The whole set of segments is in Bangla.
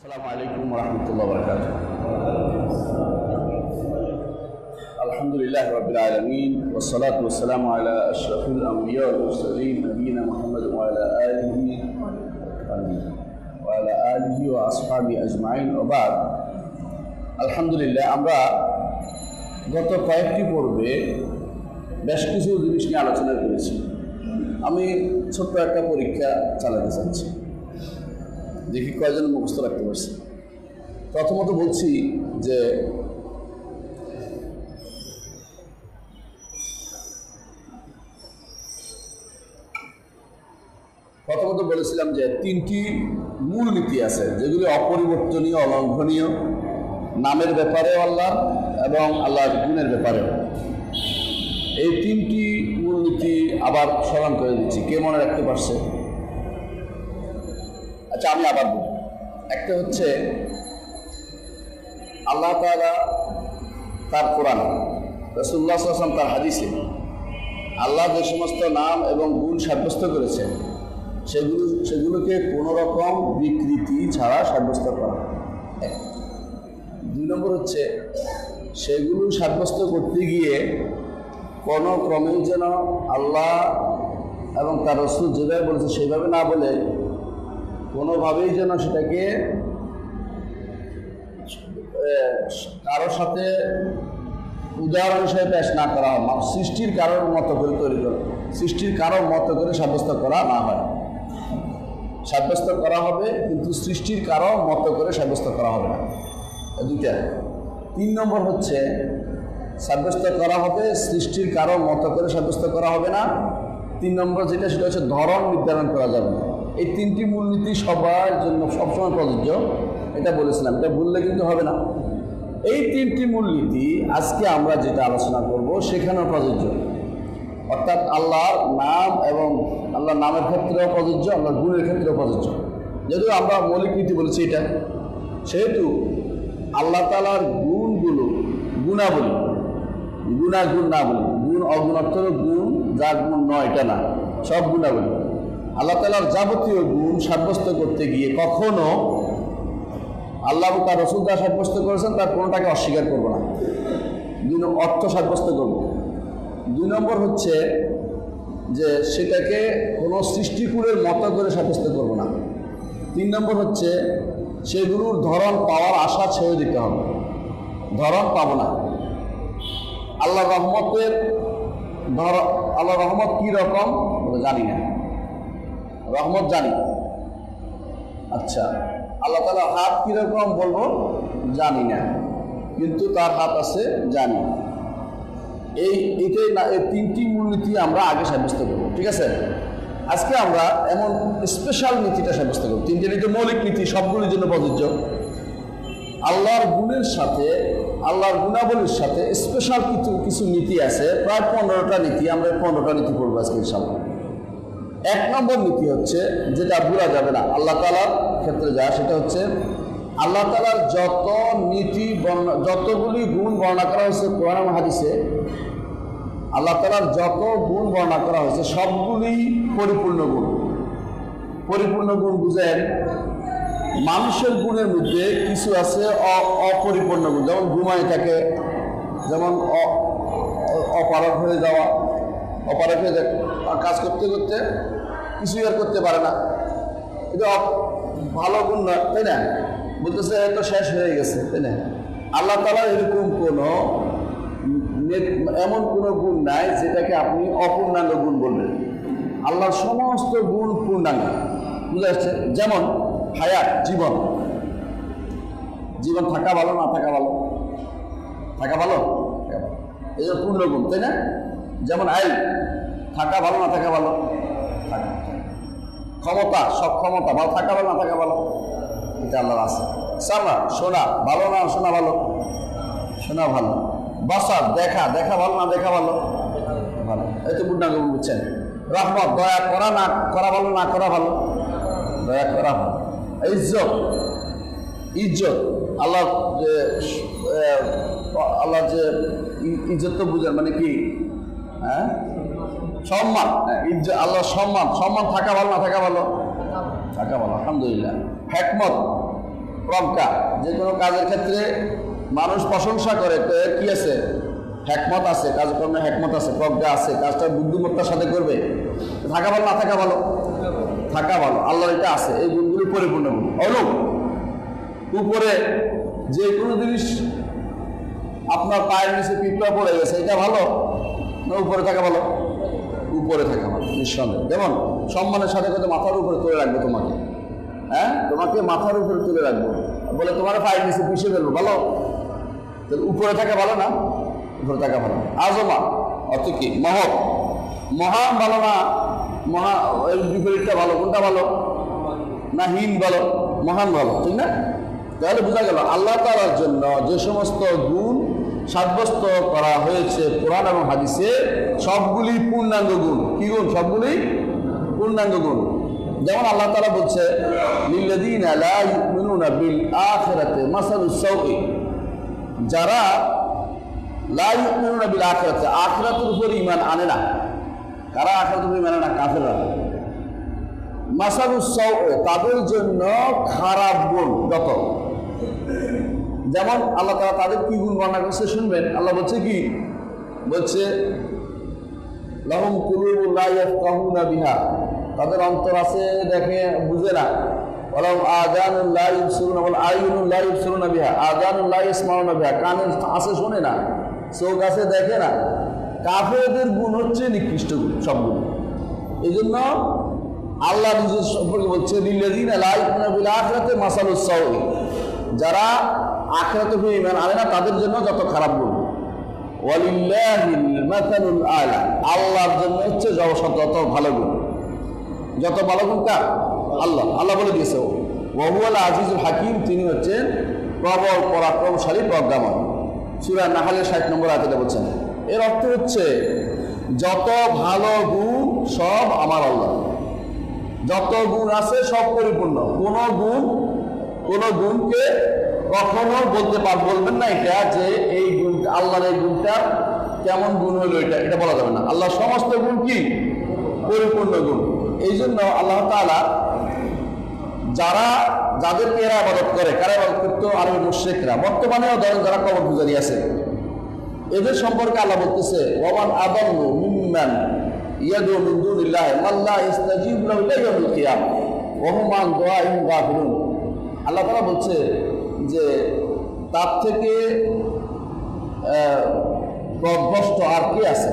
আসসালামু আলাইকুম ওয়া রাহমাতুল্লাহি ওয়া বারাকাতুহু। আলহামদুলিল্লাহি রাব্বিল আলামিন ওয়াস সালাতু ওয়াস সালামু আলা আশরাফিল আমবিয়া ওয়াল মুরসালিন নবিয়িনা মুহাম্মদ ওয়া আলা আলিহি ওয়া আসহাবিহি আজমাইন ওয়া বা'দ। আলহামদুলিল্লাহ, আমরা গত কয়েকটি পর্বে বেশ কিছু জিনিস নিয়ে আলোচনা করেছি। আমি ছোট্ট একটা পরীক্ষা চালাতে চাচ্ছি, দেখি কয়জন মুখস্থ রাখতে পারছি। প্রথমত বলছি যে বলেছিলাম যে তিনটি মূল নীতি আছে যেগুলি অপরিবর্তনীয়, অলঙ্ঘনীয়, নামের ব্যাপারেও আল্লাহ এবং আল্লাহর গুণের ব্যাপারেও। এই তিনটি মূল নীতি আবার স্মরণ করে দিচ্ছি, কে মনে রাখতে পারছে? আচ্ছা, আমি আবার বলি। একটা হচ্ছে আল্লাহ তাআলা তার কোরআন, রাসূলুল্লাহ সাল্লাল্লাহু আলাইহি ওয়াসাল্লাম তার হাদিসে আল্লাহ যে সমস্ত নাম এবং গুণ সাব্যস্ত করেছেন সেগুলোকে কোনো রকম বিকৃতি ছাড়া সাব্যস্ত করা। দুই নম্বর হচ্ছে সেগুলো সাব্যস্ত করতে গিয়ে কোনো ক্রমেই যেন আল্লাহ এবং তার রাসূল যেভাবে বলেছে সেইভাবে না বলে কোনোভাবেই যেন সেটাকে কারোর সাথে উদাহরণ হিসেবে পেশ না করা হয়, সৃষ্টির কারোর মতো করে তৈরি করা, সৃষ্টির কারোর মতো করে সাব্যস্ত করা না হয়। সাব্যস্ত করা হবে কিন্তু সৃষ্টির কারোর মতো করে সাব্যস্ত করা হবে না, দুইটা। তিন নম্বর হচ্ছে সাব্যস্ত করা হবে সৃষ্টির কারোর মতো করে সাব্যস্ত করা হবে না। তিন নম্বর যেটা, সেটা হচ্ছে ধরন নির্ধারণ করা যাবে না। এই তিনটি মূলনীতি সবার জন্য সবসময় প্রযোজ্য, এটা বলেছিলাম, এটা ভুললে কিন্তু হবে না। এই তিনটি মূলনীতি আজকে আমরা যেটা আলোচনা করব সেখানেও প্রযোজ্য, অর্থাৎ আল্লাহর নাম এবং আল্লাহর নামের ক্ষেত্রেও প্রযোজ্য, আল্লাহর গুণের ক্ষেত্রেও প্রযোজ্য। যেহেতু আমরা মৌলিক নীতি বলেছি এটা, সেহেতু আল্লাহ তাআলার গুণগুলো, গুণাবলী, গুণাগুণ না বলি, গুণ অগুণাত্মক গুণ, যা গুণ নয় এটা না, সব গুণাবলী। আল্লাহ তাআলার যাবতীয় গুণ সাব্যস্ত করতে গিয়ে কখনো আল্লাহ তার রাসূল যা সাব্যস্ত করেছেন তার কোনোটাকে অস্বীকার করব না, অর্থ সাব্যস্ত করব। দুই নম্বর হচ্ছে যে সেটাকে কোনো সৃষ্টিকুলের মতো করে সাব্যস্ত করব না। তিন নম্বর হচ্ছে সেগুলোর ধরন পাওয়ার আশা ছেড়ে দিতে হবে, ধরন পাবো না। আল্লাহ রহমতের আল্লাহ রহমত কী রকম জানি না, রহমত জানি। আচ্ছা, আল্লাহ তাআলা হাত কীরকম বলবো জানি না, কিন্তু তার হাত আছে জানি। এইটাই না, এই তিনটি মূলনীতি আমরা আগে সাব্যস্ত করব, ঠিক আছে? আজকে আমরা এমন স্পেশাল নীতিটা সাব্যস্ত করব। তিনটে নীতি মৌলিক নীতি, সবগুলির জন্য প্রযোজ্য। আল্লাহর গুণের সাথে, আল্লাহর গুণাবলীর সাথে স্পেশাল কিছু নীতি আছে, প্রায় 15টা নীতি। আমরা 15টা নীতি পড়বো আজকে ইনশাআল্লাহ। এক নম্বর নীতি হচ্ছে, যেটা ভুলা যাবে না আল্লাহ তাআলার ক্ষেত্রে যা, সেটা হচ্ছে আল্লাহ তাআলার যত নীতি যতগুলি গুণ বর্ণনা করা হয়েছে কোরআন এবং হাদিসে, আল্লাহ তাআলার যত গুণ বর্ণনা করা হয়েছে সবগুলি পরিপূর্ণ গুণ। পরিপূর্ণ গুণ বুঝেন, মানুষের গুণের মধ্যে কিছু আছে অপরিপূর্ণ গুণ, যেমন ঘুমায় থাকে, যেমন অপারগ হয়ে যাওয়া, অপারগ হয়ে যায়, কাজ করতে করতে কিছুই আর করতে পারে না, এটা ভালো গুণ না, তাই না? বলতেছে তো শেষ হয়ে গেছে, তাই না? আল্লাহ তাআলার এরকম এমন কোনো গুণ নাই যেটাকে আপনি অপূর্ণাঙ্গ গুণ বলবেন। আল্লাহর সমস্ত গুণ পূর্ণাঙ্গ, বুঝে আসছে? যেমন হায়াত, জীবন, জীবন থাকা ভালো না থাকা ভালো, থাকা ভালো, এই যে পূর্ণ গুণ, তাই না? যেমন আইল, থাকা ভালো না থাকা ভালো, থাকা। ক্ষমতা, সক্ষমতা, ভালো থাকা ভালো না থাকা ভালো, এটা আল্লাহর আছে। সামা, শোনা ভালো না শোনা ভালো, শোনা ভালো। বাসার, দেখা, দেখা ভালো না দেখা ভালো, ভালো, এই তো পূর্ণাঙ্গ গুণ, বুঝছেন? রহমত, দয়া করা না করা ভালো না করা ভালো, দয়া করা ভালো। ইজ্জত, ইজ্জত, আল্লাহ যে ইজ্জত তো বুঝেন মানে কি? হ্যাঁ, সম্মান, ইজ্জত, আল্লাহ সম্মান, সম্মান থাকা ভালো না থাকা ভালো, থাকা ভালো, আলহামদুলিল্লাহ। হিকমত, প্রজ্ঞা, যে কোনো কাজের ক্ষেত্রে মানুষ প্রশংসা করে কি আছে, হ্যাকমত আছে, কাজকর্মে হ্যাকমত আছে, প্রজ্ঞা আছে, কাজটা বুদ্ধিমত্তার সাথে করবে। থাকা ভালো না থাকা ভালো? থাকা ভালো। আল্লাহর এটা আছে, এই গুণগুলি পরিপূর্ণ গুণ। অলুক উপরে যে কোনো জিনিস আপনার পায়ের নিচে পিঁপড়া পড়ে গেছে, এটা ভালো না উপরে থাকা ভালো? উপরে থাকা ভালো নিঃসন্দেহে। যেমন সম্মানের সাথে কথা মাথার উপরে তুলে রাখবো তোমাকে, হ্যাঁ, তোমাকে মাথার উপরে তুলে রাখবো, বলে তোমার পায়ের নিচে পিছিয়ে ফেলবো, ভালো? তাহলে উপরে থাকা ভালো না? উপরে থাকা ভালো। আজমা অর্থ কি? মহৎ, মহান ভালো না মহা, এর বিপরীতটা ভালো, কোনটা ভালো? না হীন ভালো? মহান ভালো, ঠিক না? তাহলে বোঝা গেল আল্লাহ তাআলার জন্য যে সমস্ত গুণ সাব্যস্ত করা হয়েছে কোরআন এবং হাদিসে, সবগুলি পূর্ণাঙ্গ গুণ। কি গুণ? সবগুলি পূর্ণাঙ্গ গুণ। যেমন আল্লাহ তাআলা বলছে, লিল্লাযীনা লা ইউমিনুনা বিল আখিরাতি মাসালুস সাউই, যারা লা ইউমিনুনা বিল আখিরাতি, আখিরাতের উপর ঈমান আনে না। কারা আখিরাতের উপর ঈমান আনে না? কাফেররা। মাসালুস সাউই, তাদের জন্য খারাপ গুণ যত। যেমন আল্লাহ তাআলা তাদের কি গুণ বর্ণনা করছে শুনবেন। আল্লাহ বলছে কি? বলছে লাহুম কুলুবুন লা ইয়াফকাহুনা বিহা, তাদের অন্তর আছে দেখে বুঝে না। ওয়ালাহুম আযানুন লা ইবসিরুনা ওয়াল আয়ুনুন লা ইবসিরুনা বিহা, আযানুন লা ইয়াসমাউনা বিহা, কান আছে শোনে না, চোখ আছে দেখে না। কাফেরদের গুণ হচ্ছে নিকৃষ্ট গুণ সবগুলো। এই জন্য আল্লাহ নিজের সম্পর্কে বলছে, লিল্লাযীনা লা ইউমিনুনা বিল আখিরাতি মাসালুস সাউই, যারা আখিরাতে ঈমান আনে না তাদের জন্য যত খারাপ গুণ। ওয়ালিল্লাহিল মাসালুল আলা, আল্লাহর জন্য হচ্ছে যত ভালো গুণ। যত ভালো গুণ কার? আল্লাহ। আল্লাহ বলে দিয়েছে ওয়া হুয়াল আজিজুল হাকিম, তিনি হচ্ছেন প্রবল পরাক্রমশালী প্রজ্ঞাময়। সূরা নাহলের 60 নম্বর আয়াতে বলছেন। এর অর্থ হচ্ছে যত ভালো গুণ সব আমার আল্লাহ, যত গুণ আছে সব পরিপূর্ণ। কোন গুণকে কখনো বলবেন না এটা যে এই গুণ আল্লাহর, এই গুণটা কেমন গুণ হলো, এটা বলা যাবে না। আল্লাহ সমস্ত গুণ কি? পরিপূর্ণ গুণ। এই জন্য আল্লাহ তাআলা যাদেরকে এরা ইবাদত করে, কারা ইবাদত করতো? আরবি মুশরিকরা। বর্তমানেও ধরেন যারা কবর পূজারী আছে, এদের সম্পর্কে আল্লাহ বলতেছে, ওয়ামান আদাল্লু মিম্মান ইয়াদউ মিন দুনিল্লাহি মান লা ইস্তাজিবু লাহু ইলা ইয়াউমিল কিয়ামা ওয়া হুম আন দুআইহিম গাফিলুন। আল্লাহ তাআলা বলছে যে তার থেকে পথভ্রষ্ট আর কে আছে,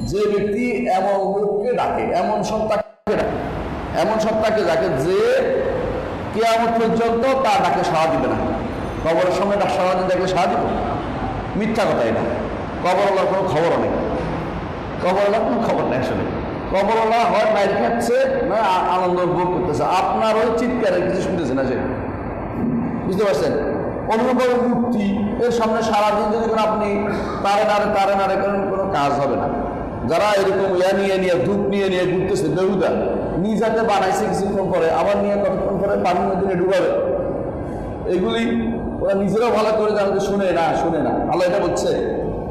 যে ব্যক্তি এমন লোককে ডাকে, এমন সত্তাকে ডাকে যে কিয়ামত পর্যন্ত তার ডাকে সাড়া দিবে না। কবরের সময় সাড়া দিন ডাকলে সাড়া দিব? মিথ্যা কথা এটা। কবরওয়ালার কোনো খবরও নেই, কবরওয়ালার কোনো খবর নেই। আসলে কবরওয়ালা হয় মাইর খাচ্ছে, না আনন্দ উপভোগ করতেছে, আপনার ওই চিৎকারের কিছু শুনতেছে না, সে বুঝতে পারছেন? অনুভবের মূর্তি এর সামনে সারাদিন যদি করে আপনি তারে নাড়ে করেন, কোনো কাজ হবে না। যারা এরকম নিয়ে ধূপ নিয়ে ঘুরতেছে, বেহুদা নিজাতে বানাইছে, কিছুক্ষণ পরে আবার নিয়ে কতক্ষণ পরে পানির মধ্যে ডুবাবে, এগুলি ওরা নিজেরাও ভালো করে জানতে শুনে না। আল্লাহ এটা বলছে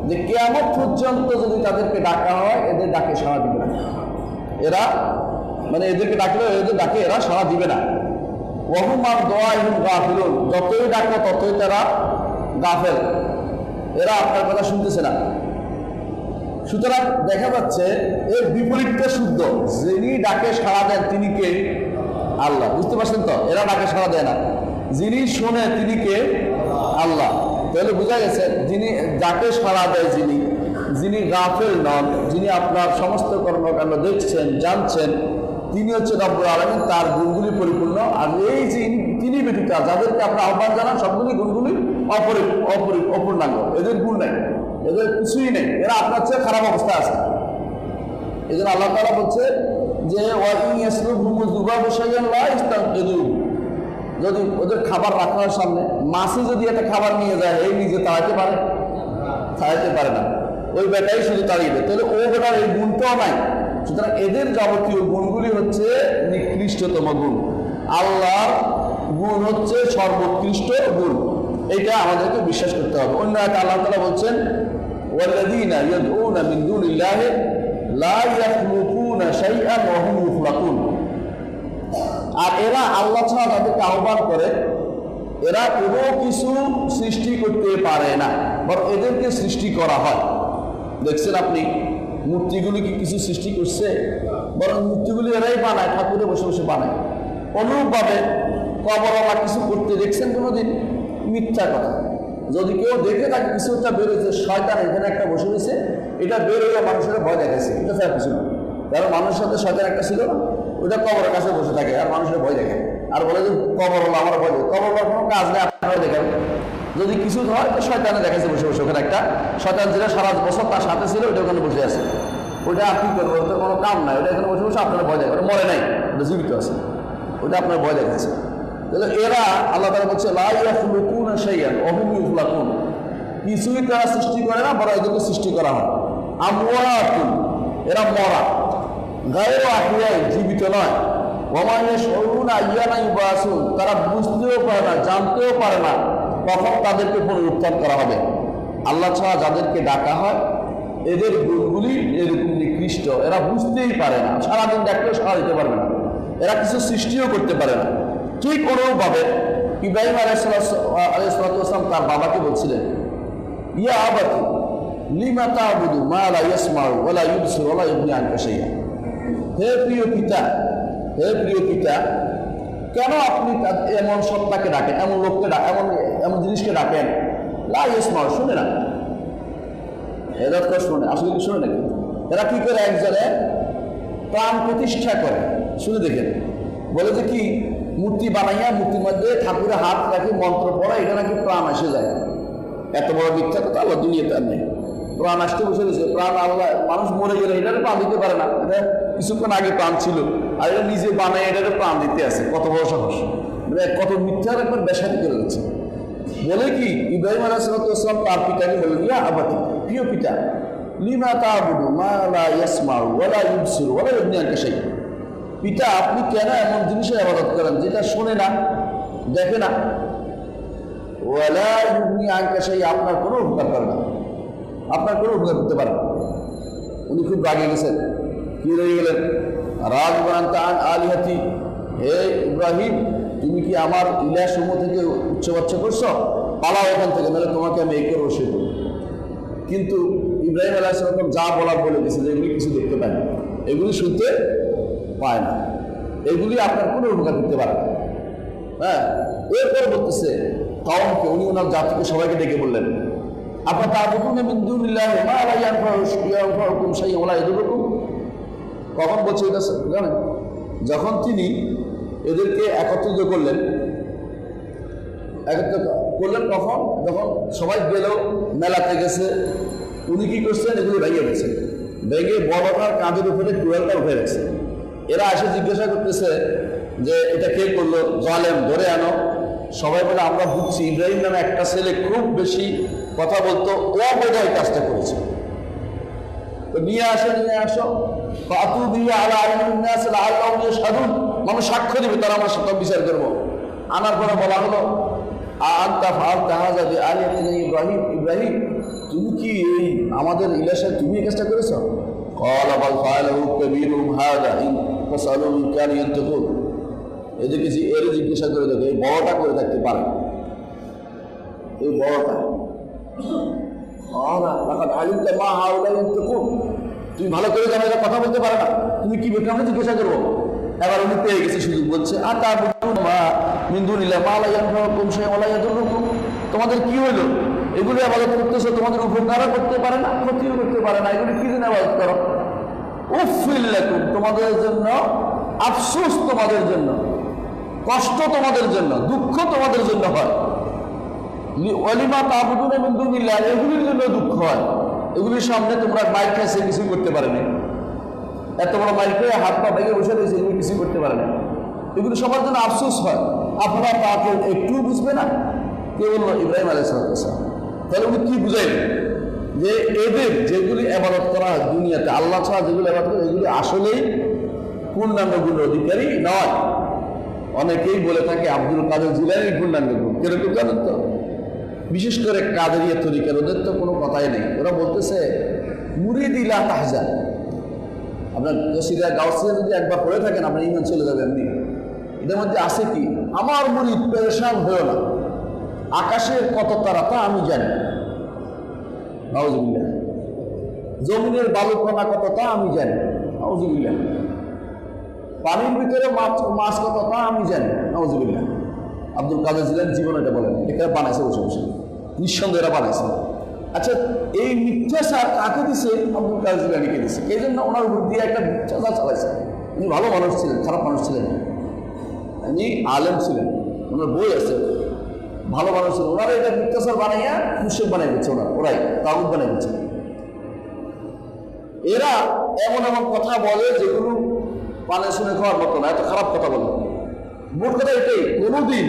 যে কিয়ামত পর্যন্ত যদি তাদেরকে ডাকা হয়, এদের ডাকে সাড়া দিবে না। এদেরকে ডাকলে এদের ডাকে এরা সাড়া দিবে না। ওয়া হুম আন দুআইহিম গাফিলুন, যতই ডাকো ততই তারা গাফেল, এরা আপনার কথা শুনতেছে না। সুতরাং দেখা যাচ্ছে এর বিপরীতটা শুদ্ধ। যিনি ডাকে সাড়া দেন তিনি কে? আল্লাহ। বুঝতে পারছেন তো? এরা ডাকে সাড়া দেয় না। যিনি শোনে তিনি কে? আল্লাহ। তাহলে বোঝা গেছে যিনি ডাকে সাড়া দেয়, যিনি গাফেল নন, যিনি আপনার সমস্ত কর্মকাণ্ড দেখছেন জানছেন, তিনি হচ্ছে রব্বুল আলামিন, তার গুণগুলি পরিপূর্ণ। আর এই যে তিনি ব্যতীত যাদেরকে আপনি আহ্বান জানান, সবগুলি গুণগুলি অপূর্ণাঙ্গ, এদের গুণ নেই, এদের কিছুই নেই, এরা আপনার চেয়ে খারাপ অবস্থায় আছে। এই জন্য আল্লাহ তাআলা বলছে যে যদি ওদের খাবার রাখার সামনে মাছি যদি একটা খাবার নিয়ে যায়, এই নিজে তাড়াতে পারে না, ওই বেটাই শুধু তাড়িয়ে দেয়, তাহলে ও বেটার এই গুণটাও নাই। সুতরাং এদের যাবতীয় গুণগুলি হচ্ছে নিকৃষ্টতম গুণ। আল্লাহর গুণ হচ্ছে সর্বোৎকৃষ্ট গুণ, এটা আমাদেরকে বিশ্বাস করতে হবে। অন্য একটা আল্লাহ তাআলা বলছেন, ওয়াল্লাযীনা ইয়াদউনা মিন দুনিল্লাহি লা ইয়াখলুকুনা শাইআন ওয়া হুম ইখলাকুন। আর এরা আল্লাহ ছাড়া যাদেরকে আহ্বান করে, এরা কোনো কিছু সৃষ্টি করতে পারে না, বরং এদেরকে সৃষ্টি করা হয়। দেখছেন আপনি মূর্তিগুলি কি কিছু সৃষ্টি করছে? বরং মূর্তিগুলি এরাই বানায়, ঠাকুরে বসে বসে বানায়। অনুরূপভাবে কবরওয়ালা কিছু করতে দেখছেন কোনোদিন? মিথ্যা কথা। যদি কেউ দেখে থাকে কিছু একটা বেরোচ্ছে, শয়তান এখানে একটা বসে রয়েছে, এটা বেরোলে মানুষের ভয় দেখাচ্ছে, এটা ছাড়া কিছু না। কারণ মানুষের সাথে শয়তান একটা ছিল না, ওটা কবরের কাছে বসে থাকে আর মানুষের ভয় দেখে, আর বলে যে কবরওয়ালা আমার ভয় দেয়। কবরওয়ালার কোনো কাজ নেই, আপনারা দেখাবেন। যদি কিছু হয় তো শয়তানে দেখাচ্ছে বসে বসে, ওখানে একটা শয়তান যেটা সারা বছর তার সাথে ছিল ওটা ওখানে বসে আছে। ওটা আর কি করবো, ওটার কোনো কাম নাই, ওটা এখানে বসে বসে আপনারা ভয় দেখে, ওটা মরে নাই, ওটা জীবিত আছে, ওটা আপনার ভয় দেখাচ্ছে। তাহলে এরা আল্লাহ তাআলা বলছে লা ইয়াখলুকুনা শাইআন ওয়া হুম ইখলাকুন, কিছুই তারা সৃষ্টি করে না, বরং এদেরকে সৃষ্টি করা হয়। আমওয়াতুন, এরা মরা, গায়রু আহইয়াই, জীবিত নয়। ওয়া মা ইয়াশউরুনা আইয়ানা ইউবাসুন, তারা বুঝতেও পারে না, জানতেও পারে না কখন তাদেরকে পুনরুত্থান করা হবে। আল্লাহ ছাড়া যাদেরকে ডাকা হয় এদের গুণগুলি এরকম নিকৃষ্ট, এরা বুঝতেই পারে না, সারাদিন ডাকলেও সাড়া দিতে পারবে না, এরা কিছু সৃষ্টিও করতে পারে না। ঠিক অনুরূপভাবে ইব্রাহিম আলাইহিস সালাম তার বাবাকে বলছিলেন, ইয়া আবাতি লিমা তা'বুদু মা লা ইয়াসমাউ ওয়া লা ইউবসিরু ওয়া লা ইগনি আনকা শাইআ, হে প্রিয় পিতা, হে প্রিয় পিতা, কেন আপনি এমন সত্তাকে ডাকেন, এমন লোককে ডাকেন, এমন জিনিসকে ডাকেন, লা ইয়াসমাউ, শুনে না, হেদায়েত করে শুনে, আসলে কি শুনে নাকি? এরা কি করে একজনে প্রাণ প্রতিষ্ঠা করে, শুনে দেখেন, বলে যে কি মূর্তি বানাইয়া মূর্তির মধ্যে ঠাকুরের হাত রাখি মন্ত্র পড়া, এটা নাকি প্রাণ এসে যায়। এত বড় মিথ্যা কথা আল্লাহ দুনিয়াতে আর নেই। প্রাণ আসতে বসে রয়েছে, প্রাণ আল্লাহ, মানুষ মরে গেলে এটারে প্রাণ দিতে পারে না, এটা কিছুক্ষণ আগে প্রাণ ছিল, আর এটা নিজে বানায় এটারে প্রাণ দিতে আছে, কত বড় সাহস, মানে কত মিথ্যার একবার বেসাতি করে দিচ্ছে। বলে কি ইব্রাহিম আলাইহিস সালাম তার পিতাকে বলে, ইয়া আবাতি, প্রিয় পিতা, লিমা তা'বুদু মা লা ইয়াসমাউ ওয়া লা ইউবসিরু ওয়া লা ইগনি আনকা শাইআ, পিতা আপনি কেন এমন জিনিসের ইবাদত করেন যেটা শোনে না, দেখে না, ওয়া লা ইগনি আনকা শাইআ, আপনার কোনো উপকার করে না, আপনার কোনো উপকার করতে পারে না। উনি খুব রাগে গেছেন, কি রেগে গেলেন? রাগিবান আনতা আন আলিহাতি, হে ইব্রাহিম, তুমি কি আমার ইলাহ সমূহ থেকে উচ্চবাচ্য করছো? পালাও এখান থেকে, নাহলে তোমাকে আমি এই করে বসে করব। কিন্তু ইব্রাহিম আলাইহিস সালাম যা বলার বলে দিয়েছে যে এগুলি কিছু দেখতে পায় না, এগুলি শুনতে পায় না, এগুলি আপনার কোনো উপকার করতে পারে না। হ্যাঁ, এরপর বলতেছে কওমকে, উনি ওনার জাতিকে সবাইকে ডেকে বললেন, আপনার তা'বুদুনা মিন দুনিল্লাহি মা লা ইয়ানফাউকুম শাইআন ওয়া লা ইয়াদুররুকুম। কখন বলছে এটা জানেন? যখন তিনি এদেরকে একত্রিত করলেন, কখন? যখন সবাই গেল, মেলাতে গেছে, উনি কি করছেন? এগুলো ভেঙে গেছেন, ভেঙে বড়টার কাঁধের উপরে কুড়ালটা উঠে গেছে। এরা এসে জিজ্ঞাসা করতেছে যে এটা কে করলো, জালেম, ধরে আনো। সবাই বলে আমরা বুঝছি ইব্রাহিম নামে একটা ছেলে খুব বেশি কথা বলতো, ও বোধহয় কাজটা করেছে, তো নিয়ে আসো, ফাতু বিহি আলা আইয়ুন নাস লাআল্লাহুম ইয়াশহাদুন, মানুষ সাক্ষ্য দিবে, তারা আমার সাথে বিচার করবো। আনার পরে বলা হলো, আনতা ফাআলতা হাযা বিআলিহাতিনা ইব্রাহিম, ইব্রাহিম তুমি কি এই আমাদের ইলাহে তুমি এই কাজটা করেছো? ক্বালা বাল ফাআলাহু কাবীরুহুম হাযা ইন ফাসালুহু ইন কানু ইয়ানতাকুন, এদেরকে এর জিজ্ঞাসা করে দেখো, এই বড়টা করে থাকতে পারে, এই বড়টা। তুমি ভালো করে জানো এটা কথা বলতে পারে না, তুমি কি বেকার আমরা জিজ্ঞাসা করবো? এবার উনি পেয়ে গেছে সুযোগ, বলছে আর তা তোমাদের কি হইলো? এগুলি আবাদত করতেছো, তোমাদের উপকারও করতে পারে না, ক্ষতিও করতে পারে না, এগুলি কি জন্য আবাদত করো? উফিল লাকুম, তোমাদের জন্য আফসোস, তোমাদের জন্য কষ্ট, তোমাদের জন্য দুঃখ, তোমাদের জন্য হয়। ওয়ালিমা তা'বুদুনা মিন দুনিল্লাহ, এগুলির জন্য দুঃখ হয়, এগুলির সামনে তোমরা মাইর খাইছে, কিছু করতে পারে না, এত বড় মাইর খেয়ে হাত পা ভেঙে বসে রয়েছে, এগুলি কিছু করতে পারে না, এগুলি সবার জন্য আফসোস হয়। আপনারা তাকে একটু বুঝবে না? কে বললো? ইব্রাহিম আলাইহিস সালাম। তাহলে উনি কি বুঝাইলেন? যে এদের যেগুলি ইবাদত করা হয় দুনিয়াতে, আল্লাহ ছাড়া যেগুলি ইবাদত করে, এগুলি আসলেই পূর্ণাঙ্গ গুণের অধিকারী নয়। অনেকেই বলে থাকে আব্দুল কাদের জিলানীর পূর্ণাঙ্গ গুণ, কিরকম জানেন তো? বিশেষ করে কাদেরিয়া তরিকার, ওদের তো কোনো কথাই নেই, ওরা বলতেছে মুরিদ লা তাহজান। আপনার কসিদা গাউসিয়া যদি একবার পড়ে থাকেন আপনার ঈমান চলে যাবে এমনি। এদের মধ্যে আছে কি, আমার মুরিদ পেরেশান হয়েও না, আকাশের কত তারা তা আমি জানি, নাউজুবিল্লাহ। জমিনের বালুকণা কত তা আমি জানি, নাউজুবিল্লাহ। পানির ভিতরে মাছ কত তা আমি জানি, নাউজুবিল্লাহ। আব্দুল কাদের জিলানী জীবন এটা বলেন, এটা বানাইছে বসে বসে, নিঃসন্দেহে এরা বানাইছে। আচ্ছা, এই মিথ্যাচার কাকে দিছে? আব্দুল কাদের জিলানীকে দিছে। এই জন্য ওনার উপর দিয়ে একটা মিথ্যাচার চালাইছে। উনি ভালো মানুষ ছিলেন, খারাপ মানুষ ছিলেন, উনি আলেম ছিলেন, ওনার বই আছে, ভালো মানুষ ছিলেন। ওনারা এটা মিথ্যাচার বানাইয়া মুশরিক বানাই দিচ্ছে, ওরাই তাগুত বানাই দিচ্ছে। এরা এমন এমন কথা বলে যেগুলো পানে শুনে খাওয়ার মতো না, এত খারাপ কথা বলে। মোট কথা এটাই, কোনোদিন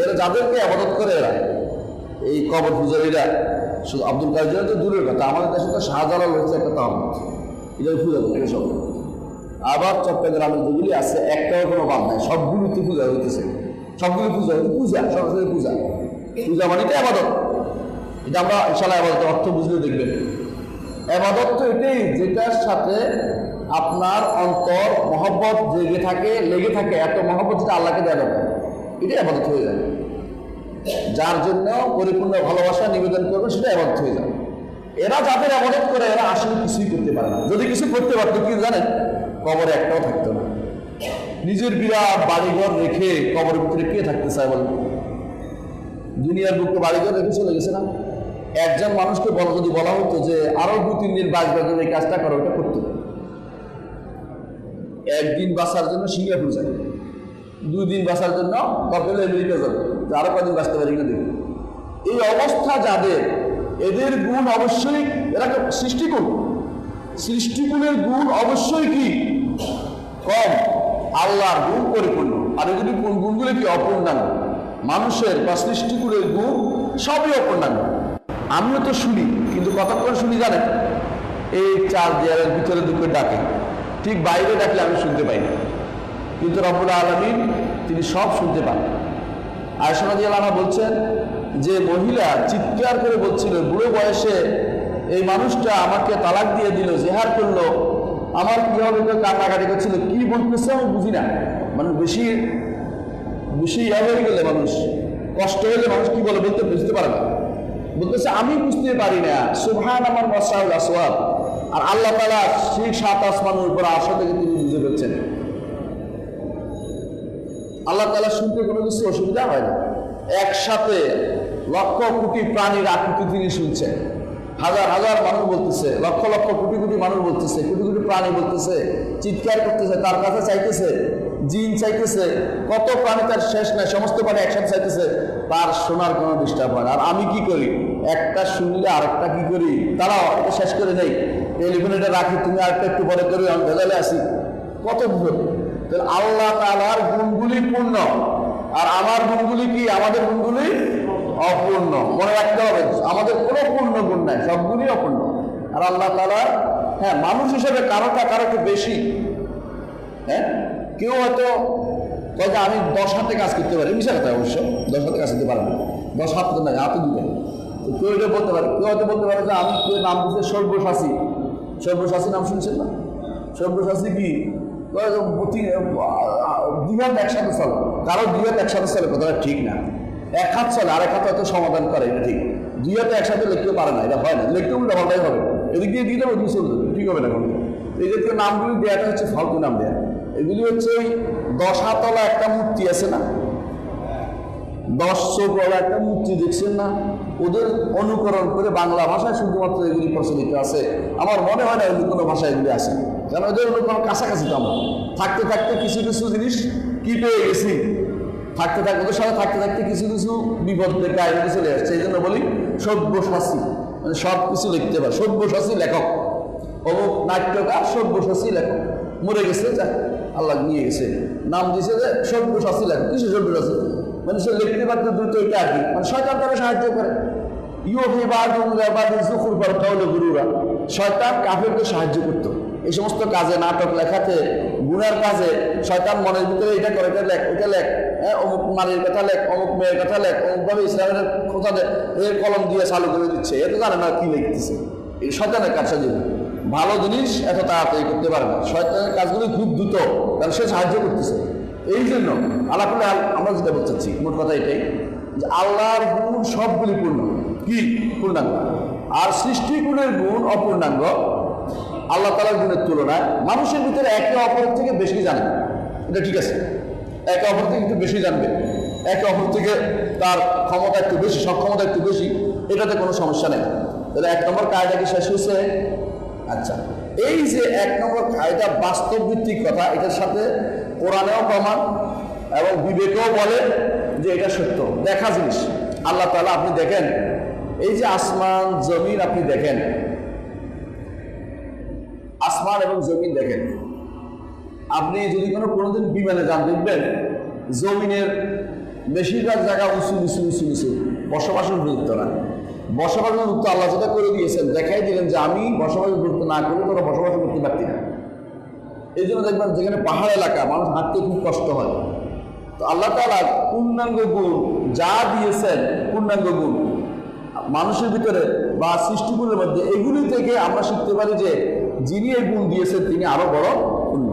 এরা যাদেরকে আবাদত করে, এরা এই কবর পূজারীরা, শুধু আব্দুল কাদের তো দূরের কথা, আমাদের দেশে তো শাহজালাল হচ্ছে একটা তাম, এটা পূজা করতে সব। আবার চট্টগ্রামের যেগুলি আছে একটাও কোনো বাদ নাই, সবগুলিতে পূজা হইতেছে, সবগুলি পূজা হচ্ছে, পূজা সরাসরি পূজা। পূজা মানে তো আবাদত, এটা আমরা ইনশাআল্লাহ আবাদতের অর্থ বুঝলে দেখবেন। আবাদত তো এটাই যেটার সাথে আপনার অন্তর মহব্বত জেগে থাকে, লেগে থাকে, এত মহব্বত যেটা আল্লাহকে দেওয়া দরকার, এটাই আবাদত হয়ে যায়। যার জন্য পরিপূর্ণ ভালোবাসা নিবেদন করবে সেটা আবাদত হয়ে যায়। এরা যাদের আবাদত করে এরা আসলে কিছুই করতে পারে না। যদি কিছু করতে পারতো, কি জানেন, কবরে একটাও থাকতো না। নিজের বিরাট বাড়িঘর রেখে কবরের ভিতরে কে থাকতে চায় বলেন? দুনিয়ার বুকে বাড়িঘর রেখে চলে গেছে না। একজন মানুষকে যদি বলা হতো যে আরো 2-3 দিন বাঁচবে, এই কাজটা করো, ওটা করতো। একদিন বাঁচার জন্য সিঙ্গাপুর যায়, 2 দিন বাঁচার জন্য কপেল আমেরিকা যাবে, আরো কদিন বাঁচতে পারি না দেখি। এই অবস্থা যাদের, এদের গুণ অবশ্যই, এরা সৃষ্টিকুল, সৃষ্টিকুলের গুণ অবশ্যই কি কম, আল্লাহর গুণ পরিপূর্ণ। আর এগুলি কোন গুণগুলি কি? অপূর্ণাঙ্গ। মানুষের বা সৃষ্টিকুলের গুণ সবই অপূর্ণাঙ্গ। আমিও তো শুনি, কিন্তু কতক্ষণ শুনি জানেন? এই 4 দেয়ালের ভিতরে দুটো ডাকে, ঠিক বাইরে ডাকলে আমি শুনতে পাই না, কিন্তু রব্বুল আলামিন তিনি সব শুনতে পান। আয়েশা রাদিয়াল্লাহু আনহা বলছেন যে মহিলা চিৎকার করে বলছিল, বুড়ো বয়সে এই মানুষটা আমাকে তালাক দিয়ে দিল, জেহার করলো, আমার কি হবে, তো কান্নাকাটি করছিল, কি বলতেছে আমি বুঝি না। মানে বেশি বেশি হয়ে গেলে মানুষ, কষ্ট হলে মানুষ কি বলে বলতে বুঝতে পারে না, বলতেছে আমি বুঝতে পারি না। সুবহান আমার মাসাউল আসওয়াব। আর আল্লাহ তাআলা সেই 7 আসমানের উপর আশা থেকে তিনি বুঝে ফেলছেন। আল্লাহ তাআলা শুনতে কোনো কিছু অসুবিধা হয় না। একসাথে লক্ষ কোটি প্রাণীর আকৃতি তিনি শুনছেন। হাজার হাজার মানুষ বলতেছে, লক্ষ লক্ষ কোটি কোটি মানুষ বলতেছে, কোটি কোটি প্রাণী বলতেছে, চিৎকার করতেছে, তার কাছে চাইতেছে, জিন চাইতেছে, কত প্রাণী তার শেষ নাই, সমস্ত প্রাণী একসাথে চাইতেছে, তার শোনার কোনো ডিস্টার্ব হয় না। আর আমি কি করি, একটা শুনলে আরেকটা কি করি, তারাও এটা শেষ করে নেই, টেলিফোন এটা রাখি, তুমি আরেকটা একটু পরে করি, আমি ভেজালে আসি, কত ভুল। তাহলে আল্লাহ তাআলার গুণগুলি পূর্ণ, আর আমার গুণগুলি কি? আমাদের গুণগুলি অপূর্ণ। মনে রাখতে হবে, আমাদের কোনো পূর্ণ গুণ নাই, সবগুলি অপূর্ণ। আর আল্লাহ তাআলা, হ্যাঁ, মানুষ হিসেবে কারোটা কারোকে বেশি, হ্যাঁ, কেউ হয়তো কয়েক আমি 10 হাতে কাজ করতে পারি, মিশা কথা অবশ্য, 10 হাতে কাজ করতে পারে না, 10 হাত তো নাই, হাতে দিবেন। কেউ এটা বলতে পারে, কেউ হয়তো বলতে পারে যে আমি কেউ নাম দিচ্ছে সর্বশাসী। সর্বশাসী নাম শুনছেন না? সর্বশাসী কি? দুহাত একসাথে চলে, কারো 2 হাত একসাথে চলে, কথাটা ঠিক না। 1 হাত চলে, আরেক হাত হয়তো সমাধান করে, এটা ঠিক। 2 হাতে একসাথে লিখতে পারে না, এটা হয় না, লিখতে উল্টা পাল্টাই হবে, এদিক দিয়ে দিয়ে দেবো, চলে যাবে, ঠিক হবে না কোনো। এই জাতীয় নামগুলি দেওয়াটা হচ্ছে ফালতু নাম দেয়া। এগুলি হচ্ছে ওই 10 হাতওয়ালা একটা মূর্তি আছে না, 10 চোখওয়ালা একটা মূর্তি দেখছেন না, ওদের অনুকরণ করে বাংলা ভাষায় শুধুমাত্র এগুলি প্রচলিত আছে। আমার মনে হয় না অন্য কোনো ভাষায় এগুলি আছে, কারণ ওদের অনুকরণ কাছাকাছি তো আমরা থাকতে থাকতে কিছু কিছু জিনিস কি পেয়ে গেছি, থাকতে থাকতে ওদের সাথে থাকতে থাকতে কিছু কিছু বিপদ থেকে আইনে চলে আসছে। এই জন্য বলি সব্যসাচী, মানে সব কিছু লিখতে পারে, সব্যসাচী লেখক, অমুক নাট্যকার সব্যসাচী লেখক, মরে গেছে, যা আল্লাহ নিয়ে গেছে, নাম দিয়েছে যে সব্যসাচী লেখক। কিছু সব্যসাচী মানে সে লিখতে পারতে দ্রুত, এটা আর কি, মানে শয়তান তারা সাহায্য করে। শয়তান কাফেরকে সাহায্য করতো এই সমস্ত কাজে, নাটক লেখাতে, গুনার কাজে। শয়তান মনের ভিতরে এটা করে, এটা লেখ, ওইটা লেখ, হ্যাঁ, অমুক নারীর কথা লেখ, অমুক মেয়ের কথা লেখ, অমুকভাবে ইসলামের কথা এর কলম দিয়ে চালু করে দিচ্ছে, এত জানে না কি লিখতেছে। এই শয়তানের কাজ সাহায্য, ভালো জিনিস এত তাড়াতাড়ি করতে পারে না, শয়তানের কাজগুলি খুব দ্রুত, কারণ সে সাহায্য করতেছে। এই জন্য আল্লাহ আমরা যেটা বলতে চাচ্ছি, মোট কথা এটাই যে আল্লাহর গুণ সবগুলি পূর্ণ, কি পূর্ণাঙ্গ, আর সৃষ্টি গুণের গুণ অপূর্ণাঙ্গ। আল্লাহ তাআলার গুণের তুলনায় মানুষের ভিতরে একে অপরের থেকে বেশি জানে, এটা ঠিক আছে, একে অপর থেকে একটু বেশি জানবে, একে অপর থেকে তার ক্ষমতা একটু বেশি, সক্ষমতা একটু বেশি, এটাতে কোনো সমস্যা নেই। তাহলে 1 নম্বর কায়দা কি শেষ হয়েছে? আচ্ছা, এই যে 1 নম্বর কায়দা বাস্তব ভিত্তিক কথা, এটার সাথে কোরআনেও প্রমাণ এবং বিবেকেও বলে যে এটা সত্য। দেখা জিনিস আল্লাহ তাআলা, আপনি দেখেন এই যে আসমান জমিন, আপনি দেখেন আসমান এবং জমিন দেখেন, আপনি যদি কোনোদিন বিমানে যান দেখবেন জমিনের বেশিরভাগ জায়গা উঁচু উঁচু উঁচু উঁচু, বসবাসের উপযুক্ত না। বসবাসের উপযুক্ত আল্লাহ যেটা করে দিয়েছেন, দেখাই দিলেন যে আমি বসবাসের উপযুক্ত না করলে তোরা বসবাস করতে পারতি না। এই জন্য দেখবেন যেখানে পাহাড় এলাকা মানুষ হাঁটতে খুব কষ্ট হয়। তো আল্লাহ তাআলা পূর্ণাঙ্গ গুণ যা দিয়েছেন, পূর্ণাঙ্গ গুণ মানুষের ভিতরে বা সৃষ্টিগুলোর মধ্যে, এগুলি থেকে আমরা শিখতে পারি যে যিনি এই গুণ দিয়েছেন তিনি আরো বড় পূর্ণ,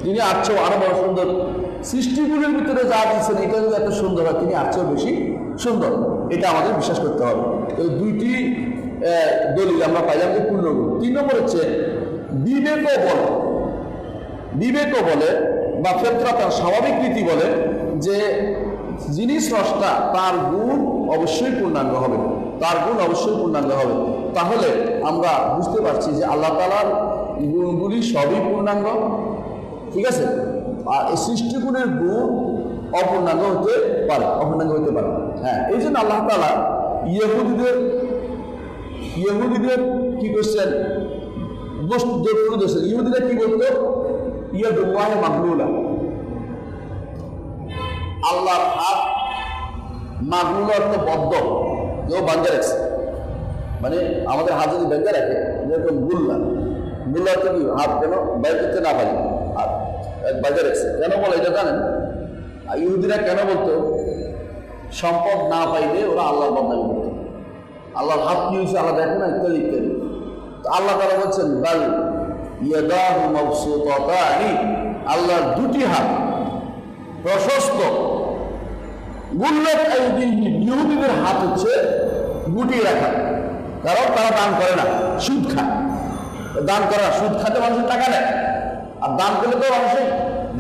তিনি আরো বড় সুন্দর। সৃষ্টিগুলির ভিতরে যা দিয়েছেন এটা যদি এত সুন্দর হয়, তিনি চেয়েও বেশি সুন্দর, এটা আমাদের বিশ্বাস করতে হবে। এই দুইটি দলিল আমরা পাইলাম যে পূর্ণ গুণ। 3 নম্বর হচ্ছে বিবেকও বলে বা ফিতরাতার স্বাভাবিক রীতি বলে যে যিনি স্রষ্টা তার গুণ অবশ্যই পূর্ণাঙ্গ হবে, তার গুণ অবশ্যই পূর্ণাঙ্গ হবে। তাহলে আমরা বুঝতে পারছি যে আল্লাহ তাআলার গুণগুলি সবই পূর্ণাঙ্গ, ঠিক আছে। আর এই সৃষ্টি গুণের গুণ অপূর্ণাঙ্গ হতে পারে, হ্যাঁ। এই জন্য আল্লাহ তাআলা ইহুদিদের কি করছেন, ইহুদিরা কি বলতো, ইয়াদুল্লাহি মাগলুলা, আল্লাহর হাত মাগলুলা অর্থ বদ্ধ, কেউ বাঁধে রাখছে, মানে আমাদের হাত যদি বেঁধে রাখে যেরকম গুল্লা অর্থ কি, হাত কেন বাইর করতে না পারি, হাত বাঁধে রাখছে। কেন বলে এটা জানেন? ইহুদিরা কেন বলতো? সম্পদ না পাইলে ওরা আল্লাহর বদনামি করতো, আল্লাহর হাত কি হয়েছে আল্লাহ দেখে না, ইত্যাদি ইত্যাদি। তো আল্লাহ তাআলা বলছেন বাল ইয়াদাহু মাবসুতাতানি, আল্লাহর দুটি হাত প্রশস্ত। গুল্লাত আইদিহিম, ইহুদিদের হাত হচ্ছে গুটিয়ে রাখা, কারণ তারা দান করে না, সুদ খায়। দান করা, সুদ খাতে মানুষের টাকা নেয়, আর দান করলে তো মানুষের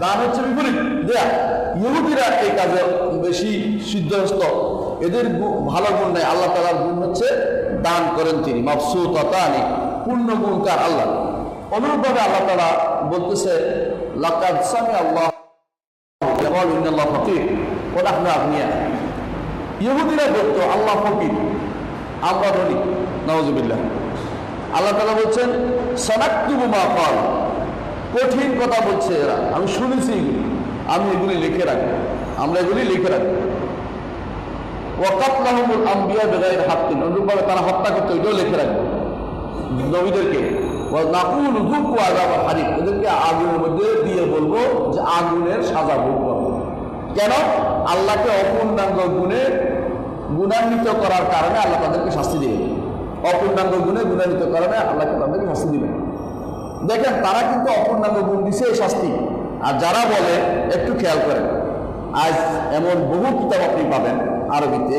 দান হচ্ছে বিপরীত দেয়া। ইহুদিরা এই কাজে বেশি সিদ্ধহস্ত, এদের ভালো গুণ নেই। আল্লাহ তাআলার গুণ হচ্ছে দান করেন তিনি, মাবসুতাতানি, পূর্ণ গুণকার আল্লাহ। অনুরূপভাবে আল্লাহ তাআলা বলতেছে লাকাদ সামিআ আল্লাহু ইয়াকুলু ইন্নাল্লাহা ফাকির ওয়া নাহনু আগনিয়া। ইহুদিরা বলতো আল্লাহ ফকির, আমরা ধনী, নাউযুবিল্লাহ। আল্লাহ তাআলা বলছেন সানাকতুবু মা ক্বাল, কঠিন কথা বলছে এরা, আমি শুনেছি, আমি এগুলি লিখে রাখবো, আমরা এগুলি লিখে রাখবো। ওয়া কাতলাহুমুল আমবিয়া বিগাইরি হাক্কিন, অনুরূপভাবে তারা হত্যা করতে, এটাও লিখে রাখবো নবীদেরকে। ওয়া নাকুলু যুকু আযাবাল হারিক, এদেরকে আগুনের মধ্যে দিয়ে বলবো যে আগুনের সাজা ভোগ করো। কেন? আল্লাহকে অপূর্ণাঙ্গ গুণে গুণান্বিত করার কারণে আল্লাহ তাদেরকে শাস্তি দিবেন, অপূর্ণাঙ্গ গুণে গুণান্বিত কারণে আল্লাহকে তাদেরকে শাস্তি দিবেন। দেখেন তারা কিন্তু অপূর্ণাঙ্গ গুণ দিছে এই শাস্তি। আর যারা বলে, একটু খেয়াল করেন, আজ এমন বহু কিতাব আপনি পাবেন আরবিতে,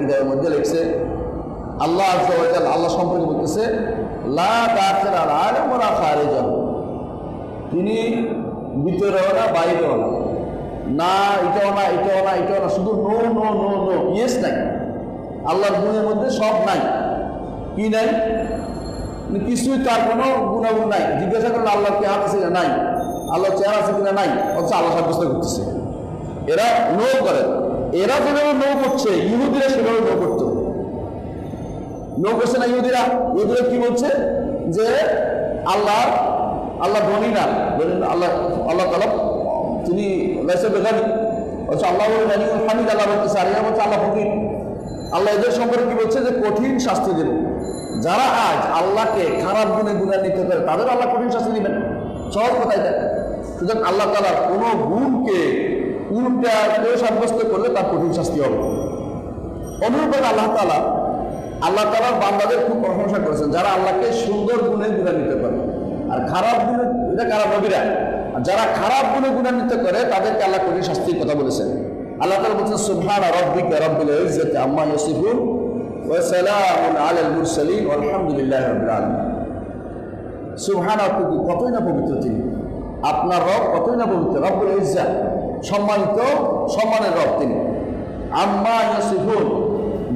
কিতাবের মধ্যে লিখছে আল্লাহ আযজা ওয়া জাল্লা আল্লাহ সম্পর্কে বলতেছে লা দাখিল আল আলিম ওয়া লা খারিজাহ, তিনি ভিতরেও না বাইরেও না, না এটাও না এটাও না এটাও না, শুধু no no no no, yes নাই। আল্লাহর গুণের মধ্যে সব নাই, কি নাই, কিছুই, তার কোনো গুণাগুণ নাই। জিজ্ঞাসা করলে আল্লাহর কি হাত আছে কিনা, নাই। আল্লাহ চেহারা আছে কিনা, নাই। হচ্ছে আল্লাহ সাব্যস্ত করতেছে। এরা নো করে, এরা যেভাবে নো করছে, ইহুদিরা সেভাবে নো করতো, নো করছে না ইহুদিরা। ইহুদিরা কি বলছে যে আল্লাহ ধনী না, আল্লাহ তাআলা তিনি লাইসা বিগানি, হচ্ছে আল্লাহ গানিউল হামিদ, আল্লাহ বলতেছে, আর এরা বলছে আল্লাহ ফকির। আল্লাহ এদের সম্পর্কে কি বলছে যে কঠিন শাস্তি দেব। যারা আজ আল্লাহকে খারাপ গুণে গুণান্বিত করে তাদের আল্লাহ কঠিন শাস্তি দিবেন, সহজ কথাই দেয়। সুতরাং আল্লাহ তাআলার কোনো গুণকে উল্টা কেউ সাব্যস্ত করলে তার কঠিন শাস্তি হবে। অনুরূপভাবে আল্লাহ তাআলার বান্দাদের খুব প্রশংসা করেছেন, যারা আল্লাহকে সুন্দর গুণে গুণান্বিত করে। আর খারাপ গুণে, এটা খারাপ নবীরা, আর যারা খারাপ গুণে গুণান্বিত করে তাদেরকে আল্লাহ কঠিন শাস্তির কথা বলেছেন। আল্লাহ তাআলা বলছেন সুবহান রাব্বিকা রাব্বিল ইজ্জাতি আম্মা ইয়াসিফুন ওয়া সালামুন আলাল মুরসালিন ওয়ালহামদুলিল্লাহি রাব্বিল আলামিন। সুবহান, কতই না পবিত্র তিনি, আপনার রব কতই না পবিত্র, রব্বুল ইজ্জা, সম্মানিত, সম্মানের রব তিনি। আম্মা ইয়াসিফুন,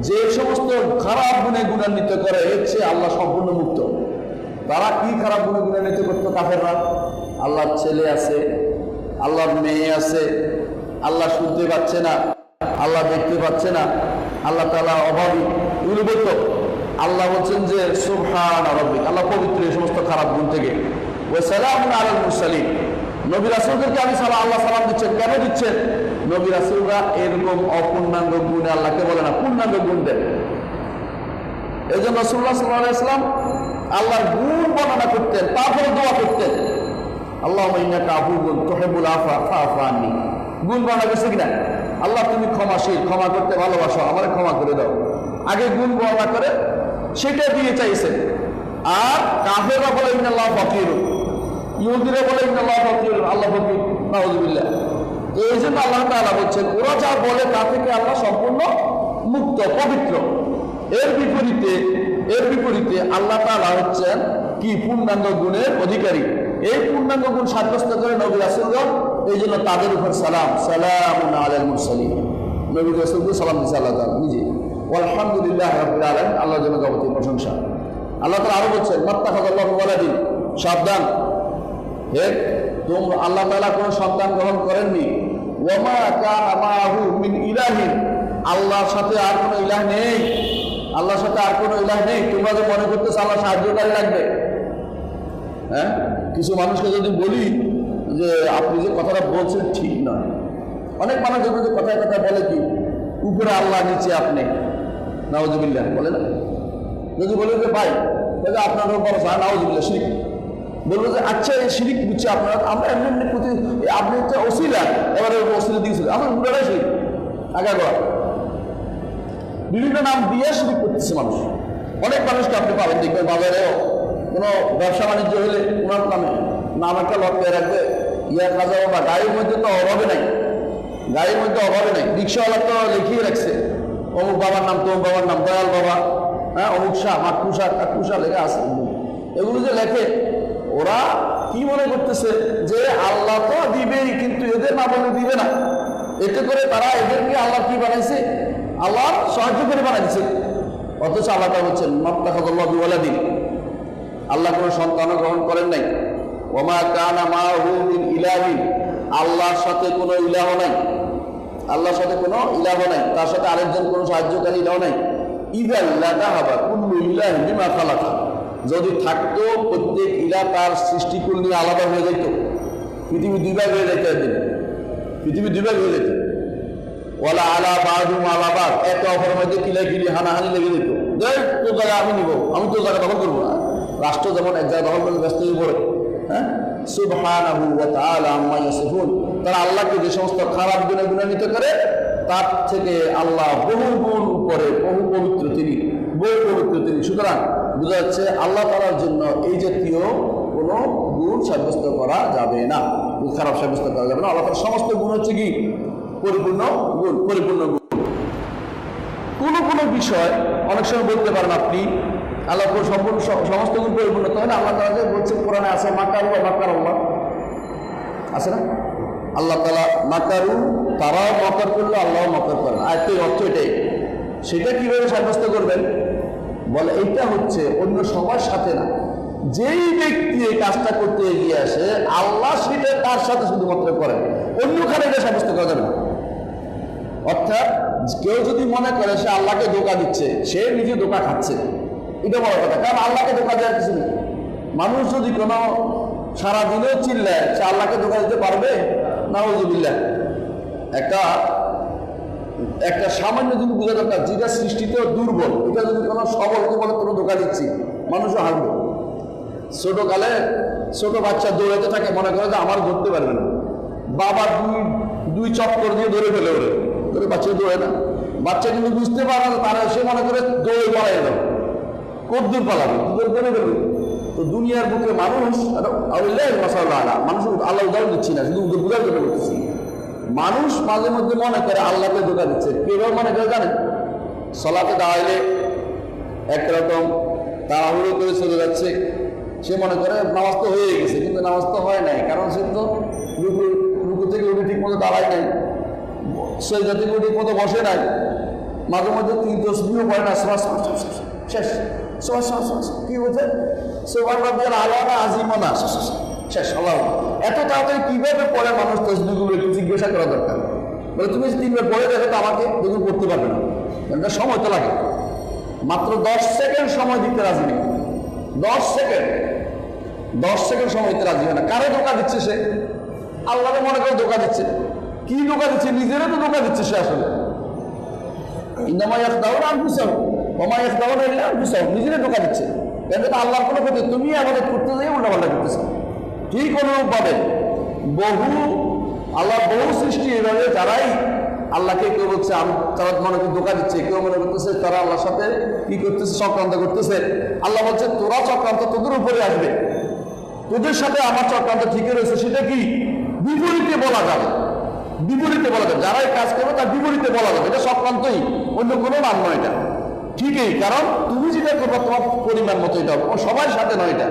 যে সমস্ত খারাপ গুণে গুণান্বিত করে এর চেয়ে আল্লাহ সম্পূর্ণ মুক্ত। তারা কি খারাপ গুণে গুণান্বিত করতো কাফেররা? আল্লাহর ছেলে আছে, আল্লাহর মেয়ে আছে, আল্লাহ শুনতে পাচ্ছে না, আল্লাহ দেখতে পাচ্ছে না, আল্লাহ তাআলা অভাবী, এগুলো বলতো। আল্লাহ বলছেন যে সুবহান রাব্বিক, আল্লাহ পবিত্র এই সমস্ত খারাপ গুণ থেকে। ওয়া সালামুন আলাল মুরসালিন, নবী রাসূলদেরকে আমি আল্লাহ সালাম দিচ্ছেন, কেন দিচ্ছেন? নবী রাসূলরা এরকম অপূর্ণাঙ্গ গুণে আল্লাহকে বলে না, পূর্ণাঙ্গ গুণ দেন। এই জন্য রাসূলুল্লাহ সাল্লাল্লাহু আলাইহি ওয়াসাল্লাম আল্লাহর গুণ বর্ণনা করতেন, তারপরে দোয়া করতেন, আল্লাহুম্মা ইন্নাকা আফুউন তুহিব্বুল আফওয়া ফাআফু আন্নী। গুণ বর্ণনা করছে কিনা? আল্লাহ তুমি ক্ষমাশীল, ক্ষমা করতে ভালোবাসো, আমারে ক্ষমা করে দাও। আগে গুণ বর্ণনা করে সেটা দিয়ে চাইছেন। আর কাফেররা বলে ইন্নাল্লাহ ফাকির, ইহুদিরা বলে ইন্নাল্লাহ ফাকির, আল্লাহ ফকির, নাউযুবিল্লাহ। তো এই জন্য আল্লাহ তাআলা বলছেন ওরা যা বলে তা থেকে আল্লাহ সম্পূর্ণ মুক্ত, পবিত্র। এর বিপরীতে আল্লাহ তাআলা হচ্ছেন কি? পূর্ণাঙ্গ গুণের অধিকারী। এই পূর্ণাঙ্গ গুণ সাব্যস্ত করে নবী রাসূলগণ, এই জন্য তাদের উপর সালামুন আলাল মুরসালিন, নবী রাসূলকে সালাম দিয়েছে আল্লাহ তাআলা নিজে। আলহামদুলিল্লাহি রাব্বিল আলামিন, আল্লাহর জন্য যাবতীয় প্রশংসা। আল্লাহ তাআলা আরো বলছেন মাত্তাখাযাল্লাহু ওয়ালাদিন, সাবধান, তোমরা আল্লাহ তাআলা কোনো সন্তান গ্রহণ করেননি। ওয়া মা কানা মাআহু মিন ইলাহিন, আল্লাহর সাথে আর কোনো ইলাহ নেই, আল্লাহর সাথে আর কোনো ইলাহ নেই। তোমরা যে মনে করতেছো আল্লাহ সাহায্যকারী লাগবে, হ্যাঁ? কিছু মানুষকে যদি বলি যে আপনি যে কথাটা বলছেন ঠিক নয়, অনেক মানুষ যদি কথায় কথা বলে কি উপরে আল্লাহ নিচে আপনি, নাউযুবিল্লাহ বলে না। যদি বলে যে ভাই তাহলে আপনার বড় সাহা, নাউযুবিল্লাহ শিরিক, বলবো যে আচ্ছা এই শিরিক বুঝছে আপনারা, আমরা এমনি এমনি প্রতি আপনি হচ্ছে ওসিলা, এবারে ওসিলা দিয়েছিল, আমার পুরোটাই শিরিক। আগাগোড়া বিভিন্ন নাম দিয়ে শিরিক করতেছে মানুষ। অনেক মানুষকে আপনি পাবেন, দেখবেন বাজারেও কোনো ব্যবসা বাণিজ্য হলে ওনার নাম একটা লটকে রাখবে, ইয়া খাজা বাবা। গাড়ির মধ্যে তো অভাবে নাই, গাড়ির মধ্যে অভাবে নাই, রিক্সাওয়ালা তো লিখিয়ে রাখছে অমুক বাবার নাম, তমুক বাবার নাম, দয়াল বাবা, হ্যাঁ, অমুক শাহ, মাকুশা, কাকুশা লেখা আছে। এগুলো যে লেখে ওরা কি মনে করতেছে যে আল্লাহ তো দিবেই, কিন্তু এদের না বলে দিবে না। এতে করে তারা এদেরকে আল্লাহ কি বানাইছে? আল্লাহ সাহায্য করে বানাইছে। অথচ আল্লাহ তা বলছেন মাত্তাখাযাল্লাহু বিওয়ালাদিন, আল্লাহ কোনো সন্তান গ্রহণ করেন নাই। ওয়া মা কানা মাআহু মিন ইলাহিন, আল্লাহর সাথে কোনো ইলাহ নাই, আল্লাহর সাথে কোনো ইলাহ নাই, তার সাথে আরেকজন কোনো সাহায্যকারী ইলাহ নাই। ইযা লাযাহাবা কুল্লু ইলাহিন বিমা খালাকা, যদি থাকতো প্রত্যেক ইলাহ তার সৃষ্টিকুল নিয়ে আলাদা হয়ে যেত, পৃথিবী দুই ভাগ হয়ে যেত, একদিন পৃথিবী দুই ভাগ হয়ে যেত। ওয়ালা আলা বাদুম আলা বাদ, একে অপরের মধ্যে কিলাকিলি হানাহানি লেগে যেত। তোর জায়গা আমি নিব, আমি তোর জায়গা দখল করবো না। রাষ্ট্র যেমন এক জায়গা দখল করে ব্যস্ত হয়ে পড়ে, হ্যাঁ। সুবহানাহু ওয়া তাআলা আম্মা ইয়াসিফুন, তারা আল্লাহকে যে সমস্ত খারাপ গুণে গুণান্বিত করে তার থেকে আল্লাহ বহু গুণ উপরে, বহু পবিত্র তিনি, বহু পবিত্র তিনি। সুতরাং বোঝা যাচ্ছে আল্লাহ তাআলার জন্য এই জাতীয় কোনো গুণ সাব্যস্ত করা যাবে না, খারাপ সাব্যস্ত করা যাবে না। আল্লাহ তাআলার সমস্ত গুণ হচ্ছে কি? পরিপূর্ণ গুণ, পরিপূর্ণ গুণ। কোনো বিষয় অনেক সময় বলতে পারেন আপনি আল্লাহ সম্পূর্ণ সমস্ত গুণ পরিপূর্ণ, তাহলে আল্লাহ তাআলা বলছে কোরআনে আছে মাকারু ওয়া মাকার আল্লাহ, আছে না? আল্লাহ তাআলা মাকারু, তারাও মকর করলো, আল্লাহও মকর করেন। আয়াতের অর্থ এটাই। সেটা কিভাবে সাব্যস্ত করবেন? বলে এইটা হচ্ছে অন্য সবার সাথে না, যেই ব্যক্তি এই কাজটা করতে এগিয়ে আসে আল্লাহ সেটা তার সাথে শুধুমাত্র করেন, অন্যখানে এটা সাব্যস্ত করা যাবে না। অর্থাৎ কেউ যদি মনে করে সে আল্লাহকে ধোঁকা দিচ্ছে, সে নিজে ধোঁকা খাচ্ছে, এটা বড় কথা। কারণ আল্লাহকে ধোঁকা দেওয়ার কিছু নেই। মানুষ যদি কোনো সারাদিনেও চিল্লায়, সে আল্লাহকে ধোঁকা দিতে পারবে? নাউযুবিল্লাহ। একটা সামান্য জিনিস বোঝা দরকার, যেটা সৃষ্টিতেও দুর্বল, এটা যদি কোনো সবলকে বলে কোনো ধোঁকা দিচ্ছি, মানুষও হারবে। ছোটকালে ছোট বাচ্চা দৌড়াতে থাকে, মনে করে যে আমার ধরতে পারবে না, বাবা দুই চক্কর দিয়ে ধরে ফেলে ওরে, ধরে বাচ্চা দৌড়ে না। বাচ্চা কিন্তু বুঝতে পারে না, তারা সে মনে করে দৌড়ে বাড়াই দাও, কদ্দুর পালাবে, ধরে ফেলবে। তো দুনিয়ার বুকে মানুষ, মানুষ আল্লাহ উদাহরণ দিচ্ছি না, শুধু বুঝার জন্য করতেছি। মানুষ মাঝে মধ্যে মনে করে আল্লাহকে ধোঁকা দিচ্ছে। কিভাবে মনে করে জানেন? সালাতে দাঁড়াইলে একরকম তাড়াহুড়ো করে চলে যাচ্ছে, সে মনে করে নামাজ তো হয়ে গেছে, কিন্তু নামাজ তো হয় নাই, কারণ সে তো রুকু থেকে উঠে ঠিক মতো দাঁড়ায় নাই, সেজদা থেকে উঠে ঠিক মতো বসে নাই, মাঝে মধ্যে 3 তসবিহও পড়ে না, শেষ কি বলছে সুবহান রাব্বিয়াল আলা না আজিম না শেষ আল্লাহ। এত তাড়াতাড়ি কিভাবে পড়ে মানুষ তসবিহগুলো একটু জিজ্ঞাসা করা দরকার। বলে তুমি 3 বার পড়ে দেখো তো, আমাকে দেখুন পড়তে পারবে না, এটা সময় তো লাগে। মাত্র 10 সেকেন্ড সময় দিতে রাজি নেই, 10 সেকেন্ড সময় দিতে রাজি হয় না। কারে ধোঁকা দিচ্ছে সে? আল্লাহকে মনে করে ধোঁকা দিচ্ছে। কি ধোঁকা দিচ্ছে? নিজেরা তো ধোঁকা দিচ্ছে সে আসলে। নিজেরা ধোঁকা দিচ্ছে, আল্লাহর কোনো ক্ষতি। তুমি আমাদের করতে যাই উল্টাপাল্টা করতেছো। ঠিক অনুরূপভাবে আল্লাহ বহু সৃষ্টি এভাবে যারাই আল্লাহকে কেউ বলছে তারা মনে করে ধোঁকা দিচ্ছে, কেউ মনে করতেছে তারা আল্লাহর সাথে কি করতেছে, চক্রান্ত করতেছে। আল্লাহ বলছে তোরা চক্রান্ত তোদের উপরে আসবে, তোদের সাথে আমার চক্রান্ত ঠিকই রয়েছে। সেটা কি? বিপরীতে বলা যাবে, বিপরীতে বলা যাবে। যারাই কাজ করবে তার বিপরীতে বলা যাবে, এটা চক্রান্তই, অন্য কোনো নাম নয় এটা। ঠিকই, কারণ তুমি যেটা করবো তোমার পরিমাণ মতো এটা হবে, সবার সাথে নয় এটা।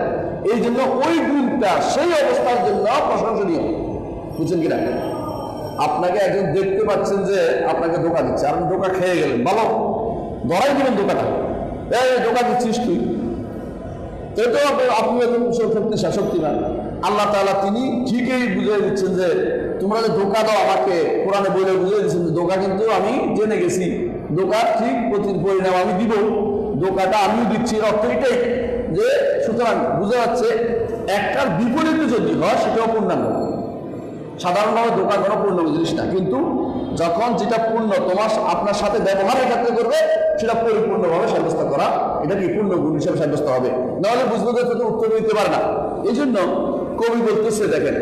এই জন্য ওই গুণটা সেই অবস্থার জন্য প্রশংসনীয়। বুঝছেন কিনা? আপনাকে একজন দেখতে পাচ্ছেন যে আপনাকে ধোঁকা দিচ্ছে, আপনি ধোঁকা খেয়ে গেলেন, ভালো ধরাই দিলেন ধোঁকাটা, ধোঁকা দিচ্ছিস তুই, তো আপনি শক্তিমান। আল্লাহ তাআলা তিনি ঠিকই বুঝিয়ে দিচ্ছেন যে তোমরা যে ধোঁকা দাও আমাকে, কোরআনে বলে বুঝিয়ে দিচ্ছেন যে ধোঁকা কিন্তু আমি জেনে গেছি, ধোঁকার ঠিক পরিণাম আমি দিব, ধোঁকাটা আমিও দিচ্ছি। অর্থ এটাই যে সুতরাং বোঝা যাচ্ছে একটার বিপরীতে যদি হয় সেটাও পূর্ণাঙ্গ। সাধারণভাবে ধোঁকা কোনো পূর্ণাঙ্গ জিনিস না, কিন্তু যখন যেটা পূর্ণ তোমার আপনার সাথে ব্যবহারের ক্ষেত্রে করবে সেটা পরিপূর্ণভাবে সাব্যস্ত করা, এটা কি পূর্ণ গুণ হিসেবে সাব্যস্ত হবে, নাহলে বুঝবো যে তো উত্তর দিতে পারে না। এই জন্য কবি বলতেছে, দেখেন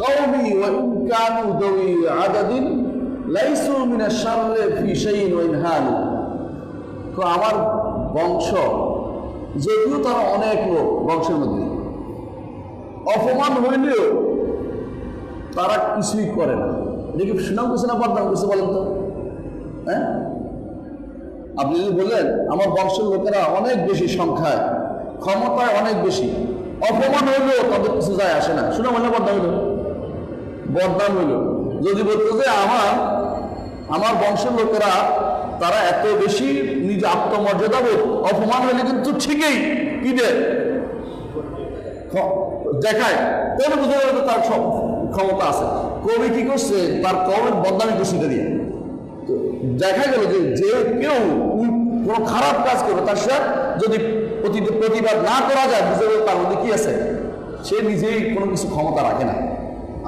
কওমি ওয়া ইন কানু দাওই আদাদিন লাইসু মিনাশ শাররি ফি শাইইন ওয়া ইনহানু। আমার বংশ যদিও তারা অনেক লোক, বংশের মধ্যে অপমান হইলেও তারা কিছুই করে না। এটা কি সুনাম করছে না বদনাম করছে বলেন তো? হ্যাঁ, আপনি যদি বললেন আমার বংশের লোকেরা অনেক বেশি সংখ্যায়, ক্ষমতায় অনেক বেশি, অপমান হইলেও তাদের কিছু যায় আসে না, সুনাম হইলে বদনাম হইল, বদনাম হইল। যদি বলতো যে আমার বংশের লোকেরা তারা এত বেশি নিজে আত্মমর্যাদা বোধ, অপমান হইলে কিন্তু ঠিকই কি দেখায়, তাহলে বুঝতে পারবে তার সব ক্ষমতা আছে। কবি কি করছে? তার কমের বদনামি করছে দিয়ে দেখা গেল যে কেউ কোনো খারাপ কাজ করবে তার সাথে যদি প্রতিবাদ না করা যায়, বুঝতে পারবে তার মধ্যে কি আছে, সে নিজেই কোনো কিছু ক্ষমতা রাখে না।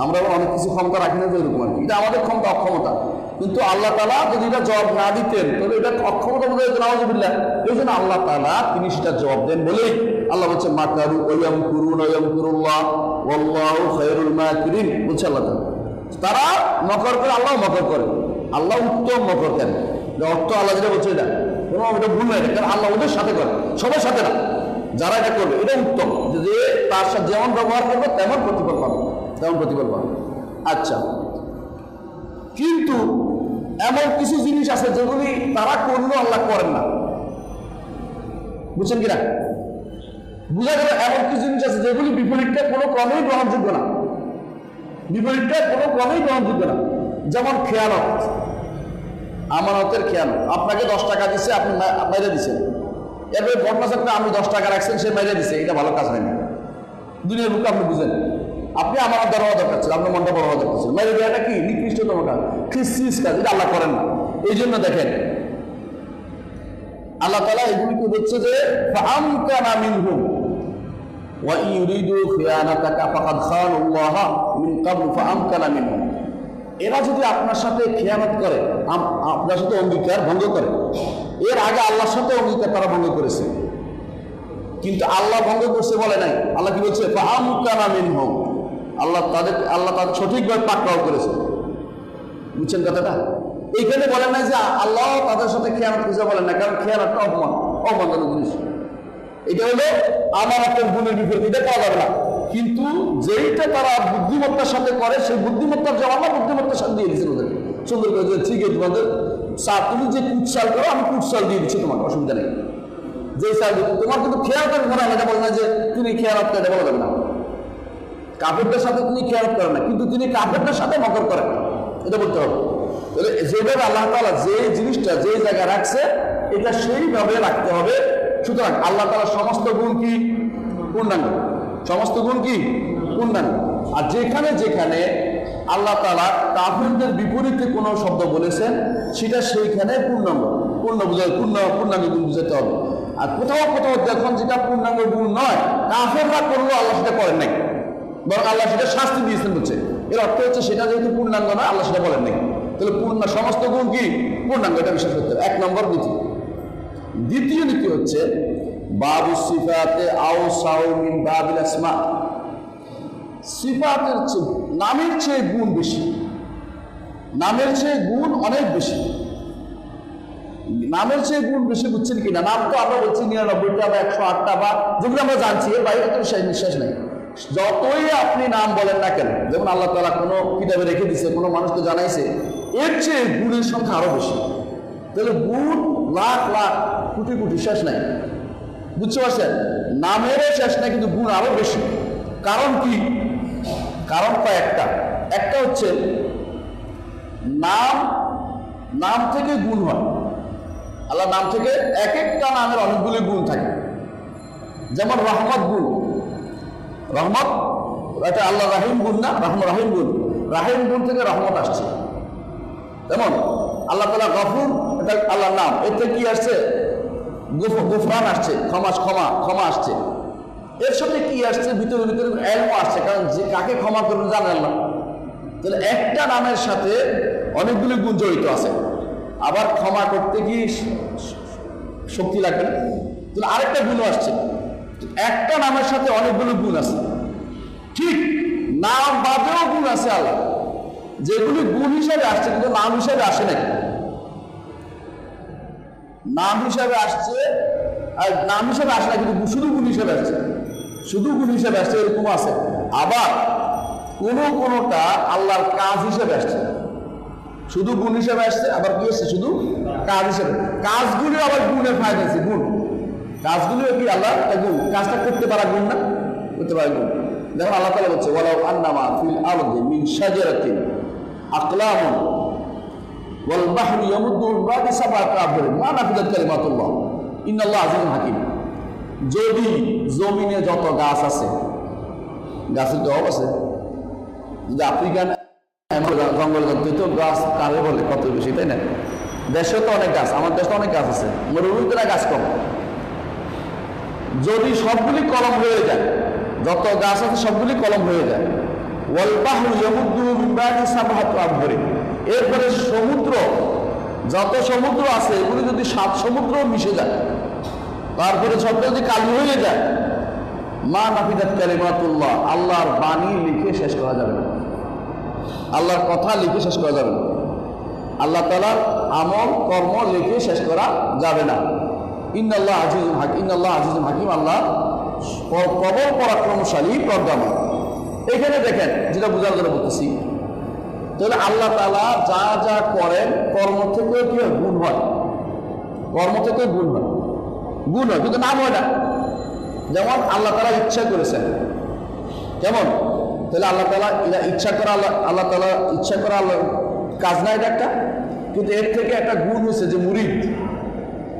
আমরা অনেক কিছু ক্ষমতা রাখি না, এরকম আর কি, এটা আমাদের ক্ষমতা, অক্ষমতা। কিন্তু আল্লাহ তাআলা যদি এটা জবাব না দিতেন তাহলে এটা অক্ষমতা বোঝা যেত, নাউযুবিল্লাহ। এই জন্য আল্লাহ তাআলা তিনি সেটা জবাব দেন বলেই আল্লাহ বলছে মাকারু ওয়ায়ামকুরুন ওয়ায়ামকুরুল্লাহ ওয়াল্লাহু খায়রুল মাকিরিন। বলছে আল্লাহ তাআলা তারা মকর করে, আল্লাহ মকর করে, আল্লাহ উত্তম মকর করেন। অর্থ আল্লাহ যেটা বলছে এটা কোনো এটা ভুল নয়, কারণ আল্লাহ ওদের সাথে করে, সবার সাথে না, যারা এটা করবে এটা উত্তম, যে তার সাথে যেমন ব্যবহার করবে তেমন প্রতিফল পাবে, তেমন প্রতিফল পাবে। আচ্ছা, কিন্তু এমন কিছু জিনিস আছে যেগুলি তারা করলেও আল্লাহ করেন না। বুঝছেন কিনা? বুঝা গেল এমন কিছু জিনিস আছে যেগুলি বিপরীতটা কোনো ক্রমেই গ্রহণযোগ্য না, বিপরীতটা কোনো ক্রমেই গ্রহণযোগ্য না। যেমন খেয়ানত, আমানতের খেয়ানত। আপনাকে 10 টাকা দিচ্ছে, আপনি মেরে দিচ্ছেন, এরপরে ঘটনা চক্রে আমি 10 টাকা রাখছেন, সে মেরে দিচ্ছে, এটা ভালো কাজ হয় না। দুনিয়ার বুকে আপনি বুঝেন, আপনি আমার দেওয়া দরকার ছিল, আপনার মনটা বড় হওয়া দরকার ছিল, মেরে দেওয়াটা কি নিকৃষ্টতম কাজ, খ্রিস্টিস কাজ, এটা আল্লাহ করেন না। এই জন্য দেখেন আল্লাহ তাআলা এগুলিকে বলছে যে ফাআমকানা মিনহুম ওয়া ইউরিদু খিয়ানাতাকা ফাকাদ খানাল্লাহ মিন ক্বাবল ফাআমকানা মিনহুম। এরা যদি আপনার সাথে খেয়ানত করে, আপনার সাথে অঙ্গীকার ভঙ্গ করে, এর আগে আল্লাহর সাথে অঙ্গীকার তারা ভঙ্গ করেছে, কিন্তু আল্লাহ ভঙ্গ করছে বলে নাই। আল্লাহ কি বলছে? ফাআমকানা মিনহুম, আল্লাহ তাদের সঠিকভাবে পাকড়াও করেছে। বুঝছেন কথাটা? এইখানে বলেন না যে আল্লাহ তাদের সাথে খেয়ানত করেছে, বলেন না, কারণ খেয়ানতটা অপমানজনক জিনিস। এটা হলো আমানতের গুণের বিপরীত, এটা পাওয়া যাবে না। কিন্তু যেইটা তারা বুদ্ধিমত্তার সাথে করে সেই বুদ্ধিমত্তার জবাব বুদ্ধিমত্তার সাথে দিয়ে দিচ্ছেন ওদেরকে সুন্দর করে যে ঠিক আছে তোমাদের তুমি যে কুটসাল করো আমি কুটসাল দিয়ে দিচ্ছি, তোমার অসুবিধা নেই। যে চাল তোমার কিন্তু খেয়াল করে মনে হয় এটা বলে না যে তুমি খেয়ালত করে, এটা বলা যাবে না। কাপড়টার সাথে তিনি খেয়ালত করেন না, কিন্তু তিনি কাপড়টার সাথে মকর করেন, এটা বলতে হবে। তাহলে যেভাবে আল্লাহ তাআলা যে জিনিসটা যে জায়গায় রাখছে এটা সেইভাবে রাখতে হবে। সুতরাং আল্লাহ তাআলার সমস্ত গুণ কি? পূর্ণাঙ্গ। সমস্ত গুণ কি? পূর্ণাঙ্গ। আর যেখানে যেখানে আল্লাহ তাআলা কাফিরদের বিপরীতে কোনো শব্দ বলেছেন সেটা সেইখানে পূর্ণাঙ্গ পূর্ণাঙ্গ গুণ বুঝাতে হবে। আর কোথাও কোথাও যখন যেটা পূর্ণাঙ্গ গুণ নয়, কাফেররা করলো আল্লাহ সেটা করেন নাই, বরং আল্লাহ সেটা শাস্তি দিয়েছেন বলছে। এর অর্থ হচ্ছে সেটা যেহেতু পূর্ণাঙ্গ নয় আল্লাহ সেটা বলেন নাই। তাহলে সমস্ত গুণ কি? পূর্ণাঙ্গ, এটা বিশ্বাস করতে হবে। এক নম্বর নীতি। দ্বিতীয় নীতি হচ্ছে বাবু সিফাতে আওসাউ মিন বাবিল আসমা। সিফাতের চেয়ে নামের চেয়ে গুণ বেশি, নামের চেয়ে গুণ অনেক বেশি। নামের চেয়ে গুণ বেশি বুঝছেন কিনা? নাম তো আমরা বলছি 99টা বা 108টা বা যেগুলো আমরা জানছি, এর বাইরে তো নিঃশ্বাস নেই। যতই আপনি নাম বলেন না কেন, যেমন আল্লাহ তাআলা কোনো কিতাবে রেখে দিছে, কোনো মানুষকে জানাইছে, এর চেয়ে গুণের সংখ্যা আরো বেশি। তাহলে গুণ লাখ লাখ কোটি কোটি, শেষ নাই। বুঝতে পারছেন? নামেরও শেষ নাই, কিন্তু গুণ আরো বেশি। কারণ কি? কারণ কয়েকটা। একটা হচ্ছে নাম থেকে গুণ হয়। আল্লাহ নাম থেকে এক একটা নামের অনেকগুলি গুণ থাকে। যেমন রহমত গুণ, রহমত এটা আল্লাহ রাহিম গুণ না, রাহিম গুণ। রাহিম গুণ থেকে রহমত আসছে। যেমন আল্লাহ তাআলা গফুর, এটা আল্লাহর নাম, এর থেকে কি আসছে? গুফরান আসছে, ক্ষমা আসছে। এর সাথে কি আসছে? ভিতরে ইলম আসছে, কারণ যে কাকে ক্ষমা করবেন জানেন আল্লাহ। তাহলে একটা নামের সাথে অনেকগুলি গুণ জড়িত আছে। আবার ক্ষমা করতে কি শক্তি লাগবে না? তাহলে আরেকটা গুণ আসছে। একটা নামের সাথে অনেকগুলো গুণ আছে। ঠিক নাম বাদেও গুণ আছে আল্লাহ, যেগুলি গুণ হিসাবে আসছে কিন্তু নাম হিসাবে আসে নাকি। নাম হিসাবে আসছে, আর নাম হিসাবে আসে না, কিন্তু শুধু গুণ হিসাবে আসছে, শুধু গুণ হিসাবে আসছে, এরকম আছে। আবার কোনোটা আল্লাহর কাজ হিসেবে আসছে, শুধু গুণ হিসেবে আসছে, আবার কি আসছে? শুধু কাজ হিসেবে। কাজগুলি আবার গুণের ফায়দা আছে, গুণ। কাজগুলিও কি আল্লাহ গুণ, কাজটা করতে পারা গুণ না? করতে পারা গুণ। যেমন আল্লাহ তাআলা বলছে ওয়ালাউ আন্নামা ফিল আরদি মিন শাজারাতিন আকলামুন ওয়াল বাহরু ইয়ামুদ্দুহু মিন বা'দি সাব'াতি আবহুরিন মা নাফিদাত কালিমাতুল্লাহ ইন্নাল্লাহা আযীজুন হাকীম। যদি জমিনে যত গাছ আছে, গাছের তো অভাব আছে, যদি আফ্রিকান জঙ্গল তো গাছ কারে বলে কত বেশি, তাই না? দেশেও তো অনেক গাছ, আমার দেশে অনেক গাছ আছে, মরুভূমিতে গাছ কম। যদি সবগুলি কলম হয়ে যায়, যত গাছ আছে সবগুলি কলম হয়ে যায়, ওয়াল বাহরু ইয়ামুদ্দুহু মিন বা'দি সাব'াতি আবহুরিন, এরপরে সমুদ্র, যত সমুদ্র আছে এগুলি যদি 7 সমুদ্র মিশে যায়, তারপরে সবটা যদি কালি হয়ে যায়, মা নাফিদাত কালিমাতুল্লাহ, আল্লাহর বাণী লিখে শেষ করা যাবে না, আল্লাহর কথা লিখে শেষ করা যাবে না, আল্লাহ তাআলার আমল কর্ম লিখে শেষ করা যাবে না। ইন্নাল্লাহা আযীজুন হাকীম, ইন্নাল্লাহা আযীজুন হাকীম, আল্লাহ প্রবল পরাক্রমশালী, প্রজ্ঞাময়। এখানে দেখেন, যেটা বোঝার জন্য বলতেছি, তাহলে আল্লাহ তাআলা যা যা করেন কর্ম থেকে কি গুণ হয়, কর্ম থেকে গুণ হয়, কিন্তু নাম হয় না। যেমন আল্লাহ তাআলা ইচ্ছা করেছেন, কেমন? তাহলে আল্লাহ তাআলা ইচ্ছা করা, আল্লাহ তাআলা ইচ্ছা করা আল্লাহ কাজ না, এটা একটা। কিন্তু এর থেকে একটা গুণ হয়েছে যে মুরিদ,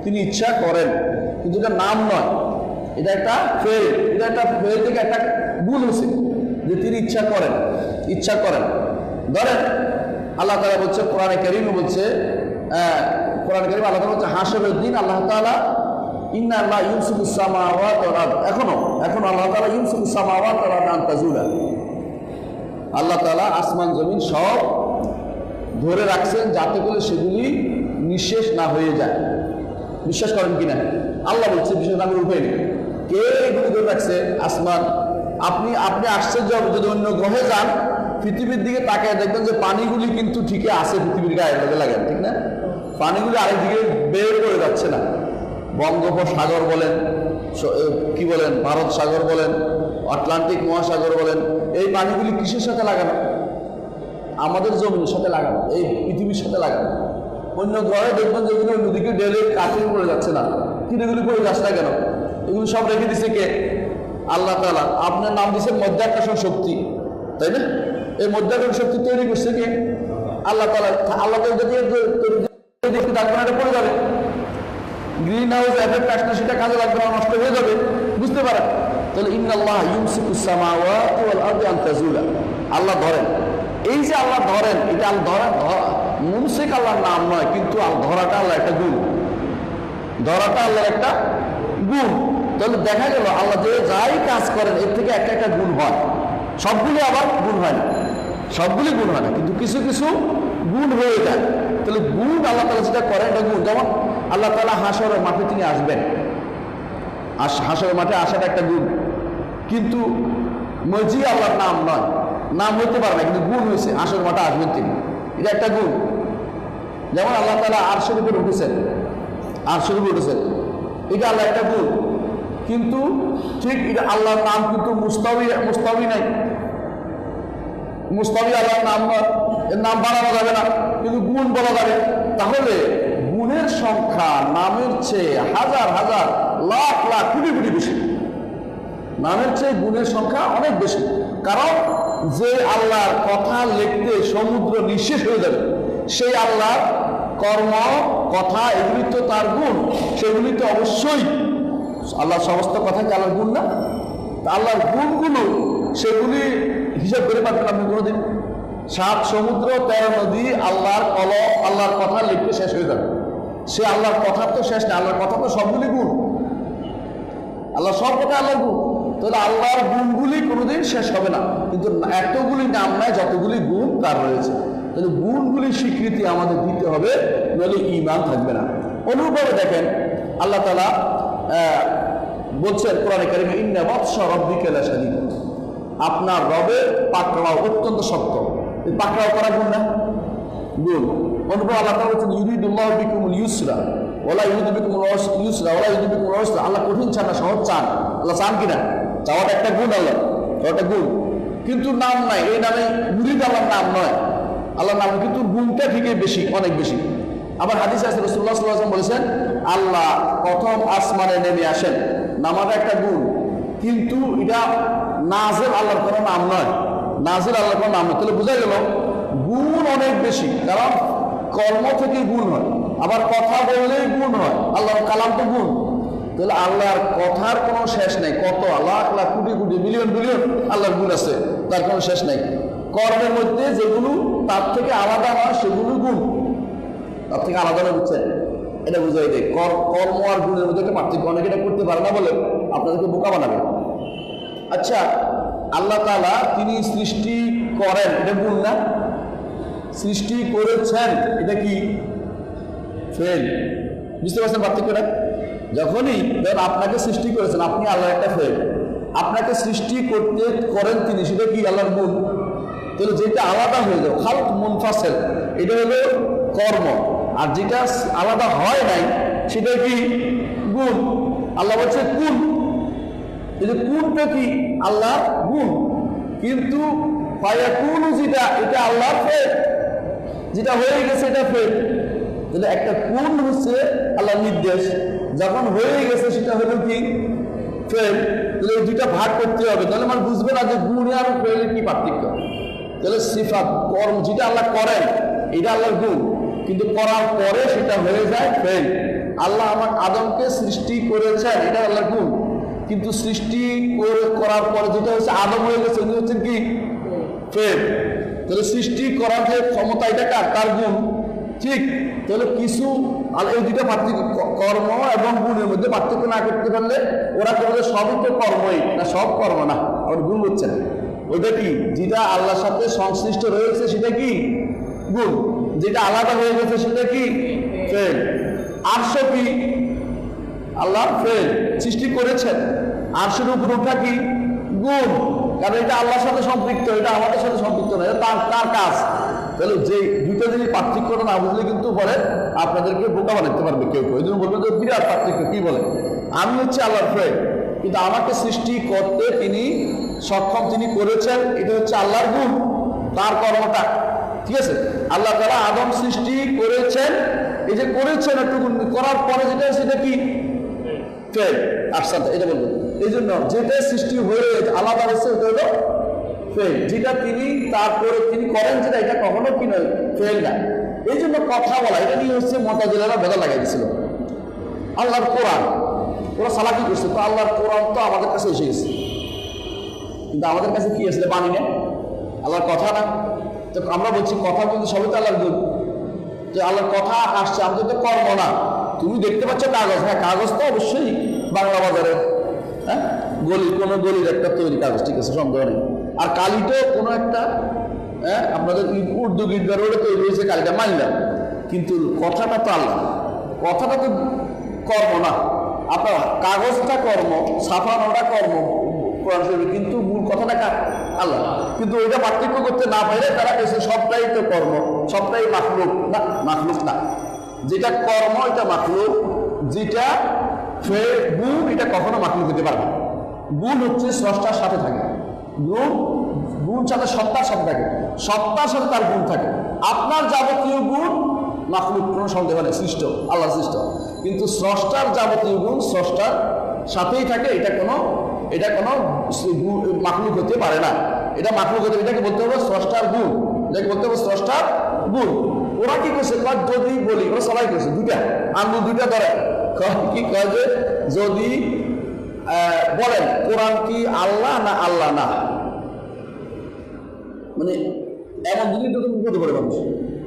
তিনি ইচ্ছা করেন, কিন্তু এটা নাম নয়, এটা একটা ফেল। এটা একটা ফেল থেকে একটা গুণ হয়েছে যে তিনি ইচ্ছা করেন। ধরেন আল্লাহ তাআলা বলছে, কোরআনে কারীমে বলছে, কোরআনে কারীমে আল্লাহ তাআলা বলছে হাসরের দিন আল্লাহ তাআলা ইন্না আল্লাহ ইউমসিকুস সামাওয়াতি ওয়াল আরদ, এখনো আল্লাহ তাআলা ইউমসিকুস সামাওয়াতি ওয়াল আরদ আন তাজুলা, আল্লাহ তাআলা আসমান জমিন সব ধরে রাখছেন যাতে করে সেগুলি নিঃশেষ না হয়ে যায়। বিশ্বাস করেন কিনা? আল্লাহ বলছে, বিশ্বাস না করে উঠে নেই। কে এগুলি ধরে রাখছে? আসমান। আপনি আশ্চর্য হবে যদি অন্য গ্রহে যান, পৃথিবীর দিকে তাকায় দেখবেন যে পানিগুলি কিন্তু ঠিকই আছে পৃথিবীর গায়ে লাগে, ঠিক না? পানিগুলি আরেকদিকে বের করে যাচ্ছে না। বঙ্গোপসাগর বলেন, কি বলেন, ভারত সাগর বলেন, আটলান্টিক মহাসাগর বলেন, এই পানিগুলি কিসের সাথে লাগানো? আমাদের জমির সাথে লাগানো, এই পৃথিবীর সাথে লাগানো। অন্য গ্রহে দেখবেন যেগুলো অন্যদিকে ডেলে কাঠের পড়ে যাচ্ছে না, কিন্তু এগুলি পড়ে যাচ্ছে না কেন? এগুলো সব রেখে দিচ্ছে কে? আল্লাহ তাআলা। আপনার নাম দিচ্ছেন মধ্যাকর্ষণ শক্তি, তাই না? এই মধ্যাকর্ষণ শক্তি তৈরি করছে কে? আল্লাহ তাআলা। আল্লাহ দেখতে থাকবে না, এটা পড়ে যাবে। গ্রিন হাউস এফেক্ট আসলে সেটা কাজে লাগবে না, নষ্ট হয়ে যাবে, বুঝতে পারেন? তাহলে ইন্নাল্লাহ ইউমসিকুস সামাওয়াতি ওয়াল আরদি আন তাজুলা, আল্লাহ ধরেন। এই যে আল্লাহ ধরেন, এটা ধরা মুমসিক আল্লাহর নাম নয়, কিন্তু ধরাটা আল্লাহ একটা গুণ, ধরাটা আল্লাহর একটা গুণ। তাহলে দেখা গেল আল্লাহ যে যাই কাজ করেন এর থেকে একটা একটা গুণ হয়, সবগুলি আবার গুণ হয় না, সবগুলি গুণ হয় না, কিন্তু কিছু কিছু গুণ হয়ে যায়। তাহলে গুণ আল্লাহ তাআলা যেটা করেন এটা গুণ। যেমন আল্লাহ তাআলা হাসরের মাঠে তিনি আসবেন, হাসরের মাঠে আসাটা একটা গুণ, কিন্তু মজি আল্লাহর নাম নয়, নাম হইতে পারে না, কিন্তু গুণ হয়েছে, হাসরের মাঠে আসবেন তিনি, এটা একটা গুণ। যেমন আল্লাহ তাআলা আরশের উপর উঠেছেন, আরশের উপর উঠেছেন, এটা আল্লাহ একটা গুণ, কিন্তু ঠিক এটা আল্লাহর নাম, কিন্তু মুস্তাওয়ী নাই, মুস্তাওয়ী আল্লাহর নাম নয়, এর নাম বানানো যাবে না, কিন্তু গুণ বলা যাবে। তাহলে গুণের সংখ্যা নামের চেয়ে হাজার হাজার লাখ লাখ কোটি কোটি বেশি, নামের চেয়ে গুণের সংখ্যা অনেক বেশি। কারণ যে আল্লাহর কথা লিখতে সমুদ্র নিঃশেষ হয়ে যাবে, সেই আল্লাহর কর্ম কথা এগুলি তো তার গুণ, সেগুলি তো অবশ্যই আল্লাহর সমস্ত কথা কি আল্লাহর গুণ না? আল্লাহর গুণগুলো সেগুলি হিসাব করে পারবেন আপনি কোনোদিন? 7 সমুদ্র 13 নদী আল্লাহর কলম, আল্লাহর কথা লিখতে শেষ হয়ে যাবে, সে আল্লাহর কথা তো শেষ না, আল্লাহর কথা তো সবগুলি গুণ, আল্লাহ সব কথা আল্লাহর গুণ। তাহলে আল্লাহর গুণগুলি কোনোদিন শেষ হবে না, কিন্তু এতগুলি নাম নাই যতগুলি গুণ তার রয়েছে। তাহলে গুণগুলি স্বীকৃতি আমাদের দিতে হবে, নইলে ঈমান থাকবে না। অনুরূপভাবে দেখেন আল্লাহ তাআলা বলছেন কোরআনে কারিমে, ইন্না বাতশা রাব্বিকা লাশাদীদ, আপনার রবের পাকড়াও অত্যন্ত শক্ত। এই পাকড়াও করা গুণ না? গুণ। অনুরূপভাবে আল্লাহ তাআলা বলছেন ইউরিদুল্লাহু বিকুমুল ইউসরা ওয়ালা ইউরিদু বিকুমুল ইউসরা ওয়ালা ইউরিদু বিকুমুল উসরা, আল্লাহ কঠিন চান না, সহজ চান। আল্লাহ চান কিনা? চাওয়াটা একটা গুণ, আল্লাহ চাওয়াটা গুণ, কিন্তু নাম নাই। এই নামে মুরিদ আল্লাহর নাম নয়, আল্লাহর নাম, কিন্তু গুণটা ঠিকই বেশি, অনেক বেশি। আবার হাদিসে আছে রাসূলুল্লাহ সাল্লাল্লাহু আলাইহি ওয়াসাল্লাম বলেছেন, আল্লাহ প্রথম আসমানে নেমে আসেন, নামাটা একটা গুণ, কিন্তু এটা নাজিল আল্লাহর কোনো নাম নয়, নাজিল আল্লাহর কোনো নাম নয়। তাহলে বোঝা গেল গুণ অনেক বেশি, কারণ কর্ম থেকে গুণ হয়, আবার কথা বললেই গুণ হয়, আল্লাহর কালাম তো গুণ। তাহলে আল্লাহর কথার কোনো শেষ নেই, কত লাখ লাখ কোটি কোটি বিলিয়ন বিলিয়ন আল্লাহর গুণ আছে, তার কোনো শেষ নেই। কর্মের মধ্যে যেগুলো তার থেকে আলাদা হয় সেগুলো গুণ, তার থেকে আলাদা নয়, বুঝছেন? এটা বুঝাই দেয় কর্ম আর গুণের মধ্যে একটা পার্থক্য, অনেকে এটা করতে পারে না বলে আপনাদেরকে বোকা বানাবে। আচ্ছা, আল্লাহ তাআলা তিনি সৃষ্টি করেন, এটা গুণ না? সৃষ্টি করেছেন, এটা কি? ফেল। বুঝতে পারছেন পার্থক্যটা? যখনই আপনাকে সৃষ্টি করেছেন, আপনি আল্লাহ একটা ফেল, আপনাকে সৃষ্টি করতে করেন তিনি, সেটা কি? আল্লাহর গুণ। তাহলে যেটা আলাদা হয়ে যাবে, খালক মুনফাসিল, এটা হলো কর্ম, আর যেটা আলাদা হয় নাই সেটা কি? গুণ। আল্লাহ বলছে কুন, এই যে কুনটা কি? আল্লাহর গুণ, কিন্তু ফায়াকুন যেটা, এটা আল্লাহর ফেল, যেটা হয়ে গেছে এটা ফেল। তাহলে একটা কুন হচ্ছে আল্লাহর নির্দেশ, যখন হয়ে গেছে সেটা হলো কি? ফেল। তাহলে এই দুইটা ভাগ করতে হবে, তাহলে মানে বুঝবে না যে গুণ আর ফেলের কি পার্থক্য। তাহলে সিফাত, কর্ম যেটা আল্লাহ করেন এটা আল্লাহর গুণ, কিন্তু করার পরে সেটা হয়ে যায় ফেল। আল্লাহ আমার আদমকে সৃষ্টি করেছেন, এটা আল্লাহর গুণ, কিন্তু সৃষ্টি করার পরে যেটা হচ্ছে আদম হয়ে গেছে, উনি হচ্ছেন কি? ফেল। তাহলে সৃষ্টি করার যে ক্ষমতা, এটা কার? তার গুণ, ঠিক? তাহলে কিছু এই দুইটা পার্থক্য, কর্ম এবং গুণের মধ্যে পার্থক্য না করতে পারলে ওরা করবে সবই তো কর্মই না, সব কর্ম না, আবার গুণ হচ্ছে না। ওইটা কি? যেটা আল্লাহর সাথে সংশ্লিষ্ট রয়েছে সেটা কি? গুণ। যেটা আলাদা হয়ে গেছে সেটা কি? ফেল। আরশ কি? আল্লাহ ফেল, সৃষ্টি করেছেন, আরশের উপর ওঠা কি? গুণ, কারণ এটা আল্লাহর সাথে সম্পৃক্ত, এটা আমাদের সাথে সম্পৃক্ত না, এটা তার কাজ। তাহলে যে দুটো জিনিস পার্থক্যটা না বুঝলে কিন্তু পরে আপনাদেরকে বোকা বানাতে পারবে কেউ কেউ। এই জন্য বলবেন যে বিরাট পার্থক্য, কি বলে? আমি হচ্ছে আল্লাহর ফেল, কিন্তু আমাকে সৃষ্টি করতে তিনি সক্ষম, তিনি করেছেন, এটা হচ্ছে আল্লাহর গুণ, তার কর্মটা। ঠিক আছে, আল্লাহ তাআলা আদম সৃষ্টি করেছেন, এই যে করেছেন একটু করার পরে যেটা সেটা কি ফেল আসছে, এটা বলবো। এই জন্য যেটা সৃষ্টি হয়ে আলাদা হচ্ছে ওটা হলো ফেল, যেটা তিনি তারপরে তিনি করেন যেটা এটা কখনো কি নয় ফেল না। এই জন্য কথা বলা এটা নিয়ে হচ্ছে মুতাজিলারা বেদা লাগাই দিয়েছিল। আল্লাহর কোরআন, ওরা সালাকি করছে, তো আল্লাহর কোরআন তো আমাদের কাছে এসে গেছে, কিন্তু আমাদের কাছে কি আসলে বাণী না, আল্লাহর কথা না। তো আমরা বলছি কথা বলতে সবই তো আল্লাহর গুণ, যে আল্লাহর কথা আসছে, আমাদের তো কর্ম না। তুমি দেখতে পাচ্ছ কাগজ, হ্যাঁ কাগজ তো অবশ্যই বাংলা বাজারে, হ্যাঁ কোনো গলির একটা তৈরি কাগজ, ঠিক আছে, সন্দেহ নেই। আর কালিটাও কোনো একটা, হ্যাঁ আপনাদের উর্দু গীতগার ওটা তৈরি হয়েছে, কালিটা মানলাম, কিন্তু কথাটা তো আল্লাহ, কথাটা তো কর্ম না। আপনার কাগজটা কর্ম, ছাপানোটা কর্ম কোরআন শরীফে, কিন্তু মূল কথাটা কার? আল্লাহ। কিন্তু ওইটা পার্থক্য করতে না পারে তারা কেছে সবটাই তো কর্ম, সবটাই মাখলুক না, মাখলুক না। যেটা কর্ম এটা মাখলুক, যেটা গুণ এটা কখনো মাখলুক হতে পারবে। গুণ হচ্ছে স্রষ্টার সাথে থাকে, গুণ সাথে সত্তার সাথে থাকে, সত্তার সাথে তার গুণ থাকে। আপনার যাবতীয় গুণ মাখলুক, কোনো সন্দেহ নেই, সৃষ্ট, আল্লাহ সৃষ্ট, কিন্তু স্রষ্টার যাবতীয় গুণ স্রষ্টার সাথেই থাকে, এটা কোনো মাখলুক হতে পারে না। এটা মাখলুক হতে, এটাকে বলতে হবে স্রষ্টার গুণ, এটাকে বলতে হবে স্রষ্টার গুণ। ওরা কি করছে, যদি বলি, ওরা সবাই করছে দুইটা আঙ্গুল দুইটা ধরে, কি কয় যে যদি বলেন কোরআন কি আল্লাহ না আল্লাহ না, মানে এমন জিনিস তো তুমি বলতে পারে মানুষ,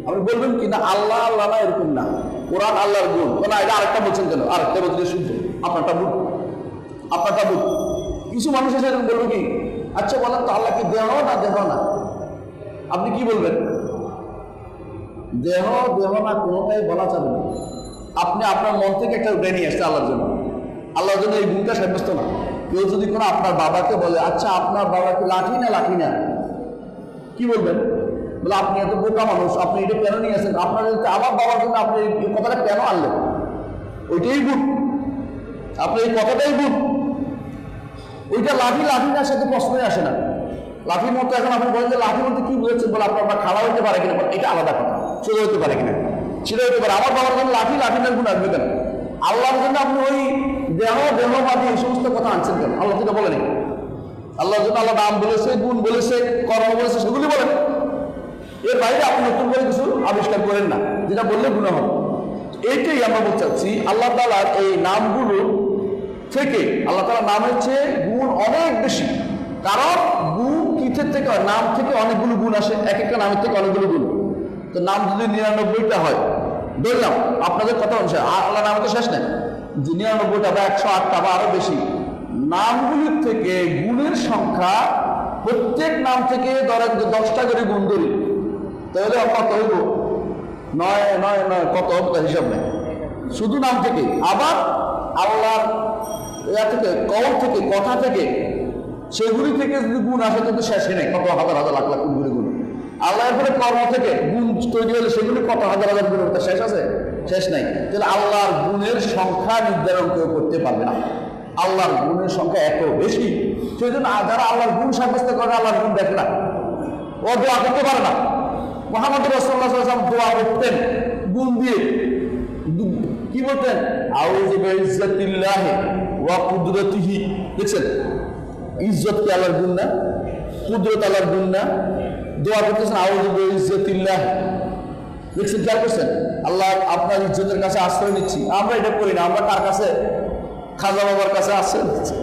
আপনি বলবেন কি না আল্লাহ আল্লাহ না, এরকম না, কোরআন আল্লাহর গুণ, না এটা আরেকটা বলছেন কেন, আরেকটা বলতে শুনতো আপনারটা বুঝ, আপনারটা বুঝ। কিছু মানুষ এসে বলবে কি, আচ্ছা বলেন তো আল্লাহ কি দেহ না দেহ না, আপনি কি বলবেন? দেহ দেহ না কোনোটাই বলা যাবে না। আপনি আপনার মন থেকে একটা উঠে নিয়ে আসছে আল্লাহর জন্য, আল্লাহর জন্য এই গুণটা সাব্যস্ত না। কেউ যদি কোনো আপনার বাবাকে বলে, আচ্ছা আপনার বাবাকে লাঠি না লাঠি না, কি বলবেন? বলে আপনি এত বোকা মানুষ, আপনি এটা কেন নিয়ে আসেন, আপনার আমার বাবার জন্য আপনি এই কথাটা কেন আনলেন? ওইটাই গুণ, আপনি এই কথাটাই গুণ। ওইটা লাঠি লাঠিটার সাথে প্রশ্নই আসে না। লাঠির মতো এখন আপনি বলেন যে লাঠি বলতে কি বুঝেছেন, বলে আপনার খাওয়া হতে পারে কিনা, এটা আলাদা কথা, সেটা হতে পারে কিনা, সেটা হতে পারে। আমার বাবার জন্য লাঠি লাঠিটার গুণ আসবে কেন? আল্লাহর জন্য আপনি ওই দেহবাদী এই সমস্ত কথা আনছেন কেন? আল্লাহ তো বলেনি। আল্লাহর জন্য আল্লাহ নাম বলেছে, গুণ বলেছে, কর্ম বলেছে, সেগুলি বলেন। এর বাইরে আপনি নতুন করে কিছু আবিষ্কার করেন না, যেটা বললে গুণ হবে। এইটাই আমরা বলতে চাচ্ছি, আল্লাহ তাআলার এই নামগুলো থেকে, আল্লাহ তাআলার নাম হচ্ছে গুণ অনেক বেশি। কারণ গুণ কিসের থেকে হয়? নাম থেকে অনেকগুলো গুণ আসে, এক একটা নামের থেকে অনেকগুলো গুণ। তো নাম যদি 99টা হয়, ধরলাম আপনাদের কথা অনুসারে, আল্লাহ নাম তো শেষ নেই, যে 99টা বা 108টা বা আরো বেশি নামগুলির থেকে গুণের সংখ্যা, প্রত্যেক নাম থেকে ধরেন 10টা করে গুণ ধরি, তাহলে কত হইব? 9 কত হবে হিসাব নেই, শুধু নাম থেকে। আবার আল্লাহর থেকে, কওল থেকে, কথা থেকে, সেগুলি থেকে যদি গুণ আসে কিন্তু শেষে নেই, কত হাজার হাজার লাখ লাখ কোটি গুণ। আল্লাহর পরে কর্ম থেকে গুণ তৈরি হলে সেগুলি কত হাজার হাজার গুণ, শেষ আছে? শেষ নাই। তাহলে আল্লাহর গুণের সংখ্যা নির্ধারণ কেউ করতে পারবে না। আল্লাহর গুণের সংখ্যা এত বেশি, সেই জন্য যারা আল্লাহর গুণ সাব্যস্ত করে আল্লাহর গুণ দেখে না, ও দোয়া করতে পারে না। মুহাম্মদ রাসূলুল্লাহ সাল্লাল্লাহু আলাইহি ওয়াসাল্লাম দোয়া করতেন গুণ দিয়ে, কি বলতেন? আউযু বিইজ্জাতিল্লাহি ওয়া কুদরতিহি। দেখছেন, ইজ্জত কি আল্লাহর গুণ না? কুদরত আল্লাহর গুণ না? দোয়া করতেছেন আউযু বিইজ্জাতিল্লাহ। দেখছেন, খেয়াল করছেন? আল্লাহ আপনার ইজ্জতের কাছে আশ্রয় নিচ্ছি। আমরা এটা করি না, আমরা কার কাছে? খাজা বাবার কাছে আশ্রয় নিচ্ছি।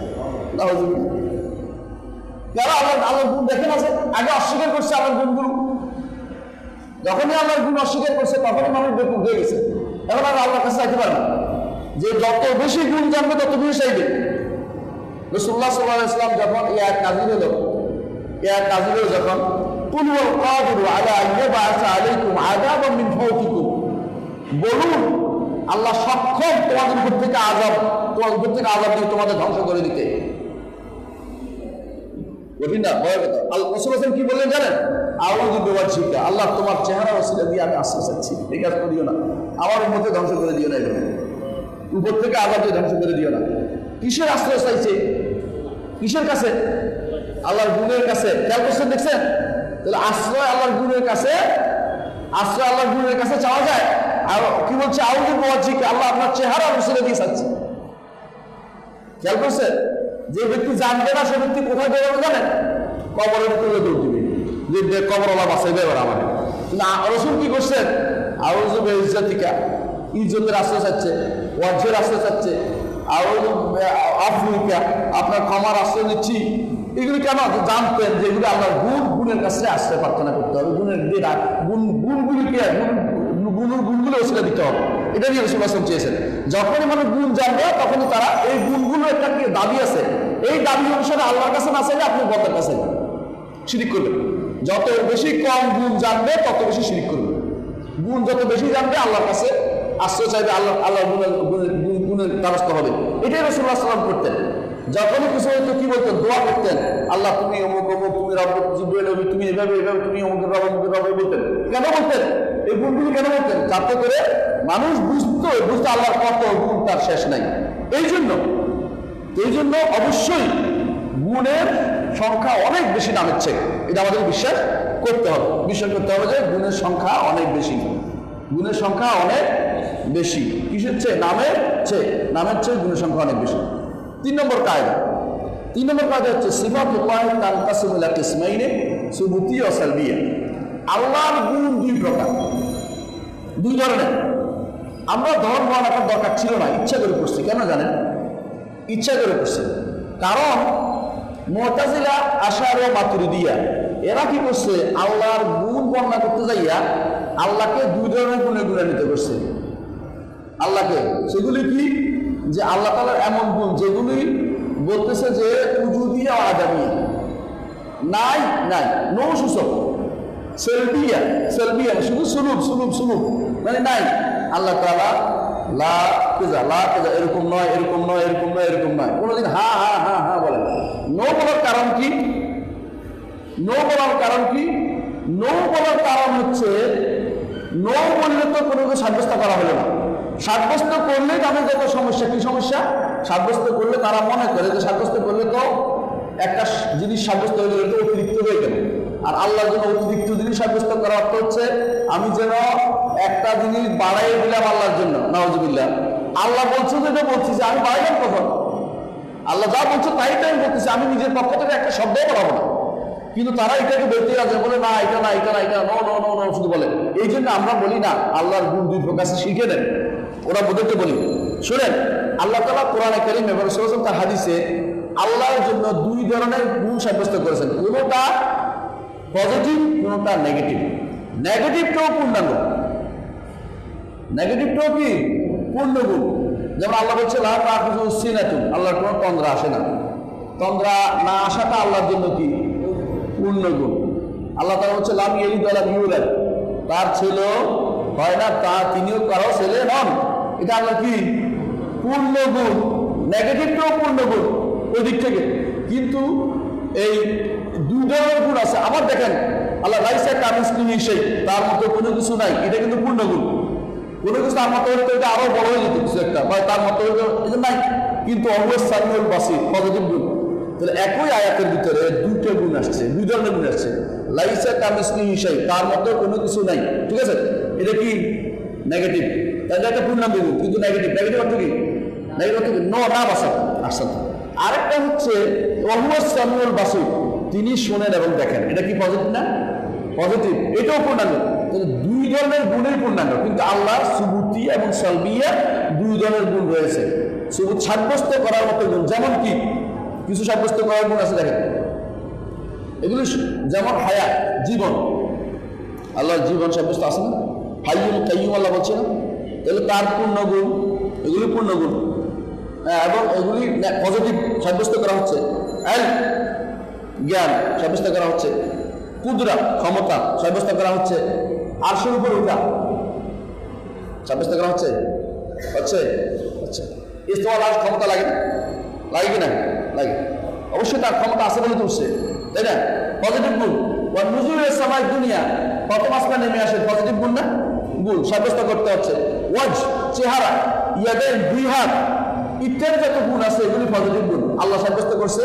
যারা আল্লাহর গুণ দেখেন আছে, আগে অস্বীকার করছে আল্লাহর গুণগুলো, যখনই আল্লাহর গুণ অস্বীকার করছে তখনই মানুষ বেকুব হয়ে গেছে। এখন আর আল্লাহর কাছে চাইতে পারে না, যে যত বেশি গুণ জানবে তত বেশি চাইবে। রাসূলুল্লাহ সাল্লাল্লাহু আলাইহি ওয়াসাল্লাম যখন এই আয়াত নাযিল হলো, যখন কুল ওয়াল কাদিরু আলা আন ইয়াবআসা আলাইকুম আযাবাম মিন ফাওকিকুম, বলুন আল্লাহ সক্ষম তোমাদের উপর থেকে আযাব দিয়ে তোমাদের ধ্বংস করে দিতে। কঠিন না, ভয়ের কথা। আল্লাহ রাসূল সাল্লাল্লাহু আলাইহি ওয়াসাল্লাম কি বললেন জানেন? আউযু বিওয়াজহিকা, আল্লাহ তোমার চেহারা ওসিলা দিয়ে আমি আশ্রয় চাচ্ছি, এই কাজ করিও না, আমার উম্মতকে ধ্বংস করে দিও না, উপর থেকে আযাব দিয়ে ধ্বংস করে দিও না। কিসের আশ্রয় চাইছে? কিসের কাছে? আল্লাহর গুণের কাছে। খেয়াল করছেন, দেখছেন? তাহলে আশ্রয় আল্লাহর গুণের কাছে, আশ্রয় আল্লাহর গুণের কাছে চাওয়া যায়। আর কি বলছে? আউযু বিওয়াজহিকা, আল্লাহ আপনার চেহারা রসুলে দিয়ে চাচ্ছে। খেয়াল করছেন? যে ব্যক্তি জানবে না সে ব্যক্তি কোথায় বেরোবে জানেন? কবরের তুলে দৌড় দিবে, যে কবর আল্লাহ বাঁচাইবে এবার আমার। কিন্তু রসুল কি করছেন? আউযু বিইজ্জাতিকা, ইজ্জতের আশ্রয় চাচ্ছে, ওয়াজহের আশ্রয় চাচ্ছে, আউযু আফউকা, আপনার ক্ষমার আশ্রয় নিচ্ছি। এগুলি কেন? জানতেন যে এগুলি আল্লাহর গুণের কাছে আশ্রয় প্রার্থনা করতে হবে। গুণের গুণগুলিকে গুণগুলো ওসিলা দিতে হবে। এটা নিয়ে রাসূলুল্লাহ সাল্লাল্লাহু আলাইহি ওয়াসাল্লাম চেয়েছেন। যখনই মানুষ গুণ জানবে তখনই তারা এই গুণগুলো একটা কি দাবি আছে, এই দাবি অনুসারে আল্লাহর কাছে না চাইলে আপনি বদের কাছে শিরিক করবেন। যত বেশি কম গুণ জানবে তত বেশি শিরিক করবে। গুণ যত বেশি জানবে আল্লাহর কাছে আশ্রয় চাইবে, আল্লাহ গুণের দ্বারস্থ হবে। এটাই রাসূলুল্লাহ সাল্লাল্লাহু আলাইহি ওয়াসাল্লাম করতেন। যখনই কিছু হইতো কি বলতেন? দোয়া করতেন, আল্লাহ তুমি অমুক অমুক, তুমি রব জিবরাইল, তুমি এভাবে এভাবে, তুমি অমুকের রব অমুকের রব বলতেন। কেন বলতেন? এই গুণগুলি কেন বলতেন? যাতে করে মানুষ বুঝতো আল্লাহর কত গুণ, তার শেষ নাই। এই জন্য অবশ্যই গুণের সংখ্যা অনেক বেশি নামের চেয়ে, এটা আমাদের বিশ্বাস করতে হবে। বিশ্বাস করতে হবে যে গুণের সংখ্যা অনেক বেশি, গুণের সংখ্যা অনেক বেশি। কিসের চেয়ে? নামের চেয়ে গুণের সংখ্যা অনেক বেশি। 3 নম্বর কায়দা হচ্ছে সিফাতুল্লাহ তানকাসিমু ইলা কিসমাইনি, সুবুতি ও সালবিয়া। আল্লাহর গুণ 2 প্রকার, 2 ধরনের। আমরা ধর্ম আনার দরকার ছিল না, ইচ্ছা করে করছি। কেন জানেন? ইচ্ছা করে করছে। কারণ মুতাজিলা, আশারী, মাতুরিদিয়া এরা কি করছে? আল্লাহর গুণ বর্ণনা করতে যাইয়া আল্লাহকে 2 ধরনের গুণে গুণান্বিত করছে। আল্লাহকে সেগুলি কি? যে আল্লাহ তাআলার এমন গুণ যেগুলি বলতেছে যে উজুদিয়া আদামিয়া, নাই নো সূচক, সেলবিয়া শুধু সুলুক মানে নাই। আল্লাহ তাআলা লা কেজা এরকম নয়, কোনোদিন হা বলে না। নো বলার কারণ কি? নো বলার কারণ হচ্ছে নো বললে তো কোনো কিছু সাব্যস্ত করা হলো না। সাব্যস্ত করলে তাদের যত সমস্যা, কি সমস্যা? সাব্যস্ত করলে তারা মনে করে যে সাব্যস্ত করলে তো একটা জিনিস সাব্যস্ত হয়ে গেলে তো অতিরিক্ত হয়ে গেল। আর আল্লাহর জন্য অতিরিক্ত জিনিস সাব্যস্ত করা অর্থ হচ্ছে আমি যেন একটা জিনিস বাড়াই দিলাম আল্লাহর জন্য, নাউজুবিল্লাহ। আল্লাহ বলছে যে বলছি যে আমি বাড়াইলাম কখন? আল্লাহ যা বলছে তাই আমি বলতেছি, আমি নিজের পক্ষ থেকে একটা শব্দ বলাবো না। কিন্তু তারা এটাকে বলতে আছে, বলে না এটা না, নো শুধু বলে। এই জন্য আমরা বলি না আল্লাহর গুণ 2 প্রকার শিখে নেন, ওরা বোঝাতে বলি। শুনেন, আল্লাহ তাআলা কোরআনে কারীম এবং রাসূলুল্লাহ সাল্লাল্লাহু আলাইহি ওয়াসাল্লাম তার হাদিসে আল্লাহর জন্য 2 ধরনের গুণ সাব্যস্ত করেছেন। কোনটা পজিটিভ, কোনটা নেগেটিভ। নেগেটিভটাও পূর্ণাঙ্গ, নেগেটিভটাও কি? পূর্ণ গুণ। যেমন আল্লাহ বলছে লা তাখুযু সিনাতুন, আল্লাহর কোনো তন্দ্রা আসে না। তন্দ্রা না আসাটা আল্লাহর জন্য কি? পূর্ণ গুণ। আল্লাহ তাআলা বলছে লাম ইয়ালিদ ওয়া লাম ইউলাদ, তার ছেলে হয় না, তিনিও কারো ছেলে নন। এটা আল্লাহ কি? পূর্ণ গুণ। নেগেটিভটাও পূর্ণ গুণ ওই দিক থেকে। কিন্তু এই 2 ধরনের গুণ আছে। আবার দেখেন আল্লাহ লাইসা কামিসলিহি শাই, তার মতো কোনো কিছু নাই, এটা কিন্তু পূর্ণ গুণ। কোনো কিছু তার মতো হলে তো এটা আরো বড় হয়ে যেত কিছু একটা, বা তার মতো হলে এটা নাই। কিন্তু অলওয়েজ সামিউল বাসির, পজিটিভ গুণ। তাহলে একই আয়াতের ভিতরে 2টা গুণ আসছে, 2 ধরনের গুণ আসছে। লাইসা কামিসলিহি শাই, তার মতো কোনো কিছু নাই, ঠিক আছে? এটা কি? নেগেটিভ। তাহলে একটা পূর্ণাঙ্গ গুণ, কিন্তু নেগেটিভ অর্থ কি? নেগেটিভ অর্থ কি? না বাসা আসছে। আরেকটা হচ্ছে ওয়াহুয়াস সামিউল বাসির, তিনি শোনেন এবং দেখেন। এটা কি পজিটিভ না? পজিটিভ। এটাও পূর্ণাঙ্গ। তাহলে 2 ধরনের গুণের পূর্ণাঙ্গ। কিন্তু আল্লাহ সুবুতি এবং সালবিয়া 2 ধরনের গুণ রয়েছে। সুবুত সাব্যস্ত করার মতো গুণ, যেমন কি কিছু সাব্যস্ত করার গুণ আছে দেখেন। এগুলি যেমন হায়াত, জীবন, আল্লাহর জীবন সাব্যস্ত আছে না? হাইয়ুল কাইয়ুম আল্লাহ বলছে না? তাহলে তার পূর্ণ গুণ, এগুলি পূর্ণ গুণ। এবং এগুলি পজিটিভ সাব্যস্ত করা হচ্ছে। জ্ঞান সাব্যস্ত করা হচ্ছে। কুদরা, ক্ষমতা সাব্যস্ত করা হচ্ছে। আরশের উপর ওঠা সাব্যস্ত করা হচ্ছে। ইস্তেওয়ার আরশ ক্ষমতা লাগে না? লাগে কি না? লাগে। অবশ্যই তার ক্ষমতা আছে বলে তো উঠছে, তাই না? পজিটিভ গুণ। ওয়ান নুজুলেস সামাই দুনিয়া, প্রথম আসমান নেমে আসে, পজিটিভ গুণ না? গুণ সাব্যস্ত করতে হচ্ছে। ওয়াজ, চেহারা, ইয়াদের 2 হাত, ইত্যাদি যত গুণ আছে এগুলি পজিটিভ গুণ আল্লাহ সাব্যস্ত করছে।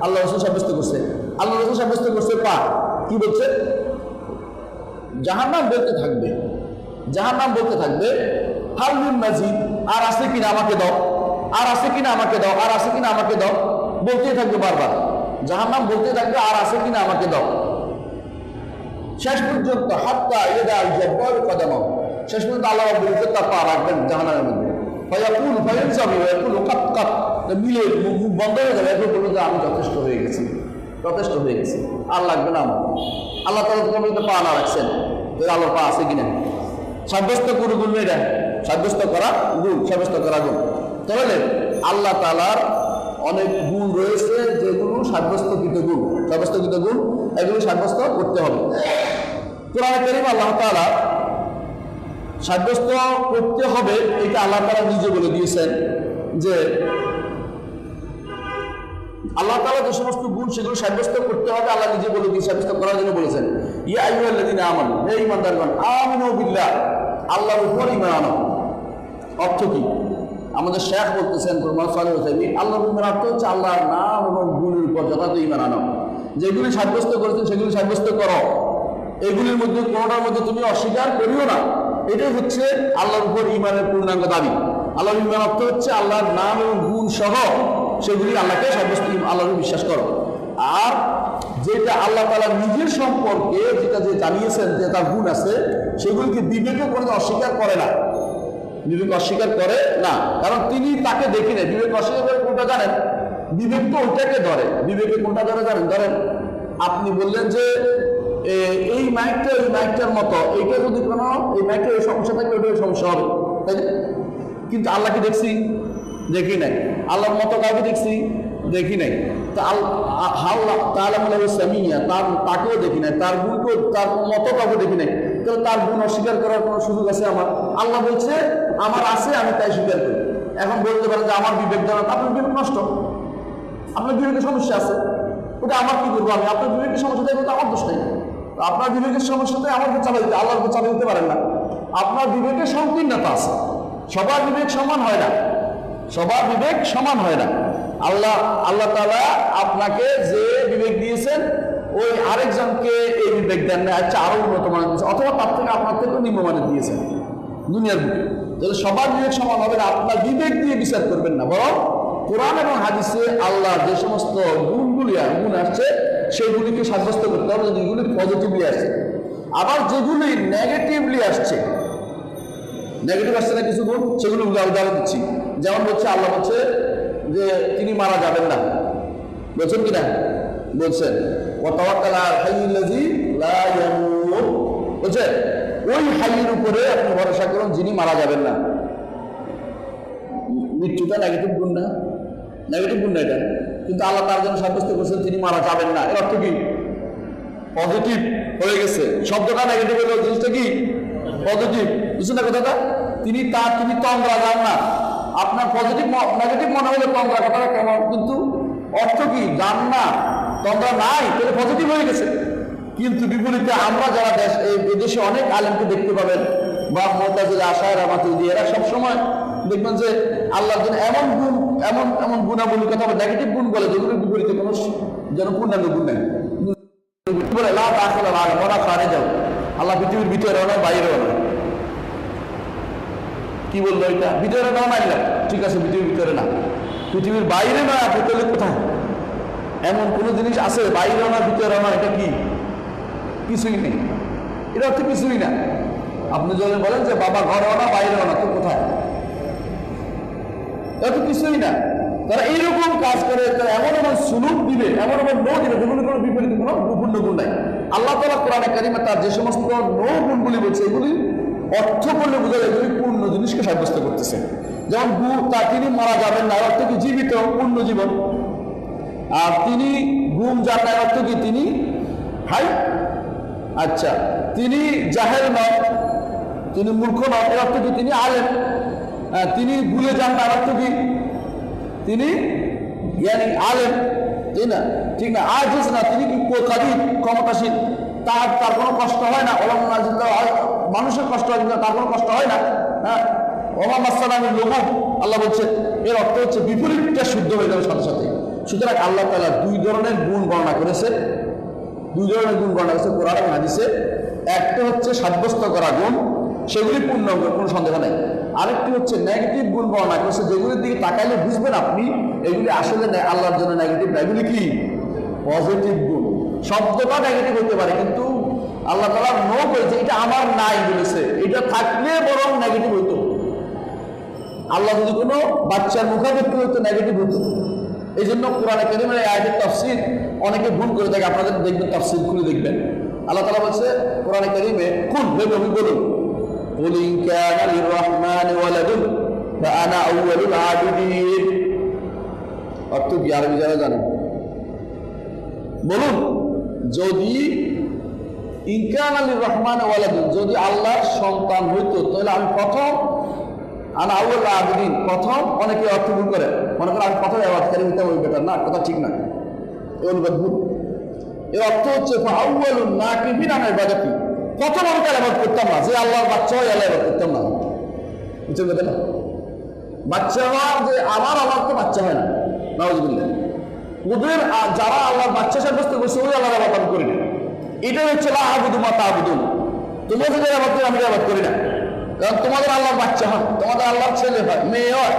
আল্লাহ রাসূল সাব্যস্ত করছে। আল্লাহ রাসূল সাব্যস্ত করছে পা। কি বলছে? জাহান্নাম বলতে থাকবে, জাহান্নাম বলতে থাকবে হাল মিন মাজিদ, আর আছে কিনা আমাকে দাও, আর আছে কিনা আমাকে দাও, আর আছে কিনা আমাকে দাও, বলতেই থাকবে বারবার। জাহান্নাম বলতে থাকবে আর আছে কিনা আমাকে দাও। শেষ পর্যন্ত হাত্তা ইয়াদাল জব্বার কদমাও, শেষ পর্যন্ত আল্লাহ রাব্বুল ইজ্জত তার পা রাখবেন জাহান্নামের মধ্যে। ফায়াকুল ফায়ানজাবি ওয়াকুল কাত কাত, মিলে মুখ বন্ধ হয়ে যাবে। এরপর বলবে যে আমি যথেষ্ট হয়ে গেছি, যথেষ্ট হয়ে গেছি, আর লাগবে না আমার। আল্লাহ তাআলা তোমার মধ্যে পা না রাখছেন, আল্লাহর পা আছে কিনা সাব্যস্ত করে গুণ, এটা সাব্যস্ত করা গুণ, সাব্যস্ত করা গুণ। তাহলে আল্লাহ তাআলার অনেক গুণ রয়েছে যেগুলো সাব্যস্তকৃত গুণ, সাব্যস্তকৃত গুণ, এগুলো সাব্যস্ত করতে হবে। কোরআনে কারীমে আল্লাহ তাআলা সাব্যস্ত করতে হবে, এটা আল্লাহ তাআলা নিজে বলে দিয়েছেন যে আল্লাহ তাআলা যে সমস্ত গুণ সেগুলো সাব্যস্ত করতে হবে, আল্লাহ নিজে বলে দিয়ে সাব্যস্ত করার জন্য বলেছেন ইয়া আইয়ুহাল্লাযীনা আমানু, হে ঈমানদারগণ, আমিনু বিল্লাহ, আল্লাহর উপর ঈমান আনো। অর্থ কি? আমাদের শেখ বলতেছেন আল্লাহর ঈমান অর্থ হচ্ছে আল্লাহর নাম এবং গুণের উপর যথাযথ ঈমান আনো। যেগুলি সাব্যস্ত করেছেন সেগুলি সাব্যস্ত করো, এগুলির মধ্যে কোনোটার মধ্যে তুমি অস্বীকার করিও না। এটাই হচ্ছে আল্লাহর উপর ঈমানের পূর্ণাঙ্গ দাবি। আল্লাহর ঈমান অর্থ হচ্ছে আল্লাহর নাম এবং গুণ সহ সেগুলি আল্লাহকে সাব্যস্ত, আল্লাহকে বিশ্বাস করো। আর যেটা আল্লাহ তাআলা নিজের সম্পর্কে যেটা যে জানিয়েছেন যে তার গুণ আছে, সেগুলিকে বিবেকে কোনো অস্বীকার করে না, বিবেক অস্বীকার করে না, কারণ তিনি তাকে দেখি না। বিবেক অস্বীকার করে কোনটা জানেন? বিবেক তো ওইটাকে ধরে। বিবেকে কোনটা ধরে জানেন? ধরেন আপনি বললেন যে এই মাইকটা ওই মাইকটার মতো, এইটা যদি কোনো এই মাইকটা এই সমস্যা থাকলে ওইটা সমস্যা হবে, তাই না? কিন্তু আল্লাহকে দেখছি? দেখি নাই। আল্লাহর মতো কাউকে দেখছি? দেখি নাই। তা তাকেও দেখি নাই, তার গুণকেও, তার মতো কাউকে দেখি নাই। তাহলে তার গুণ অস্বীকার করার কোনো সুযোগ আছে আমার? আল্লাহ বলছে আমার আছে, আমি তাই স্বীকার করি। এখন বলতে পারেন যে আমার বিবেক দ্বারা, আপনার বিবেক নষ্ট, আপনার বিবেকের সমস্যা আছে, ওটা আমার কি করবো? আমি আপনার বিবেকের সমস্যা থাকবে তো আমার দোষ নেই। আপনার বিবেকের সমস্যাতে আমাকে চালাই দিতে, আল্লাহকে চালাই দিতে পারেন না। আপনার বিবেকের সংকীর্ণতা আছে, সবার বিবেক সমান হয় না, সবার বিবেক সমান হয় না। আল্লাহ তাআলা আপনাকে যে বিবেক দিয়েছেন ওই আরেকজনকে এই বিবেক দেন না, আচ্ছা আরো উন্নত মানের দিয়েছে, অথবা তার থেকে আপনার থেকেও নিম্নমানের দিয়েছেন দুনিয়ার বুকে। তাহলে সবার বিবেক সমান হবে না, আপনার বিবেক দিয়ে বিচার করবেন না, বরং কোরআন এবং হাদিসে আল্লাহ যে সমস্ত গুণ আসছে সেগুলিকে সাব্যস্ত করতে হবে, যেগুলি পজিটিভলি আসছে। আবার যেগুলি নেগেটিভলি আসছে, নেগেটিভ আসছে না কিছু গুণ, সেগুলো উদাহরণ দিচ্ছি। যেমন বলছে আল্লাহ বলছে যে তিনি মারা যাবেন না, বলছেন কিনা? বলছেন বলছে ওই হাইয়ের উপরে আপনি ভরসা করুন যিনি মারা যাবেন না। মৃত্যুটা নেগেটিভ গুণ না? নেগেটিভ গুণ না এটা, কিন্তু আল্লাহ তার জন্য সাব্যস্ত করছেন তিনি মারা যাবেন না। এর অর্থ কি? পজিটিভ হয়ে গেছে। শব্দটা নেগেটিভ হলো, জিনিসটা কি পজিটিভ। বুঝছেন না কথাটা? তিনি তন্দ্রা যান না। আপনার পজিটিভ নেগেটিভ মনে হলে তন্দ্রা কথাটা কেমন, কিন্তু অর্থ কি? যান না, তন্দ্রা নাই, তাহলে পজিটিভ হয়ে গেছে। কিন্তু বিপরীতে আমরা যারা এই দেশে অনেক আলেমকে দেখতে পাবেন, বা মুতাজিলা, আশায়েরা, মাতুরিদি, এরা সবসময় দেখবেন যে আল্লাহর জন্য এমন গুণ, এমন গুণাবলী কথা নেগেটিভ গুণ বলে যেগুলোর বিপরীতে কোনো যেন পূর্ণাঙ্গ গুণ নেই। বলে আল্লাহ পৃথিবীর ভিতরেও নয় বাইরেও নয়। কি বললো এটা? ভিতরে না মানলাম, ঠিক আছে, পৃথিবীর ভিতরে না, পৃথিবীর বাইরে নয়। আপনি তাহলে কোথায়? এমন কোনো জিনিস আছে বাইরেও না ভিতরেও না? এটা কি? কিছুই নেই। এটা হচ্ছে কিছুই না। আপনি যদি বলেন যে বাবা ঘরেও না বাইরেও না, তো কোথায়? এটা তো কিছুই না। তারা এইরকম কাজ করে, তারা এমন এমন সুলুক দিবে, এমন এমন নো দিবে যেগুলো কোনো বিপরীত কোনো পূর্ণ গুণ নাই। আল্লাহ তাআলা কোরআনে কারিমে তার যে সমস্ত নো গুণগুলি বলছে, এগুলি অর্থ করলে বোঝা যায় এগুলি পূর্ণ জিনিসকে সাব্যস্ত করতেছে। যেমন তিনি মারা যাবেন না, অর্থ কি? জীবিত, পূর্ণ জীবন। আর তিনি গুম যান না, অর্থ কি? তিনি হাই। আচ্ছা, তিনি জাহেল নন, তিনি মূর্খ নন, এর অর্থ কি? তিনি আলেম। তিনি ভুলে যান না, অর্থ কি? তিনি আলেম, তাই না? ঠিক না? আজিজ না, তিনি কি? কাদির, ক্ষমতাশীল, তার কোনো কষ্ট হয় না। মানুষের কষ্ট হয় কিন্তু তার কোনো কষ্ট হয় না। হ্যাঁ, ওমা মাসালামের লোক আল্লাহ বলছে, এর অর্থ হচ্ছে বিপরীতটা শুদ্ধ হয়ে যাবে সাথে সাথে। সুতরাং আল্লাহ তাআলা দুই ধরনের গুণ বর্ণনা করেছে কোরআন এবং হাদিসে। একটা হচ্ছে সাব্যস্ত করা গুণ, সেগুলি পূর্ণ কোনো সন্দেহ নেই। আরেকটি হচ্ছে নেগেটিভ গুণ বর্ণনা করেছে, যেগুলির দিকে তাকাইলে বুঝবেন আপনি এগুলি আসলে আল্লাহর জন্য নেগেটিভ না, এগুলি কি পজিটিভ গুণ। শব্দটা নেগেটিভ হতে পারে, কিন্তু আল্লাহ তাআলা নো করেছে এটা আমার নাই বলেছে, এটা থাকলে বরং নেগেটিভ হইতো। আল্লাহ যদি কোনো বাচ্চার মুখাপেক্ষি হইতো নেগেটিভ হতো। এই জন্য কোরআনে কারীমের এই আয়াতের তাফসীর অনেকে ভুল করে থাকে, আপনাদের দেখবেন তাফসীর খুলে দেখবেন। আল্লাহ তাআলা বলছে কোরআনে কারীমে, কুল হে নবী বলুন, কুল ইন কানা লির-রাহমানি ওয়ালাদুন ফাআনা আউয়ালুল আবিদিন। অর্থ কি আরবি যারা জানেন বলুন, যদি ইন কানা লির-রাহমানি ওয়ালাদুন, যদি আল্লাহর সন্তান হইতো তাহলে আমি প্রথম, আনা আউয়ালুল আবিদিন, প্রথম। অনেকে অর্থ ভুল করে, মনে করে আমি প্রথম ইবাদতকারী হইতাম, ওই বেটার না, কথা ঠিক না, এই অনুবাদ ভুল। এর অর্থ হচ্ছে ফাআউয়ালুন নাকিবিন আন ইবাদাতি, প্রথম আমি ইবাদত করতাম না, যে আল্লাহর বাচ্চা হয় আল্লাহ ইবাদত করতাম না। বুঝছেন কথা? বাচ্চা হওয়ার যে আমার তো বাচ্চা হয় না, নাউযুবিল্লাহ। ওদের যারা আল্লাহর বাচ্চা সাব্যস্ত করছে ওই আল্লাহর ইবাদত আমি করি না। এটাই হচ্ছে লা আবুদু মা তা'বুদুন, তোমরা যে ইবাদত করো আমি ইবাদত করি না। কারণ তোমাদের আল্লাহর বাচ্চা হয়, তোমাদের আল্লাহর ছেলে হয়, মেয়ে হয়,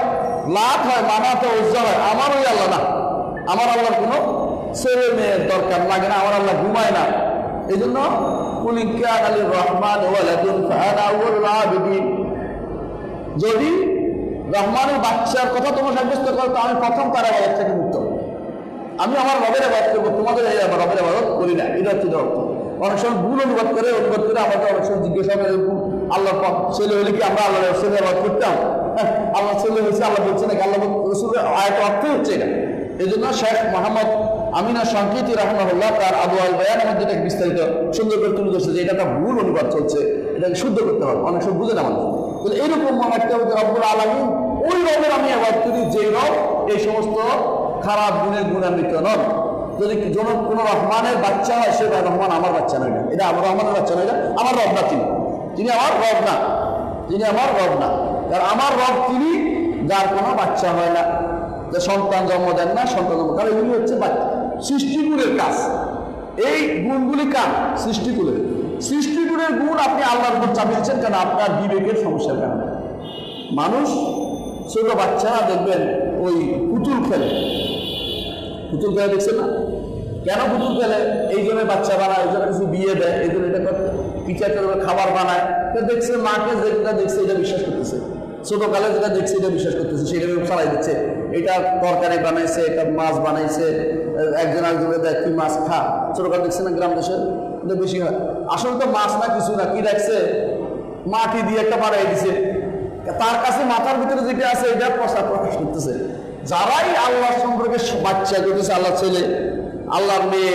লাত হয়, মানাত হয়, উজ্জা হয়, আমার ওই আল্লাহ না। আমার আল্লাহর কোনো ছেলে মেয়ের দরকার লাগে না, আমার আল্লাহ ঘুমায় না। এই জন্য কুল ইন কানা লির-রাহমানি ওয়ালাদুন ফাআনা আউয়ালুল আবিদিন, যদি রহমানের বাচ্চার কথা তোমরা সাব্যস্ত করো তো আমি প্রথম তার ইবাদত থেকে মুক্ত। আমি আমার রবের ইবাদত করবো, তোমাদের এই রবের ইবাদত করি না। এটা হচ্ছে অর্থ। অনেক সময় ভুল অনুবাদ করে আমাদের অনেক সময় জিজ্ঞাসা করে, আল্লাহ ছেলে হলে কি আমরা আল্লাহর ছেলে ইবাদত করতাম? আল্লাহ ছেলে হয়েছে, আল্লাহ বলছে নাকি? আল্লাহ রাসূলের আয়াত অর্থ হচ্ছে এটা। এই জন্য শেখ মোহাম্মদ আমিনা শঙ্কিতি রাহমাহুল্লাহ তার আবু আল বায়ানের মধ্যে এটাকে বিস্তারিত সুন্দর করে তুলে ধরছে যে এটা একটা ভুল অনুবাদ চলছে, এটাকে শুদ্ধ করতে হবে। অনেক সময় বুঝে না মানুষ। তাহলে এইরকম মনে রাখতে হবে রব্বুল আলামিন ওই রবের আমি ইবাদত করি যে রব এই সমস্ত খারাপ গুণের গুণান্বিত নন। যদি কোনো রহমানের বাচ্চা হয়, সে রহমান আমার বাচ্চা নয় না, এটা আমার রহমানের বাচ্চা নয়, এটা আমার রব না, তিনি আমার রব না, তিনি আমার রব না। কারণ আমার রব তিনি যার কোনো বাচ্চা হয় না, যে সন্তান জন্ম দেন না, সন্তান জন্ম, কারণ এগুলি হচ্ছে সৃষ্টিকুলের কাজ। এই গুণগুলি কার? সৃষ্টিকুলের গুণ আপনি আল্লাহর উপর চাপিয়েছেন কেন? আপনার বিবেকের সমস্যার কারণে। মানুষ ছোট বাচ্চারা দেখবেন ওই পুতুল খেলে দেখছেন না? কেন পুতুল খেলে? এই জন্য বাচ্চা বানায়, এই জন্য কিছু বিয়ে দেয়, এই জন্য এটা পিঠা করে খাবার বানায়। দেখছে মাকে যেটা দেখছে এটা বিশ্বাস করতেছে, ছোটকালে যেটা দেখছে এটা বিশ্বাস করতেছে, সেটা চালাই দিচ্ছে। এটা তরকারি বানাইছে, এটা মাছ বানাইছে, একজন একজনের দেখ তুই মাছ খা। ছোটকালে দেখছে না গ্রাম দেশে এটা বেশি হয়। আসলে তো মাছ না, কিছু না, কি দেখছে মাটি দিয়ে একটা বানাই দিছে, তার কাছে মাথার ভিতরে যেটা আছে এটা প্রকাশ করতেছে। যারাই আল্লাহ সম্পর্কে বাচ্চা করতেছে, আল্লাহ ছেলে, আল্লাহর মেয়ে,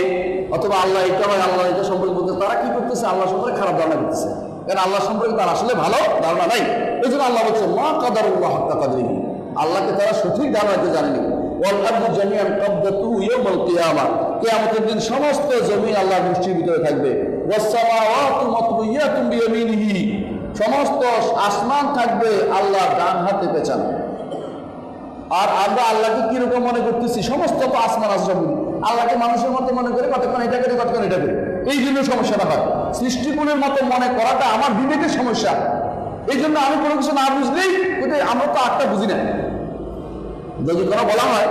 অথবা আল্লাহ এটা হয় আল্লাহ এটা সম্পর্কে বলতে, তারা কি করতেছে? আল্লাহ সম্পর্কে খারাপ ধারণা করতেছে। কারণ আল্লাহ সম্পর্কে তার আসলে ভালো ধারণা নাই। এই জন্য আল্লাহ বলছে মা কাদারুল্লাহ হাক্কা কাদরিহি, আল্লাহকে তারা সঠিক ধারণাতে জানেনি। ওয়াল আরদু জামিআন ক্বাবদাতুহু ইয়াওমাল কিয়ামাহ, কিয়ামতের দিন সমস্ত জমিন আল্লাহর মুষ্টির ভিতরে থাকবে। ওয়াস সামাওয়াতু মাতউইয়াতুন বিয়ামিনিহি, সমস্ত আসমান থাকবে আল্লাহর ডান হাতে পেছানো। আর আমরা আল্লাহকে কিরকম মনে করতেছি? সমস্ত তো আসমান আছে, সবগুলি আল্লাহকে মানুষের মতো মনে করে, কতক্ষণ এটা করে কতক্ষণ এটা করে, এই জন্য সমস্যাটা হয়। সৃষ্টিকুলের মতো মনে করাটা আমার বিবেকের সমস্যা। এই জন্য আমি কোনো কিছু না বুঝলেই আমরা তো আটটা বুঝি না। যদি কোনো বলা হয়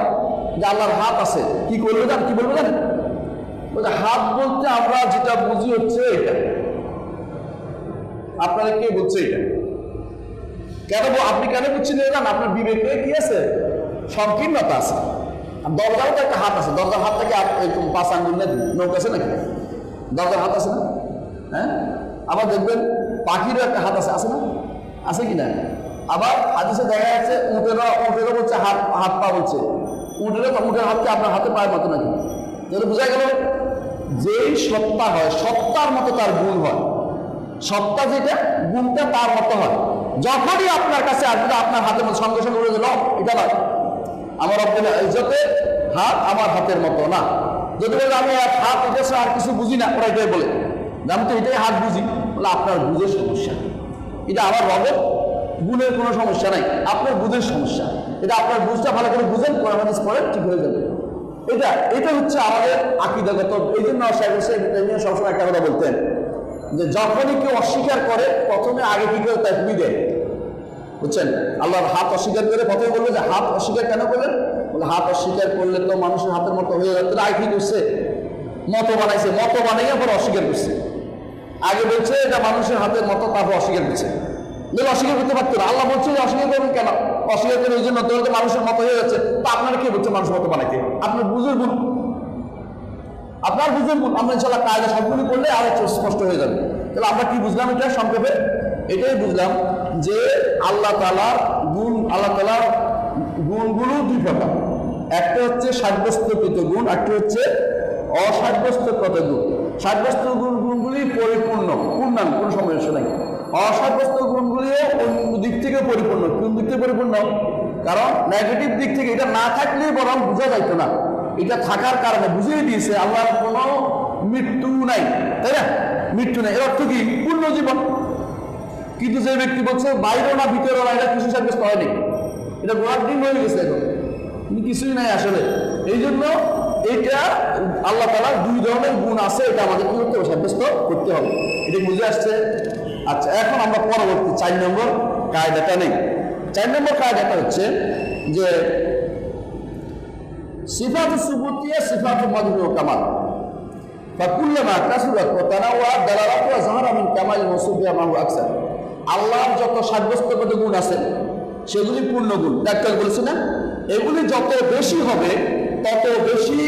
যে আল্লাহর হাত আছে, কি বলবে জানেন? বলছে হাত বলতে আমরা যেটা বুঝি হচ্ছে এটা। আপনারা কে বলছে এটা? কেন আপনি কেন বুঝছেন জান? আপনার বিবেকে কি আছে? সংকীর্ণতা আছে। দরজাও তো একটা হাত আছে, দরজার হাত থেকে 5 আঙ্গুল না নখ আছে নাকি? দরজার হাত আছে না? হ্যাঁ, আবার দেখবেন পাখিরও একটা হাত আছে, আছে না? আছে কি না? আবার হাদিসে দেখা যাচ্ছে উটেরও বলছে হাত পা বলছে। উটের হাতকে আপনার হাতে পায়ের মতো নাকি? তাহলে বোঝা গেল যেই সত্তা হয়, সত্তার মতো তার গুণ হয়। সত্তা যেটা, গুণটা তার মতো হয়। যখনই আপনার কাছে আসবে আপনার হাতের মতো, সঙ্গে সঙ্গে বলে দিল এটা নয়, আমার রব্বুল ইজ্জতের হাত আমার হাতের মতো না। যদি বলে আমি হাত উঠেছে আর কিছু বুঝি না, ওরা এটাই বলে আমি তো এটাই হাত বুঝি, বলে আপনার বুঝের সমস্যা। এটা আমার রবের গুণের কোনো সমস্যা নাই, আপনার বুঝের সমস্যা। এটা আপনার বুঝটা ভালো করে বুঝেন, কোরআন হাদিস পড়েন, ঠিক হয়ে যাবে। এটা এটা হচ্ছে আমাদের আকীদাগত। এই জন্য সবসময় একটা কথা বলতেন যে যখনই কেউ অস্বীকার করে প্রথমে আগে কি করে তাকবীর দেয়, বুঝছেন? আল্লাহর হাত অস্বীকার করে প্রথমে বলবে যে হাত অস্বীকার কেন করলেন? বলে হাত অস্বীকার করলে তো মানুষের হাতের মতো হয়ে যাচ্ছে। আগে কি করছে? মতো বানাইছে, মতো বানাইয়া পরে অস্বীকার করছে। আগে বলছে এটা মানুষের হাতের মতো, তারপর অস্বীকার করছে। বলে অস্বীকার করতে পারতো না। আল্লাহ বলছে যে অস্বীকার করবেন কেন? অস্বীকার করে ওই জন্য তো মানুষের মতো হয়ে যাচ্ছে। তা আপনারা কে বলছে মানুষের মতো বানাইতে? আপনার বুঝুর ভুল, আপনার বুঝুর ভুল। আমরা ইনশাল্লাহ কায়দা সবগুলি করলে আরো স্পষ্ট হয়ে যাবে। তাহলে আমরা কি বুঝলাম? এটা সংক্ষেপে এটাই বুঝলাম যে আল্লাহ তাআলার গুণ, আল্লাহ তাআলার গুণগুলো দুই প্রকার। একটা হচ্ছে সাব্যস্তকৃত গুণ, একটা হচ্ছে অসাব্যস্তকৃত গুণ। সাব্যস্ত গুণগুলি পরিপূর্ণ, পূর্ণাঙ্গ, কোনো সমস্যা নাই। অসাব্যস্ত গুণগুলিও অন্য দিক থেকে পরিপূর্ণ। কোন দিক থেকে পরিপূর্ণ? কারণ নেগেটিভ দিক থেকে এটা না থাকলেই বরং বোঝা যাইতো না। এটা থাকার কারণে বুঝিয়ে দিয়েছে আল্লাহর কোনো মৃত্যু নাই, তাই না? মৃত্যু নাই, এর অর্থ কি? পূর্ণ জীবন। কিন্তু যে ব্যক্তি বলছে বাইরেও না ভিতরেও না, এটা কিছু সাব্যস্ত হয়নি, এটা গোড়ার দিন হয়ে গেছে, এখন কিছুই নাই আসলে। এই জন্য এটা আল্লাহ তাআলার দুই ধরনের গুণ আছে, এটা আমাদের কি করতে হবে? সাব্যস্ত করতে হবে। এটা বুঝে আসছে? আচ্ছা, এখন আমরা পরবর্তী 4 নম্বর কায়দাটা নেই। 4 নম্বর কায়দাটা হচ্ছে যে সিফাতুস সুবুতিয়া সিফাতুল মাদহি ওয়া কামাল। ফাকুল্লামা কাসুরাত ওয়া তানাওয়াত দালালাতু ওয়া যাহারা মিন কামাল মাওসুফিয়া মা হুয়া আকসার। আল্লাহর যত সাব্যস্তগত গুণ আছে সেগুলি পূর্ণ গুণ। ডাক্তার বলছে না, এগুলি যত বেশি হবে তত বেশি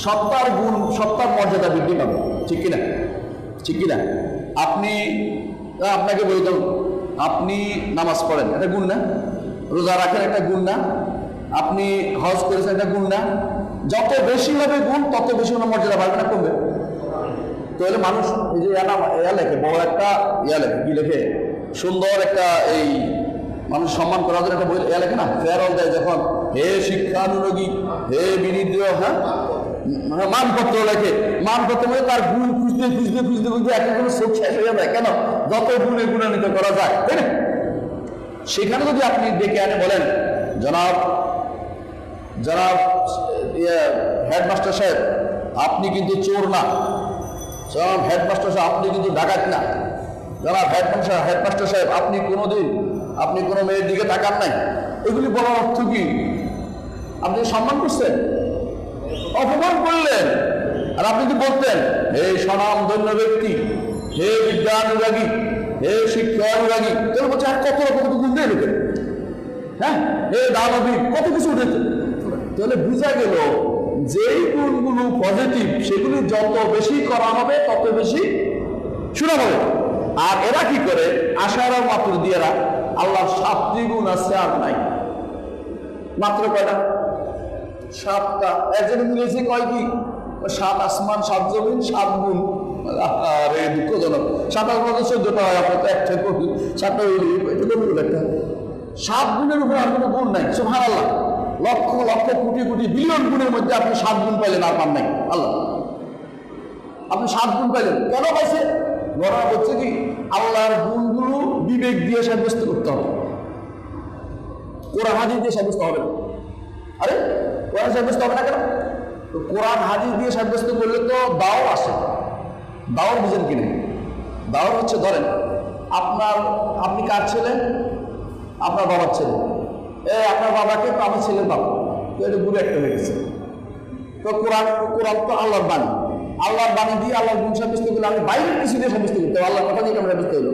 সত্তার গুণ, সত্তার মর্যাদা বৃদ্ধি পাবে। ঠিক কিনা? ঠিক কিনা? আপনাকে বলতাম, আপনি নামাজ পড়েন, এটা গুণ না? রোজা রাখেন, একটা গুণ না? আপনি হজ করেছেন, একটা গুণ না? যত বেশি হবে গুণ তত বেশি ওনার মর্যাদা বাড়বে না কমবে? তাহলে মানুষ এই যে ইয়া লেখে, বড় একটা ইয়া লেখে, কি লেখে, সুন্দর একটা এই মানুষ সম্মান করার জন্য একটা বই ইয়া লেখে না, ফেয়ারল দেয় যখন, হে শিক্ষানুরাগী, হে বিনিদ্র, হ্যাঁ মানপত্র লেখে। মানপত্র মানে তার গুণ খুঁজতে খুঁজতে খুঁজতে খুঁজতে একটা কোনো চোখ শেষ হয়ে যায়। কেন? যত গুণে গুণান্বিত করা যায়, তাই না? সেখানে যদি আপনি ডেকে আনে বলেন, জনাব হেডমাস্টার সাহেব আপনি কিন্তু চোর না, জনাব হেডমাস্টার সাহেব আপনি কিন্তু ডাকাত না, জনাব হেডমাস্টার সাহেব আপনি কোনো মেয়ের দিকে তাকান নাই, এগুলি বলার অর্থ কি? আপনি সম্মান করছেন? অপমান করলেন। আর আপনি কি বলতেন, হে স্বনাম ধন্য ব্যক্তি, হে বিদ্যানুরাগী, হে শিক্ষা অনুরাগী, তাহলে বলছে আর কত গুণ দিয়ে ঢুকে, হ্যাঁ, হে দানবীর, কত কিছু উঠেছে। তাহলে বোঝা গেল যেই গুণগুলো পজিটিভ সেগুলি যত বেশি করা হবে তত বেশি শোনা হবে। আর এরা কি করে? আশারা মাতুরিদিয়ারা আল্লাহর 7টি গুণ আছে আর নাই। মাত্র কয়টা? 7টা। একজনে মিলেছে কয় কি? 7 আসমান, 7 জমিন, 7 গুণ। আরে দুঃখজনক। 7 আসমান 14টা হয়, আপনার তো একটা করি, 7টা এটা তো একটা 7 গুণের উপরে আর কোনো গুণ নাই। সুবহানাল্লাহ, লক্ষ লক্ষ কোটি কোটি বিলিয়ন গুণের মধ্যে আপনি 7 গুণ পাইলেন, আর পান নাই। আল্লাহ, আপনি 7 গুণ পাইলেন, কেন পাইছে? বলা হচ্ছে কি আল্লাহর গুণগুলো বিবেক দিয়ে সাব্যস্ত করতে হবে, কোরআন হাদিস দিয়ে সাব্যস্ত হবে না। আরে কোরআন সাব্যস্ত হবে না কেন? কোরআন হাদিস দিয়ে সাব্যস্ত করলে তো দাওয়ার আসে। দাওয়ার বুঝেন কিনা? দাওয়ার হচ্ছে, ধরেন আপনি কার ছেলে? আপনার বাবার ছেলে। আপনার বাবাকে তো আমার ছেলের বাবা, তো এটা গুরু একটা হয়ে গেছে। তো কোরআন তো আল্লাহর বাণী, আল্লাহর বাণী দিয়ে আল্লাহর গুণ সাব্যস্ত করলে আমি বাইরের কিছু দিয়ে সাব্যস্ত করতে হবে, আল্লাহর কথা দিয়ে কেমন সাব্যস্ত হলো?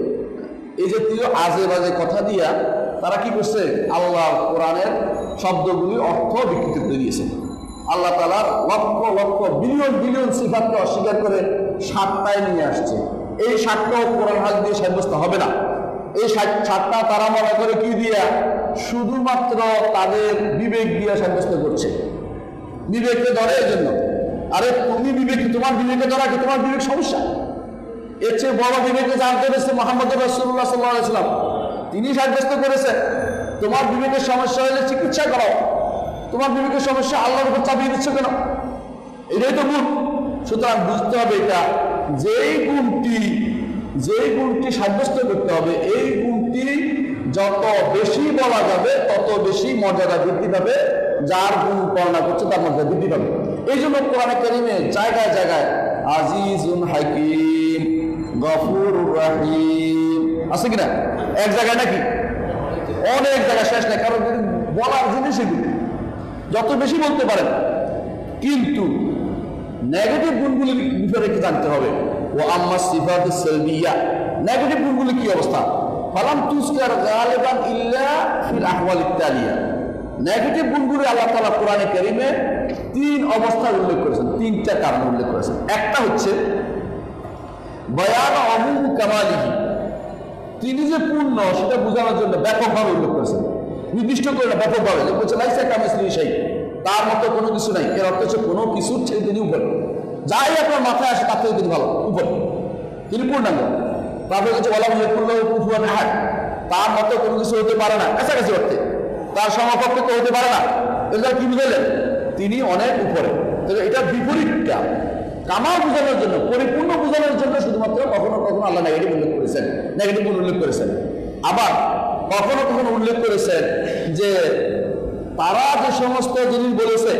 এই জাতীয় আজে বাজে কথা দিয়া তারা কি করছে? আল্লাহর কোরআনের শব্দগুলি অর্থ বিকৃত করে দিয়েছে। আল্লাহ তাআলার লক্ষ লক্ষ বিলিয়ন বিলিয়ন সিফাতকে অস্বীকার করে 7টায় নিয়ে আসছে। এই 7টাও কোরআন হাদিস দিয়ে সাব্যস্ত হবে না। এই 7টা তারা মনে করে কি দিয়া? শুধুমাত্র তাদের বিবেক দিয়ে সাব্যস্ত করছে। বিবেককে ধরে এই জন্য। আরে তুমি বিবেক, তোমার বিবেকে ধরা কি তোমার বিবেক সমস্যা? এর চেয়ে বড় বিবেকে জানতে পেরেছে মুহাম্মদ রাসূলুল্লাহ সাল্লাল্লাহু আলাইহি ওয়াসাল্লাম, তিনি সাব্যস্ত করেছেন। তোমার বিবেকের সমস্যা হলে চিকিৎসা করাও, তোমার বিবেকের সমস্যা আল্লাহর উপর চাপিয়ে দিচ্ছ কেন? এটাই তো গুণ। সুতরাং বুঝতে হবে এটা, যেই গুণটি সাব্যস্ত করতে হবে, এই গুণটি যত বেশি বলা যাবে তত বেশি মর্যাদা বৃদ্ধি পাবে, যার গুণ বর্ণনা করছে তার মধ্যে বৃদ্ধি পাবে। এই জন্য কোরআনে কারিমে জায়গায় জায়গায় আজিজুন হাকিম, গফুর রাহিম আছে কিনা? এক জায়গায় নাকি অনেক জায়গায়, শেষ নাই। কারণ বলার জিনিস এগুলো যত বেশি বলতে পারেন, কিন্তু নেগেটিভ গুণগুলি বিষয়ে কি জানতে হবে। ও আম্মা সিফাতুস সালবিয়া, নেগেটিভ গুণগুলি কি অবস্থা? ফালাম তুজকার গালিবান ইল্লা ফিল আহওয়ালিত তালিয়া। নেগেটিভ গুণগুলি আল্লাহ তাআলা কোরআনে কারীমে তিন অবস্থায় উল্লেখ করেছেন, তিনটা কারণ উল্লেখ করেছেন। একটা হচ্ছে বায়ান আমু কামালিহি, তিনি যে পূর্ণ সেটা বোঝানোর জন্য ব্যাপকভাবে উল্লেখ করেছেন, নির্দিষ্ট করে না, ব্যাপকভাবে। যে বলছে লাইসা কামিসলিহি শাই, তার মতো কোনো কিছু নাই। এর অর্থ হচ্ছে কোনো কিছুর চেয়ে তিনি উপরে, যাই আপনার মাথায় আসে তার থেকে তিনি ভালো, উপরে, তিনি পূর্ণাঙ্গ। তারপরে হচ্ছে ওয়ালাম ইয়াকুল্লাহু কুফুয়ান আহাদ, তার মতো কোনো কিছু হতে পারে না কাছাকাছি অর্থে, তার সমকক্ষ তো হতে পারে না। এটা কি বুঝালেন? তিনি অনেক উপরে। তাহলে এটা বিপরীতটা কামাল বোঝানোর জন্য, পরিপূর্ণ বোঝানোর জন্য শুধুমাত্র কখনো কখনো আল্লাহ নেগেটিভ উল্লেখ করেছেন, নেগেটিভ গুণ উল্লেখ করেছেন। আবার কখনো কখনো উল্লেখ করেছেন যে তারা যে সমস্ত জিনিস বলেছে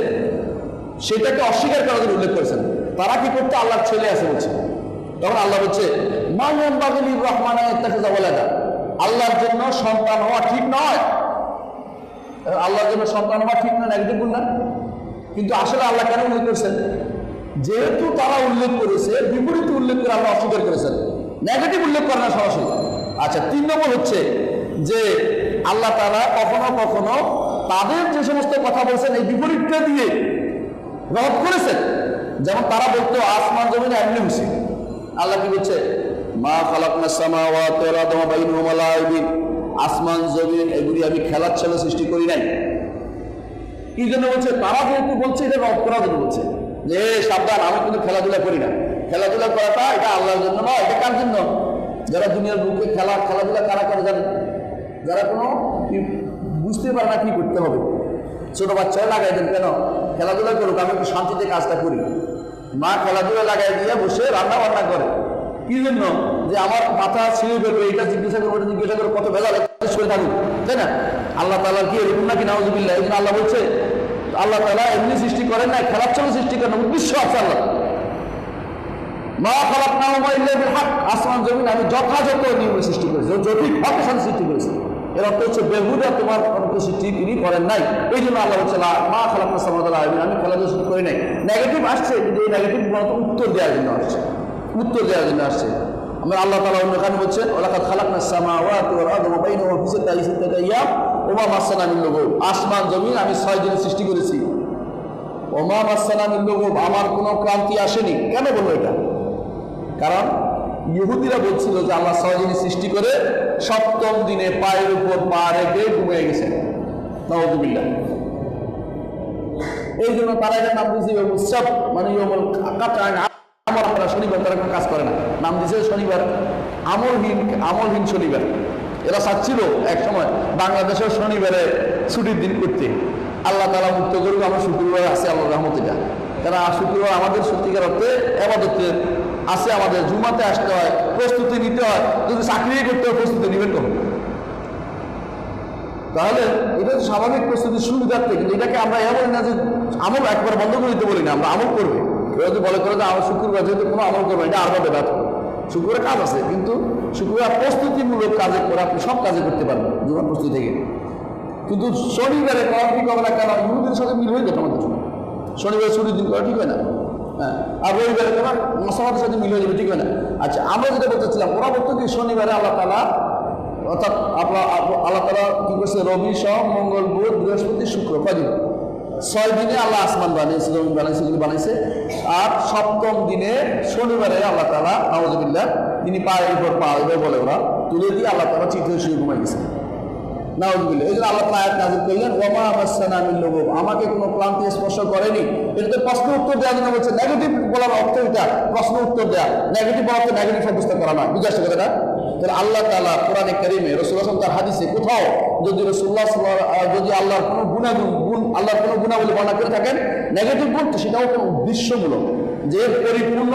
সেটাকে অস্বীকার করার জন্য উল্লেখ করেছেন। তারা কি করতে? আল্লাহর ছেলে আছে বলছে। তখন আল্লাহ বলছে মানব বাগিনী রহমানা ইত্তাখিযা, আল্লাহর জন্য সন্তান হওয়া ঠিক নয়। আল্লাহর জন্য সন্তান হওয়া ঠিক নয়, নেগেটিভ গুণ না। কিন্তু আসলে আল্লাহ কেন উল্লেখ করেছেন? যেহেতু তারা উল্লেখ করেছে, বিপরীত উল্লেখ করে আল্লাহ অস্বীকার করেছেন, নেগেটিভ উল্লেখ করে না সরাসরি। আচ্ছা, 3 নম্বর হচ্ছে যে আল্লাহ তাআলা কখনো কখনো তাদের যে সমস্ত কথা বলছেন এই বিপরীতটা দিয়ে রদ করেছেন। যেমন তারা বলতো আসমান জমিন এমনি হয়েছে, আল্লাহ কি বলছে? মা খালাকনাস সামাওয়াতি ওয়াল আরদা ওয়া বাইনাহুমা লাইবিন, আসমান জমিন এগুলি আমি খেলার ছলে সৃষ্টি করি নাই। কি জন্য বলছে? তারা যেহেতু বলছে এটা রদ করার জন্য বলছে যে সাবধান, আমি কিন্তু খেলাধুলা করি না। খেলাধুলা করাটা এটা আল্লাহর জন্য নয়, এটা কার জন্য? যারা দুনিয়ার বুকে খেলাধুলা কারা করে জানেন? যারা কোনো বুঝতে পারে না কি করতে হবে। ছোট বাচ্চারা লাগাই দেন, কেন? খেলাধুলা করুক, আমি একটু শান্তিতে কাজটা করি। মা খেলাধুলা লাগাই দিয়ে বসে রান্না বান্না করে, কি জন্য? যে আমার মাথা ছিঁড়ে ফেলবে, এটা জিজ্ঞাসা করবো, এটা জিজ্ঞাসা করবো, কত ভেজাল শুয়ে থাকুক, তাই না? আল্লাহ তাআলার কি এরকম নাকি? নাউযুবিল্লাহ। এই জন্য আল্লাহ বলছে আল্লাহ তাআলা এমনি সৃষ্টি করেন না, খেলার জন্য সৃষ্টি করেন, উদ্দেশ্য আছে আল্লাহ। মা খালাকনাহুমা ইল্লা বিল হক, আসমান জমিন আমি যথাযথ নিয়মে সৃষ্টি করেছি, যৌক্তিক হকের সাথে সৃষ্টি করেছি। এর অর্থ হচ্ছে বেহুদা তোমার কোনো সৃষ্টি তিনি করেন নাই। এই জন্য আল্লাহ বলছে মা খালাকনাস সামাওয়াতি ওয়াল আরদ, আমি খেলাধুলা সৃষ্টি করি নাই। নেগেটিভ আসছে, কিন্তু এই নেগেটিভ বলতে উত্তর দেওয়ার জন্য আসছে, উত্তর দেওয়ার জন্য আসছে। আমরা আল্লাহ তাআলা অন্যখানে বলছেন ওয়ালাকাদ খালাকনাস সামাওয়াতি ওয়াল আরদা ওয়া বাইনাহুমা ফি সিত্তাতি আইয়াম ওয়া মা মাসসানা মিন লুগুব, আসমান জমিন আমি 6 দিনে সৃষ্টি করেছি। ওয়া মা মাসসানা মিন লুগুব, আমার কোনো ক্লান্তি আসেনি। কেন বলবো এটা? কারণ ইহুদিরা বলছিল যে আল্লাহ 6 দিনে সৃষ্টি করে 7ম দিনে পায়ের উপর পা রেখে ঘুমিয়ে গেছেন। নাউযুবিল্লাহ। এই জন্য তারা এটা নাম দিয়েছে উৎসব, মানে ইয়মুল কাতান। আমরা শনিবার তারা কোনো কাজ করে না, নাম দিয়েছে শনিবার, আমলহীন শনিবার। এরা চাচ্ছিল এক সময় বাংলাদেশের শনিবারে ছুটির দিন করতে। আল্লাহ তাআলা মুক্ত করুক, আমরা শুক্রবার আছে আল্লাহর রহমতিটা। তারা শুক্রবার আমাদের সত্যিকার অর্থে ইবাদতের আছে, আমাদের জুমাতে আসতে হয়, প্রস্তুতি নিতে হয়। যদি চাকরি করতে হয় প্রস্তুতি নেবেন কখন? তাহলে এটা তো স্বাভাবিক প্রস্তুতির সুবিধার্থে, কিন্তু এটাকে আমরা এমন না যে আমল একবার বন্ধ করে দিতে বলি না, আমরা আমল করবে। কেউ যদি বলে করে যে আমার শুক্রবার যেহেতু কোনো আমল করবে, এটা আর হবে না। শুক্রবার কাজ আছে, কিন্তু শুক্রবার প্রস্তুতিমূলক কাজে করে আপনি সব কাজে করতে পারবেন জুমার প্রস্তুতি থেকে। কিন্তু শনিবারে করা ঠিক হবে না, কেন? ইহুদিদের সাথে মিল হয়ে যেত আমাদের। শনিবারে ছুটির দিন করা ঠিক হয় না, হ্যাঁ। আর রবিবারে তোমার মুসলমানদের সাথে মিল হয়ে যাবে, ঠিক হয় না? আচ্ছা, আমরা যেটা বলতেছিলাম, ওরা বলতো কি শনিবারে আল্লাহ তাআলা, অর্থাৎ আল্লাহ তাআলা কি করছে? রবি, সোম, মঙ্গল, বুধ, বৃহস্পতি, শুক্র, 5 দিন, 6 দিনে আল্লাহ আসমান বানিয়েছে, জমিন বানাইছে, বানাইছে। আর 7ম দিনে শনিবারে আল্লাহ তাআলা নাউযুবিল্লাহ তিনি পায়ের উপর পা বলে ওরা তুলে দিয়ে আল্লাহ তাআলা চিঠি শুয়ে ঘুমাই গেছে। নাউযুবিল্লাহ। এই জন্য আল্লাহ তাআলা আয়াত নাযিল করলেন ওয়া মা মাসসানা মিন লুগুব, আমাকে কোনো ক্লান্তি স্পর্শ করেনি। এটাতে প্রশ্ন উত্তর দেওয়ার জন্য বলছে। নেগেটিভ বলার অর্থ এটা প্রশ্ন উত্তর দেওয়া, নেগেটিভ বলার অর্থ নেগেটিভ সাব্যস্ত করা নয়। বুঝে আসছে কথাটা? তাহলে আল্লাহ তাআলা কোরআনে কারীমে রাসূলুল্লাহ সাল্লাল্লাহু তার হাদিসে কোথাও যদি রাসূলুল্লাহ যদি আল্লাহর কোনো গুণ আল্লাহর কোনো গুণাবলী বর্ণনা করে থাকেন নেগেটিভ গুণ, তো সেটাও কোনো উদ্দেশ্যমূলক, যে পরিপূর্ণ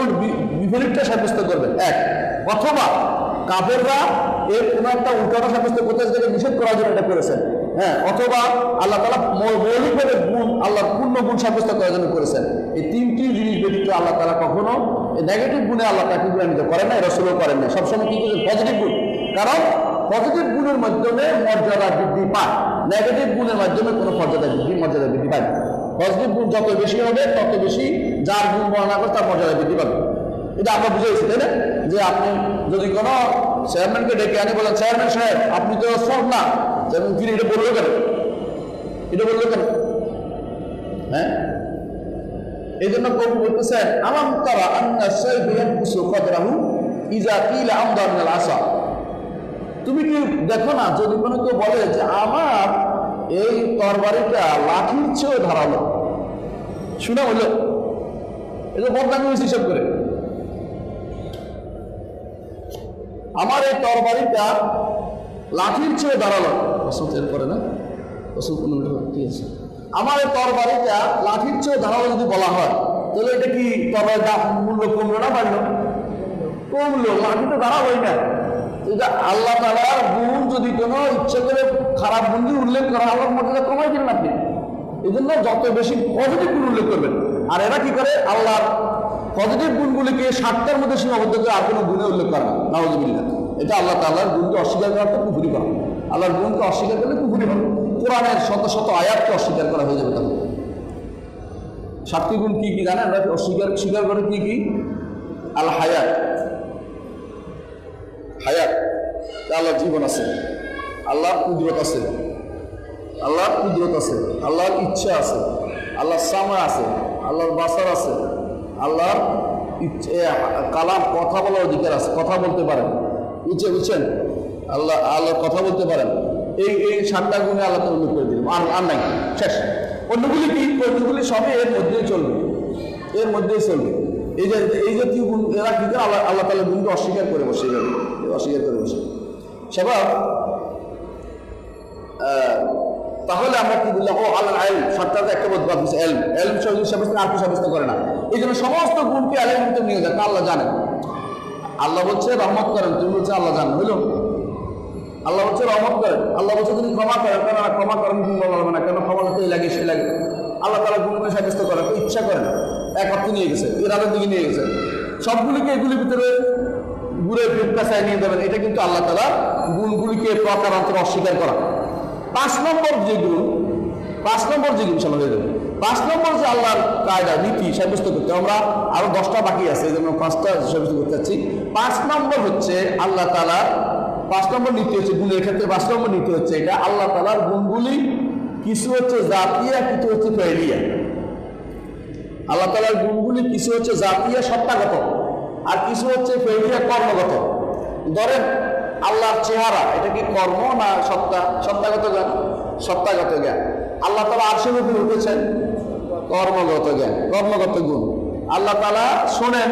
বিপরীতটা সাব্যস্ত করবেন। এক, অথবা কাফেররা এর কোনো একটা উল্টাটা সাব্যস্ত করতে যেটা নিষেধ করার জন্য এটা করেছেন, হ্যাঁ, অথবা আল্লাহ তাআলা মৌলিকভাবে গুণ, আল্লাহর পূর্ণ গুণ সাব্যস্ত করার জন্য করেছেন। এই তিনটি জিনিস ব্যতীত আল্লাহ তাআলা কখনো এই নেগেটিভ গুণে আল্লাহ তাকে গুণান্বিত করেন না, রসুলও করেন না। সবসময় কি করছেন? পজিটিভ গুণ। কারণ পজিটিভ গুণের মাধ্যমে মর্যাদা বৃদ্ধি পায়, নেগেটিভ গুণের মাধ্যমে কোনো মর্যাদা বৃদ্ধি পায় না। পজিটিভ গুণ যত বেশি হবে তত বেশি যার গুণ বর্ণনা করে তার মর্যাদা বৃদ্ধি পাবে। এটা আমরা বুঝেছি, তাই না? যে আপনি যদি কোনো চেয়ারম্যানকে ডেকে আনি বলেন, চেয়ারম্যান সাহেব আপনি তো সব না, যেমন তিনি এটা বললো কেন, হ্যাঁ, এই জন্য কবি বলতেছেন আলাম তারা আন্না সাইয়্যিদান কুসুকাদরাহু ইজা কিলা আমদা মিনাল আসা। তুমি কি দেখো না, যদি কোনো কেউ বলে যে আমার এই তরবারিটা লাঠির চেয়েও ধারালো, শুনে বললো এটা বদনামি হিসাব করে, আমার এই তরবারিটা লাঠির চেয়েও ধারালো, এরপরে না ঠিক আছে, আমার এই তরবারিটা লাঠির চেয়েও ধারালো যদি বলা হয়, তাহলে এটা কি তরবারির দাম মূল্য কমলো না বাড়লো? কমলো, লাঠি তো ধারালোই না। এটা আল্লাহ তাআলার গুণ যদি কোনো ইচ্ছা করে খারাপ গুণ দিয়ে উল্লেখ করা, আল্লাহর মর্যাদা কমাই দিলেন আপনি। এই জন্য যত বেশি পজিটিভ গুণ উল্লেখ করবেন। আর এরা কি করে, আল্লাহর পজিটিভ গুণগুলিকে 60টার মধ্যে সীমাবদ্ধ করে আর কোনো গুণে উল্লেখ করে না, নাউযুবিল্লাহ। এটা আল্লাহ তাআলার গুণকে অস্বীকার করার তো কুফরি করা, আল্লাহর গুণকে অস্বীকার করলে কুফরি হবে। কোরআনের শত শত আয়াতকে অস্বীকার করা হয়ে যাবে তখন। 7টি গুণ কি কি জানেন? স্বীকার করে কি কি? আল হায়াত, হায়াত, আল্লাহর জীবন আছে, আল্লাহর কুদরত আছে, আল্লাহর ইচ্ছা আছে, আল্লাহর সামা আছে, আল্লাহর বাসার আছে, আল্লাহর কালাম কথা বলার অধিকার আছে, কথা বলতে পারেন, বুঝছেন? আল্লাহর কথা বলতে পারেন। এই 7টা গুণে আল্লাহ তাআলা উল্লেখ করে দিলেন, আর নাই, শেষ। অন্যগুলি কি? অন্যগুলি সবই এর মধ্যেই চলবে। এই জাতীয় গুণ এরা কি করে? আল্লাহ তাআলার গুণকে অস্বীকার করে বসে সেবার। তাহলে আমরা কি বললাম? ও আল্লাহ ইলম, 7টাতে একটা বোধ বাদ দিচ্ছে, ইলম সাব্যস্ত আর কি সাব্যস্ত করে না। এই জন্য সমস্ত গুণকে ইলমের ভিতরে নিয়ে যায়, আল্লাহ জানেন। আল্লাহ বলছে রহমত করেন, তুমি বলছে আল্লাহ জানেন, বুঝলো? আল্লাহ বলছে রহমত করেন, আল্লাহ বলছে তুমি ক্ষমা করেন, কেন ক্ষমা করেন গুণ বলবে না, কেন ক্ষমা করতে লাগে সে লাগে। আল্লাহ তাআলা গুণকে সাব্যস্ত করেন, ইচ্ছা করেন, এক অর্থে নিয়ে গেছে, ইরাদার দিকে নিয়ে গেছে। সবগুলিকে এগুলির ভিতরে ঘুরে পেঁচায় নিয়ে যাবেন, এটা কিন্তু আল্লাহ তাআলা গুণগুলিকে প্রকারান্তরে অস্বীকার করা। 5 নম্বর যে গুণ ইনশাআল্লাহ হয়ে যাবে। 5 নম্বর যে আল্লাহর কায়দা নীতি সাব্যস্ত করতে, আমরা আরো 10টা বাকি আছে, এই জন্য 5টা সাব্যস্ত করতে যাচ্ছি। 5 নম্বর হচ্ছে আল্লাহ তাআলার 5 নম্বর নীতি হচ্ছে গুণের ক্ষেত্রে 5 নম্বর নীতি হচ্ছে এটা, আল্লাহ তাআলার গুণগুলি কিছু হচ্ছে জাতিয়া, কিছু হচ্ছে ফেলিয়া। আল্লাহ তাআলার গুণগুলি কিছু হচ্ছে জাতিয়া, সত্তাগত, আর কিছু হচ্ছে ফেলিয়া, কর্মগত। ধরেন আল্লাহর চেহারা, এটা কি কর্ম না সত্তা? সত্তাগত জ্ঞান, সত্তাগত জ্ঞান। আল্লাহ তাআলা আরশের উপরে উঠেছেন, কর্মগত জ্ঞান, কর্মগত গুণ। আল্লাহ তাআলা শোনেন,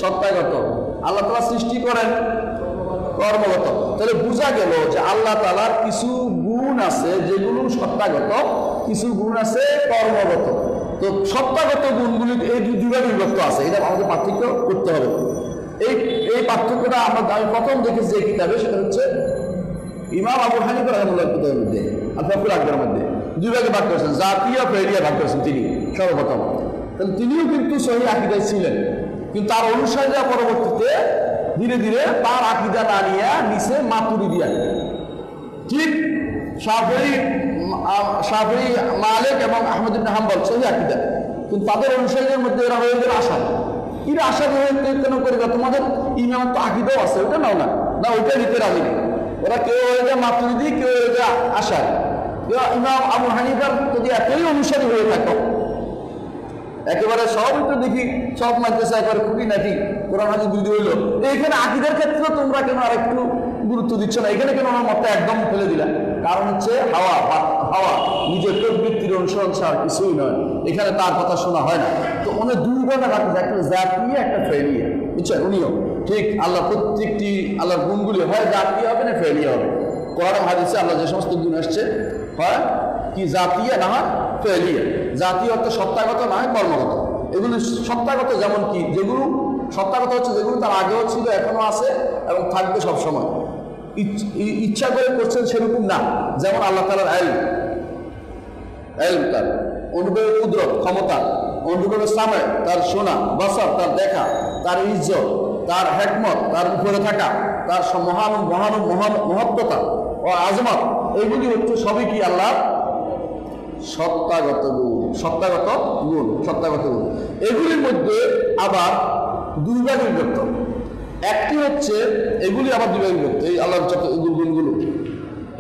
সত্তাগত। আল্লাহ তাআলা সৃষ্টি করেন, কর্মগত। তাহলে বোঝা গেল যে আল্লাহ তাআলার কিছু গুণ আছে যেগুলো সত্তাগত, কিছু গুণ আছে কর্মগত। তো সত্তাগত গুণগুলি এই দুইভাবে বিভক্ত আছে, এটা আমাদের পার্থক্য করতে হবে। এই পার্থক্যটা আমি প্রথম দেখেছি যে কিতাবে, সেটা হচ্ছে ইমাম আবু হানিফা রাহিমাহুল্লাহর কিতাবের মধ্যে, আল-ফাকুল আকবরের মধ্যে 2 ভাগে ভাগ করেছেন, জাতীয় ফেলিয়া ভাগ করেছেন তিনি সর্বপ্রথম। তাহলে তিনিও কিন্তু সহিহ আকীদায় ছিলেন, কিন্তু তার অনুসারীরা পরবর্তীতে ধীরে ধীরে তার আকীদা না নিয়ে নিচে মাতুরিদিয়া, ঠিক শাফিঈ, মালিক এবং আহমদ ইবনে হাম্বল সহিহ আকীদা, কিন্তু তাদের অনুসারীদের মধ্যে এরা হয়ে গেল আশারি। এরা আশারি হয়ে কেন করে? তোমাদের ইমাম তো আকীদাও আছে, ওটা নাও না, ওইটা নিতে রাজি নেই। ওরা কেউ হয়ে যায় মাতুরিদি, কেউ হয়ে যায় আশারি। ইমাম আবু হানিফার যদি এতই অনুসারী হয়ে থাকো, একেবারে সবই তো দেখি সব মানতেছে, একবারে খুবই নাকি কোরআন হাদিস দুই হইলো, এইখানে আকীদার ক্ষেত্রে তোমরা কেন আর একটু গুরুত্ব দিচ্ছ না? এখানে কেন আমার মতটা একদম ফেলে দিলা? কারণ হচ্ছে হাওয়া নিজের প্রবৃত্তির অনুসরণ ছাড়া কিছুই নয়, এখানে তার কথা শোনা হয় না। তো উনি 2 ভাগে রাখছে, একটা জাতীয়, একটা ফেলিয়া, বুঝছেন? উনিও ঠিক আল্লাহ প্রত্যেকটি আল্লাহর গুণগুলি হয় জাতীয় হবে না ফেলিয়া হবে। কোরআন হাদিসে আল্লাহ যে সমস্ত গুণ আসছে হয় কি জাতীয়, না হয় ফেলিয়া। জাতীয় অর্থ সত্তাগত, না হয় কর্মগত। এগুলি সত্তাগত যেমন কি, যেগুলো সত্তা কথা হচ্ছে যেগুলো তার আগেও ছিল, এখনো আছে এবং থাকবে সবসময়। ইচ্ছা করে করছেন সেরকম না। যেমন আল্লাহ তাআলার ইলম, তার অনুভবের কুদরত, ক্ষমতা, অনুভবের সাময়, তার শোনা, বাসার, তার দেখা, তার ইজ্জত, তার হিকমত, তার উপরে থাকা, তার মহত্বতা ও আজমত, এইগুলি হচ্ছে সবই কি আল্লাহ সত্তাগত গুণ। এগুলির মধ্যে আবার দুই ভাগে বিভক্ত। একটি হচ্ছে এগুলি আবার দুই ভাগে বিভক্ত, এই আল্লাহর যত গুণগুলো,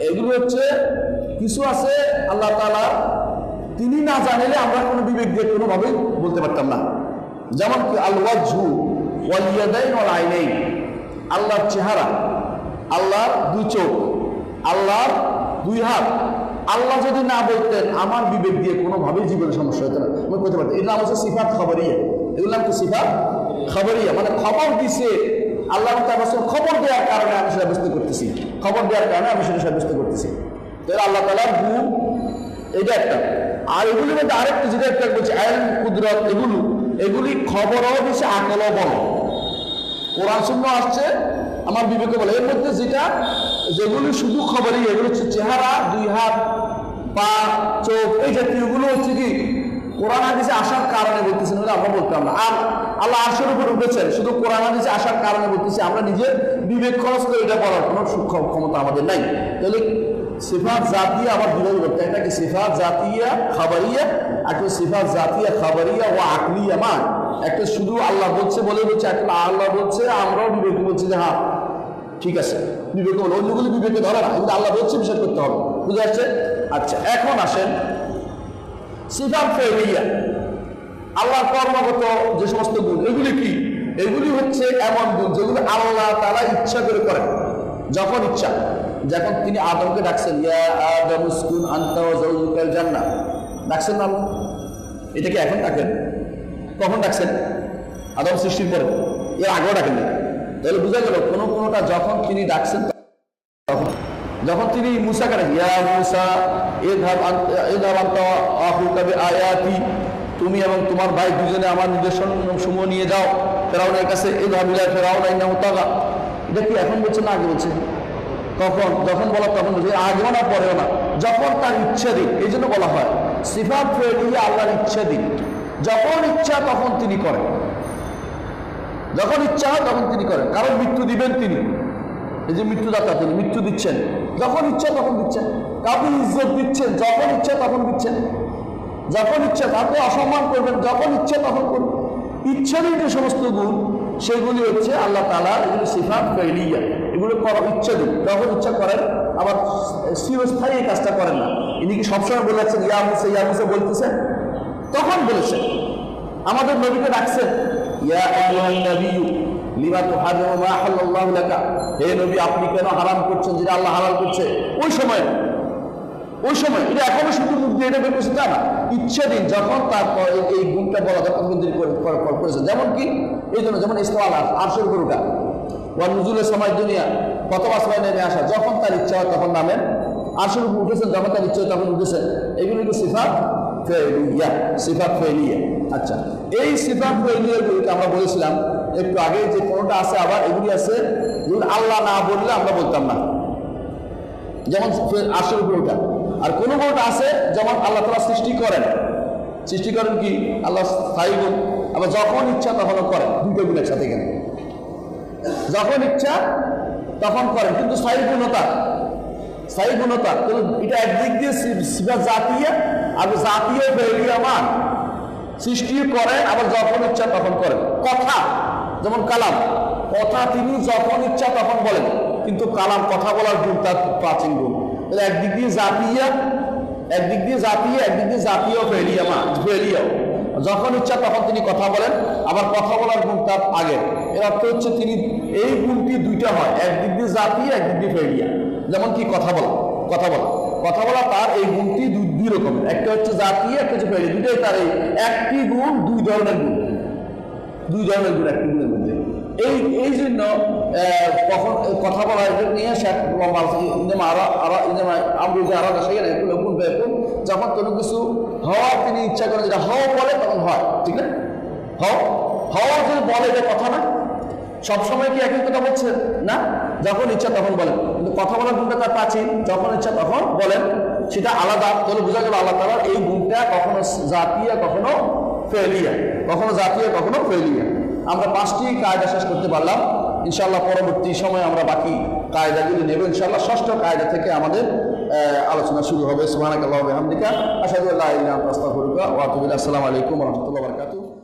এগুলো হচ্ছে কিছু আছে আল্লাহ তাআলা তিনি না জানিলে আমরা কোনো বিবেক দিয়ে কোনোভাবেই বলতে পারতাম না। যেমন কি আল ওয়াজহু ওয়াল ইয়াদাইন ওয়াল আইনাইন, আল্লাহর চেহারা, আল্লাহর দুই চোখ, আল্লাহর দুই হাত, আল্লাহ যদি না বলতেন আমার বিবেক দিয়ে কোনোভাবেই জীবনে সমস্যা হতো না, আমি করতে পারতাম। এর নাম হচ্ছে সিফাত খবরিয়া। এগুলো নাম কি সিফাত খবরিয়া, মানে খবর দিছে আল্লাহ তাআলা, খবর দেওয়ার কারণে আমি সেটা সাব্যস্ত করতেছি, খবর দেওয়ার কারণে আমি সেটা সাব্যস্ত করতেছি। তো আল্লাহ তাআলার গুণ এটা একটা। আর এগুলির মধ্যে আরেকটা যেটা একটা বলছে ইলম, কুদরত, এগুলি খবরও দিছে, আকলও বলে। কোরআন সুন্নাহ আসছে আমার বিবেকে বলে। এর মধ্যে যেগুলি শুধু খবরই, এগুলো হচ্ছে চেহারা, দুই হাত, পা, চোখ, এই জাতীয়গুলো হচ্ছে কি কোরআন হাদিসে আসার কারণে বলতেছেন, আমরা বলতাম না। আর আল্লাহ আরশের উপর উঠেছেন শুধু কোরআন হাদিসে আসার কারণে বলতেছি, আমরা নিজের বিবেক খরচ করে এটা বলার কোনো সূক্ষ্ম ক্ষমতা আমাদের নাই। তাহলে সিফাত জাতিয়া আবার দুই ভাগে, একটা কি সিফাত জাতিয়া খাবারিয়া, একটা সিফাত জাতিয়া খাবারিয়া ও আকলিয়া। মান একটা শুধু আল্লাহ বলছে বলে বলছে, একটা আল্লাহ বলছে আমরাও বিবেকে বলছি যে হ্যাঁ ঠিক আছে, বিবেকে বলে, অন্যগুলি বিবেকে ধরে না, কিন্তু আল্লাহ বলছে বিশ্বাস করতে হবে। বুঝে আসছে? আচ্ছা, এখন আসেন সিফাত ফেলিয়া, আল্লাহর কর্মগত যে সমস্ত গুণ, এগুলি কি? এগুলি হচ্ছে এমন গুণ যেগুলো আল্লাহ তাআলা ইচ্ছা করে করেন, যখন ইচ্ছা। যখন তিনি আদমকে ডাকছেন, ইয়া আদম উসকুন আনতা ওয়া যাওজুকাল জান্নাহ, ডাকছেন না আল্লাহ? এটা কি এখন ডাকেন? কখন ডাকছেন? আদম সৃষ্টির পরে, এর আগেও ডাকেন না। তাহলে বোঝা গেল কোনোটা যখন তিনি ডাকছেন, যখন তিনি মুসাকে ডাকেন, ইয়া মুসা ইযহাব আনতা ওয়া আখুকা বিআয়াতি, তুমি এবং তোমার ভাই দুজনে আমার নিদর্শন সমূহ নিয়ে যাও ফেরাউনের কাছে, ইযহাব ইলা ফিরআউনা ইন্নাহু তাগা। এটা কি এখন বলছে না আগে বলছে? কখন? যখন বলা তখন বলছে, আগেও না পরেও না, যখন তার ইচ্ছা দিন। এই জন্য বলা হয় সিফাত ফেলিয়া আল্লাহর ইচ্ছা দিন, যখন ইচ্ছা তখন তিনি করেন, যখন ইচ্ছা হয় তখন তিনি করেন। কারণ মৃত্যু দিবেন তিনি, এই যে মৃত্যুদাতা, তিনি মৃত্যু দিচ্ছেন যখন ইচ্ছা তখন দিচ্ছেন। কাউকে ইজ্জত দিচ্ছেন যখন ইচ্ছা তখন দিচ্ছেন, যখন ইচ্ছা তাকে অসম্মান করবেন যখন ইচ্ছা তখন করবেন। ইচ্ছারই যে সমস্ত গুণ সেগুলি হচ্ছে আল্লাহ তাআলার, এগুলি সিফাত ফেলিয়া, এগুলো ইচ্ছা দিন, যখন ইচ্ছা করেন। আবার চিরস্থায়ী এই কাজটা করেন না। ইনি কি সবসময় বলেছেন ইয়া মুসা বলতেছেন? তখন বলেছেন। আমাদের নবীকে ডাকছেন, ইয়া আইয়ুহান নাবিয়্যু লিমা তুহাররিমু মা আহাল্লাল্লাহু লাকা, হে নবী আপনি কেন হারাম করছেন যেটা আল্লাহ হালাল করছে? ওই সময় এটা এখনো শুধু মুখ দিয়ে এটা বের করছে তা না, ইচ্ছা দিন যখন তারপর এই গুণটা বলা যখন করেছেন। যেমন কি এই জন্য, যেমন ইস্তাওয়া আরশের উপর উঠা, ওয়া নুজুলের সময় দুনিয়া, প্রথম আসমানে নেমে আসা, যখন তার ইচ্ছা হয় তখন নামেন। আরশের উপর উঠেছেন যখন তার ইচ্ছা হয় তখন উঠেছেন। এগুলো হলো সিফাত ফেলিয়া। আচ্ছা, এই সিফাত ফেলিয়াগুলোকে আমরা বলেছিলাম একটু আগে যে কোনটা আছে, আবার এগুলি আছে যেগুলো আল্লাহ না বললে আমরা বলতাম না, যেমন আরশের উপর উঠা। আর কোনটা আছে যেমন আল্লাহ তাআলা সৃষ্টি করেন কি আল্লাহ স্থায়ী গুণ, আবার যখন ইচ্ছা তখনও করেন, দুটো গুণ একসাথে। এখানে যখন ইচ্ছা তখন করেন, কিন্তু স্থায়ী গুণতা, এটা একদিক দিয়ে সিফাত জাতিয়া, আর জাতীয় ফেলিয়া মান, সৃষ্টি করেন আবার যখন ইচ্ছা তখন করেন। কথা, যেমন কালাম, কথা তিনি যখন ইচ্ছা তখন বলেন, কিন্তু কালাম কথা বলার গুণ তার প্রাচীন গুণ। একদিক দিয়ে জাতীয়, একদিক দিয়ে জাতীয় ফেলিয়াও, যখন ইচ্ছা তখন তিনি কথা বলেন, আবার কথা বলার গুণ তার আগে। এর অর্থ হচ্ছে তিনি এই গুণটি দুইটা হয়, একদিক দিয়ে জাতীয়, একদিক দিয়ে ফেলিয়া। যেমন কি কথা বলা তার এই গুণটি দুই রকমের, একটা হচ্ছে জাতীয়, একটা হচ্ছে ফেলিয়া। দুইটাই তার একটি গুণ, দুই ধরনের গুণ একটি গুণের মধ্যে। এই জন্য কখন কথা বলা নিয়ে যখন কোনো কিছু হওয়া তিনি ইচ্ছা করেন, যেটা হও বলে তখন হয়, ঠিক না? হও হওয়ার যে বলে এটা কথা না, সবসময় কি একই কথা বলছে না, যখন ইচ্ছা তখন বলেন, কিন্তু কথা বলার গুণটা তার প্রাচীন, যখন ইচ্ছা তখন বলেন, সেটা আলাদা। তাহলে বোঝা গেল আল্লাহ তাআলার এই গুণটা কখনো জাতিয়া কখনো ফেলিয়া, কখনো জাতীয় কখনো ফেলিয়া। আমরা 5টি কায়দা শেষ করতে পারলাম। ইনশাআল্লাহ পরবর্তী সময় আমরা বাকি কায়দাগুলি নেব। ইনশাআল্লাহ 6ষ্ঠ কায়দা থেকে আমাদের আলোচনা শুরু হবে। সুবহানাকাল্লাহু ওয়া বিহামদিকা আশহাদু আল্লা ইলাহা ইল্লা আনতা আস্তাগফিরুকা ওয়া আতুবু ইলাইক। আসসালামু আলাইকুম ওয়া রাহমাতুল্লাহি ওয়া বারাকাতুহু।